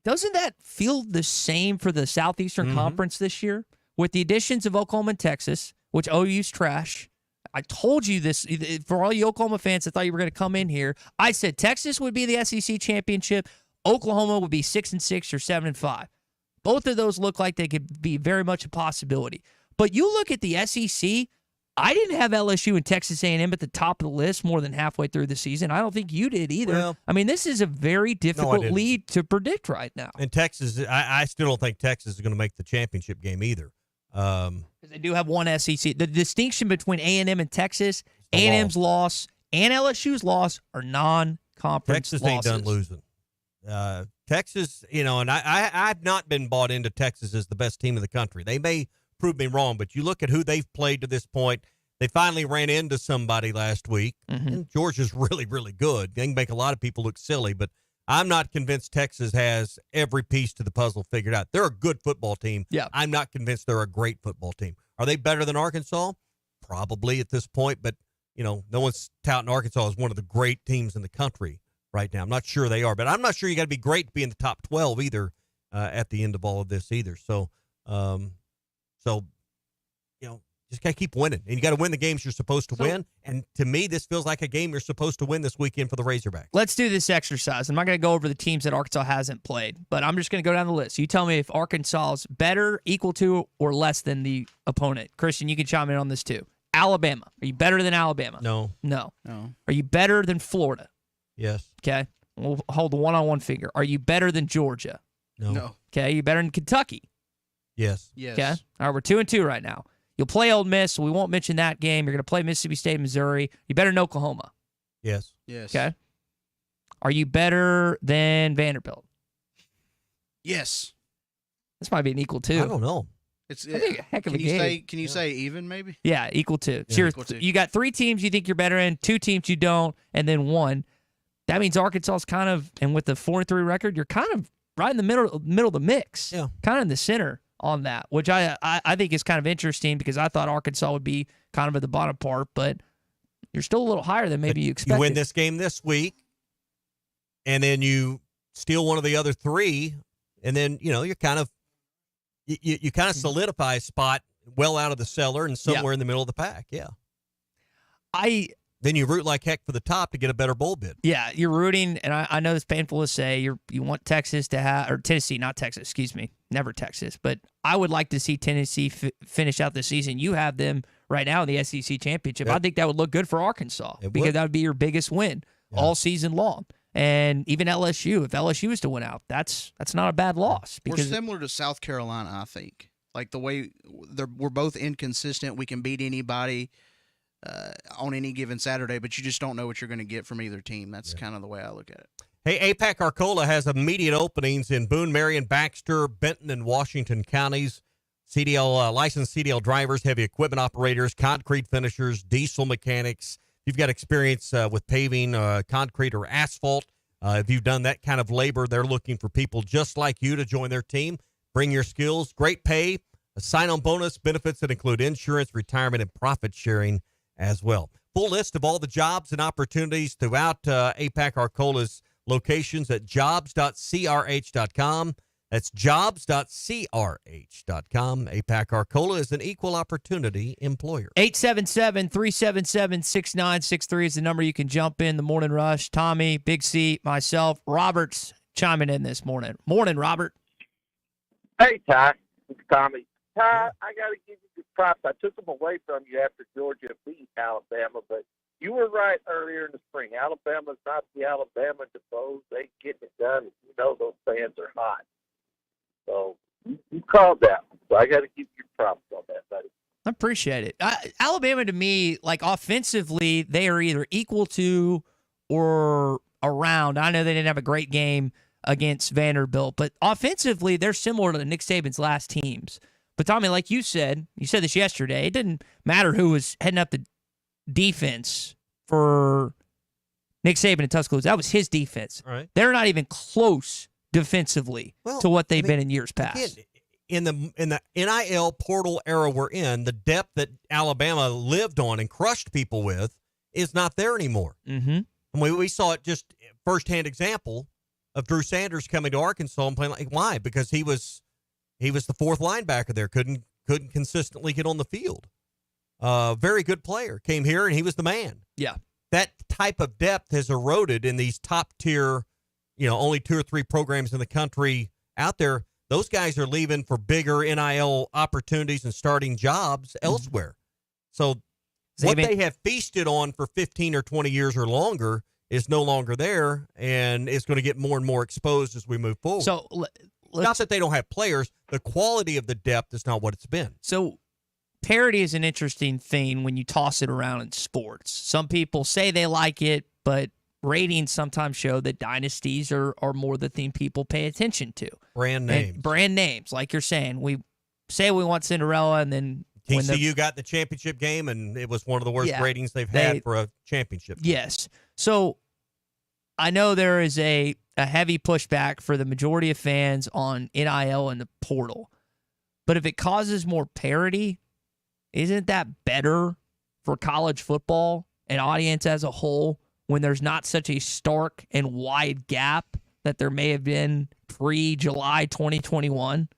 doesn't that feel the same for the Southeastern Conference this year? With the additions of Oklahoma and Texas, which OU's trash. I told you this, for all you Oklahoma fans that thought you were going to come in here. I said Texas would be the SEC championship. Oklahoma would be 6-6 or 7-5. Both of those look like they could be very much a possibility. But you look at the SEC, I didn't have LSU and Texas A&M at the top of the list more than halfway through the season. I don't think you did either. Well, I mean, this is a very difficult lead to predict right now. And Texas, I still don't think Texas is going to make the championship game either. They do have one SEC. The distinction between A&M and Texas, A&M's loss and LSU's loss are non-conference Texas losses. Ain't done losing. Texas, and I've not been bought into Texas as the best team in the country. They may prove me wrong, but you look at who they've played to this point. They finally ran into somebody last week, and Georgia's really, really good. They can make a lot of people look silly, but I'm not convinced Texas has every piece to the puzzle figured out. They're a good football team. Yeah. I'm not convinced they're a great football team. Are they better than Arkansas? Probably at this point, but, no one's touting Arkansas as one of the great teams in the country right now. I'm not sure they are, but I'm not sure you got to be great to be in the top 12 either at the end of all of this either. So Just got to keep winning, and you got to win the games you're supposed to win. And to me, this feels like a game you're supposed to win this weekend for the Razorbacks. Let's do this exercise. I'm not going to go over the teams that Arkansas hasn't played, but I'm just going to go down the list. You tell me if Arkansas is better, equal to, or less than the opponent. Christian, you can chime in on this too. Alabama. Are you better than Alabama? No. No. Are you better than Florida? Yes. Okay. We'll hold the one-on-one finger. Are you better than Georgia? No. Okay. You better than Kentucky? Yes. Okay. All right. We're 2-2 right now. You'll play Ole Miss, so we won't mention that game. You're going to play Mississippi State, Missouri. You better than Oklahoma. Yes. Okay. Are you better than Vanderbilt? Yes. This might be an equal two. I don't know. It's I think a heck of a can you game. say can you say even maybe? Yeah, equal two. Yeah. So Equal two. you got 3 teams you think you're better in, 2 teams you don't, and then 1. That means Arkansas's kind of, and with the 4-3 record, you're kind of right in the middle of the mix. Yeah. Kind of in the center on that, which I think is kind of interesting because I thought Arkansas would be kind of at the bottom part, but you're still a little higher than maybe you expected. You win this game this week, and then you steal one of the other 3, and then you're kind of you kind of solidify a spot well out of the cellar and somewhere in the middle of the pack. Yeah. Then you root like heck for the top to get a better bowl bid. Yeah, you're rooting, and I know it's painful to say. You want Texas to have, or Tennessee, not Texas, excuse me, never Texas. But I would like to see Tennessee finish out the season. You have them right now in the SEC championship. Yep. I think that would look good for Arkansas It because would. that would be your biggest win all season long. And even LSU, if LSU is to win out, that's not a bad loss. We're Because similar to South Carolina, I think. Like the way we're both inconsistent. We can beat anybody on any given Saturday, but you just don't know what you're going to get from either team. That's kind of the way I look at it. Hey, APAC Arcola has immediate openings in Boone, Marion, Baxter, Benton, and Washington counties. CDL licensed CDL drivers, heavy equipment operators, concrete finishers, diesel mechanics. If you've got experience with paving, concrete, or asphalt, if you've done that kind of labor, they're looking for people just like you to join their team. Bring your skills, great pay, a sign-on bonus, benefits that include insurance, retirement, and profit sharing as well. Full list of all the jobs and opportunities throughout APAC Arcola's locations at jobs.crh.com. That's jobs.crh.com. APAC Arcola is an equal opportunity employer. 877-377-6963 is the number you can jump in the Morning Rush. Tommy, Big C, myself, Robert's chiming in this morning. Morning, Robert. Hey, Ty. It's Tommy. Ty, I got to give you the props. I took them away from you after Georgia beat Alabama, but you were right earlier in the spring. Alabama's not the Alabama DeBose. They getting it done. You know those fans are hot. So you called that one. So I got to give you props on that, buddy. I appreciate it. Alabama, to me, like offensively, they are either equal to or around. I know they didn't have a great game against Vanderbilt, but offensively, they're similar to Nick Saban's last teams. But Tommy, like you said this yesterday, it didn't matter who was heading up the defense for Nick Saban and Tuscaloosa. That was his defense. Right. They're not even close defensively to what they've been in years past. Again, in the NIL portal era we're in, the depth that Alabama lived on and crushed people with is not there anymore. Mm-hmm. And we saw it just firsthand example of Drew Sanders coming to Arkansas and playing like why? Because he was the fourth linebacker there, couldn't consistently get on the field. Very good player. Came here and he was the man. Yeah. That type of depth has eroded in these top tier, only 2 or 3 programs in the country out there. Those guys are leaving for bigger NIL opportunities and starting jobs elsewhere. So what they have feasted on for 15 or 20 years or longer is no longer there, and it's going to get more and more exposed as we move forward. So not that they don't have players, the quality of the depth is not what it's been. So parity is an interesting thing when you toss it around in sports. Some people say they like it, but ratings sometimes show that dynasties are more the thing people pay attention to. Brand names. And brand names, like you're saying. We say we want Cinderella, and then TCU got the championship game, and it was one of the worst ratings they've had for a championship game. Yes. So I know there is a heavy pushback for the majority of fans on NIL and the portal. But if it causes more parity, isn't that better for college football and audience as a whole when there's not such a stark and wide gap that there may have been pre-July 2021?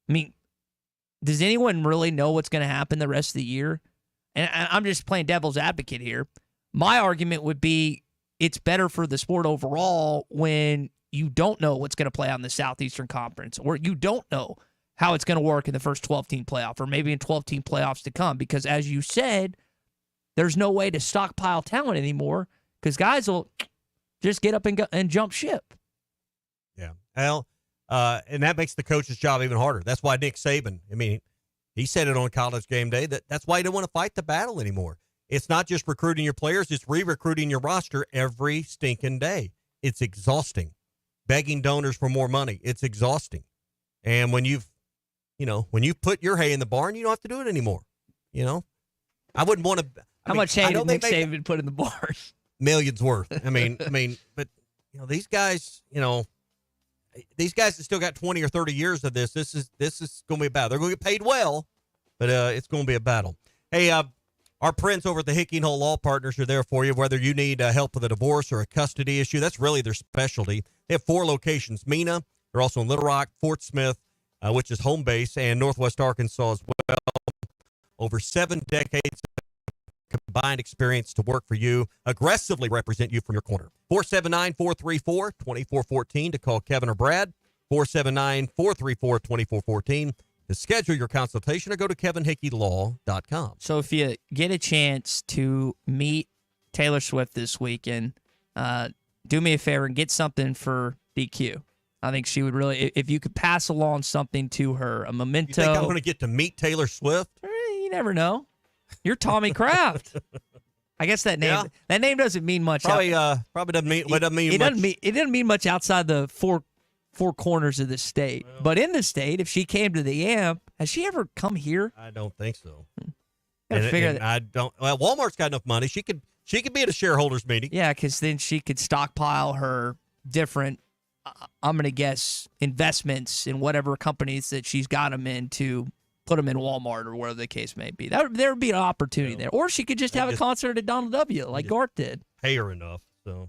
I mean, does anyone really know what's going to happen the rest of the year? And I'm just playing devil's advocate here. My argument would be it's better for the sport overall when you don't know what's going to play on the Southeastern Conference, or you don't know how it's going to work in the first 12-team playoff, or maybe in 12-team playoffs to come. Because as you said, there's no way to stockpile talent anymore because guys will just get up and jump ship. Yeah. Well, and that makes the coach's job even harder. That's why Nick Saban, I mean, he said it on College Game Day, that's why he don't want to fight the battle anymore. It's not just recruiting your players, it's re-recruiting your roster every stinking day. It's exhausting. Begging donors for more money, it's exhausting. And when you've put your hay in the barn, you don't have to do it anymore. I wouldn't want to. How much hay did Nick Saban put in the barn? Millions worth. I mean, but these guys, these guys that still got 20 or 30 years of this is going to be a battle. They're going to get paid well, but it's going to be a battle. Hey, our friends over at the Hickey & Hull Law Partners are there for you, whether you need help with a divorce or a custody issue. That's really their specialty. They have 4 locations. Mena, they're also in Little Rock, Fort Smith, which is home base, and Northwest Arkansas as well. Over 7 decades of combined experience to work for you, aggressively represent you from your corner. 479-434-2414 to call Kevin or Brad. 479-434-2414 to schedule your consultation, or go to kevinhickeylaw.com. So if you get a chance to meet Taylor Swift this weekend, do me a favor and get something for DQ. I think she would really, if you could pass along something to her, a memento. You think I'm going to get to meet Taylor Swift? You never know. You're Tommy Kraft. I guess that name doesn't mean much. Probably doesn't mean much. It doesn't mean much outside the four corners of the state. Well, but in the state, if she came to the AMP, has she ever come here? I don't think so. I don't. Well, Walmart's got enough money. She could be at a shareholders meeting. Yeah, because then she could stockpile her different, I'm going to guess, investments in whatever companies that she's got them in to put them in Walmart or whatever the case may be. There would be an opportunity there. Or she could just have a concert at Donald W. like Garth did. Pay her enough. So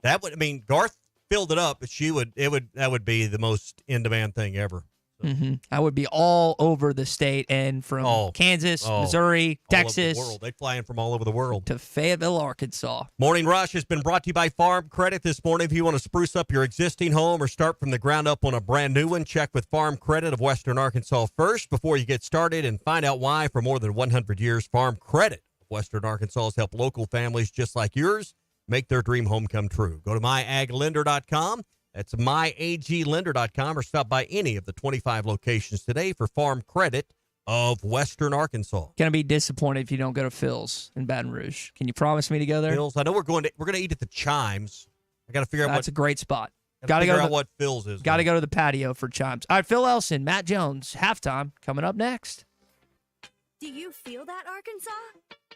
that would, Garth filled it up, but that would be the most in-demand thing ever. So. Mm-hmm. I would be all over the state, and from Kansas, Missouri, Texas. Over the world. They fly in from all over the world. To Fayetteville, Arkansas. Morning Rush has been brought to you by Farm Credit this morning. If you want to spruce up your existing home or start from the ground up on a brand new one, check with Farm Credit of Western Arkansas first before you get started, and find out why. For more than 100 years, Farm Credit of Western Arkansas has helped local families just like yours make their dream home come true. Go to myaglender.com. That's myaglender.com, or stop by any of the 25 locations today for Farm Credit of Western Arkansas. Gonna be disappointed if you don't go to Phil's in Baton Rouge. Can you promise me to go there? Phil's, I know we're going to eat at the Chimes. I got to figure out that's a great spot. Got to figure out what Phil's is. Got to go to the patio for Chimes. All right, Phil Elson, Matt Jones, halftime coming up next. Do you feel that, Arkansas?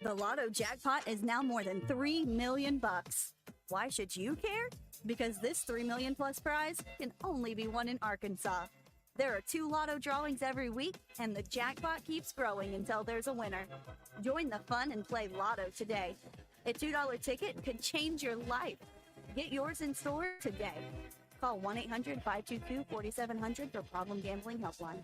The Lotto jackpot is now more than $3 million. Why should you care? Because this $3 million plus prize can only be won in Arkansas. There are 2 Lotto drawings every week, and the jackpot keeps growing until there's a winner. Join the fun and play Lotto today. A $2 ticket could change your life. Get yours in store today. Call 1-800-522-4700 for Problem Gambling Helpline.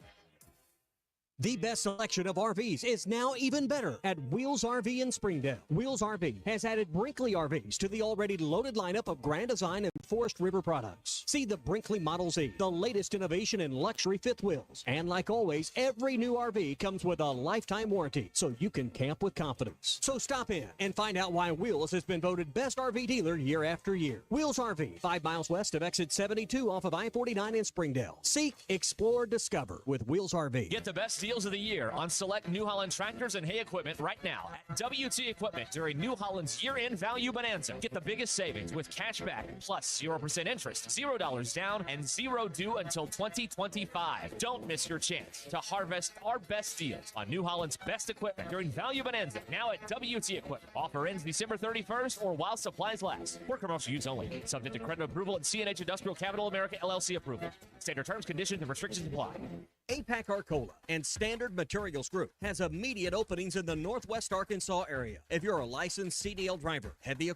The best selection of RVs is now even better at Wheels RV in Springdale. Wheels RV has added Brinkley RVs to the already loaded lineup of Grand Design and Forest River products. See the Brinkley Model Z, the latest innovation in luxury fifth wheels. And like always, every new RV comes with a lifetime warranty, so you can camp with confidence. So stop in and find out why Wheels has been voted best RV dealer year after year. Wheels RV, 5 miles west of exit 72 off of I-49 in Springdale. Seek, explore, discover with Wheels RV. Get the best deals of the year on select New Holland tractors and hay equipment right now at WT Equipment during New Holland's year-end value bonanza. Get the biggest savings with cash back plus 0% interest, $0 down, and 0 due until 2025. Don't miss your chance to harvest our best deals on New Holland's best equipment during value bonanza now at WT Equipment. Offer ends December 31st or while supplies last. For commercial use only. Subject to credit approval and CNH Industrial Capital America LLC approval. Standard terms, conditions, and restrictions apply. APAC Arcola and Standard Materials Group has immediate openings in the Northwest Arkansas area. If you're a licensed CDL driver, heavy equipment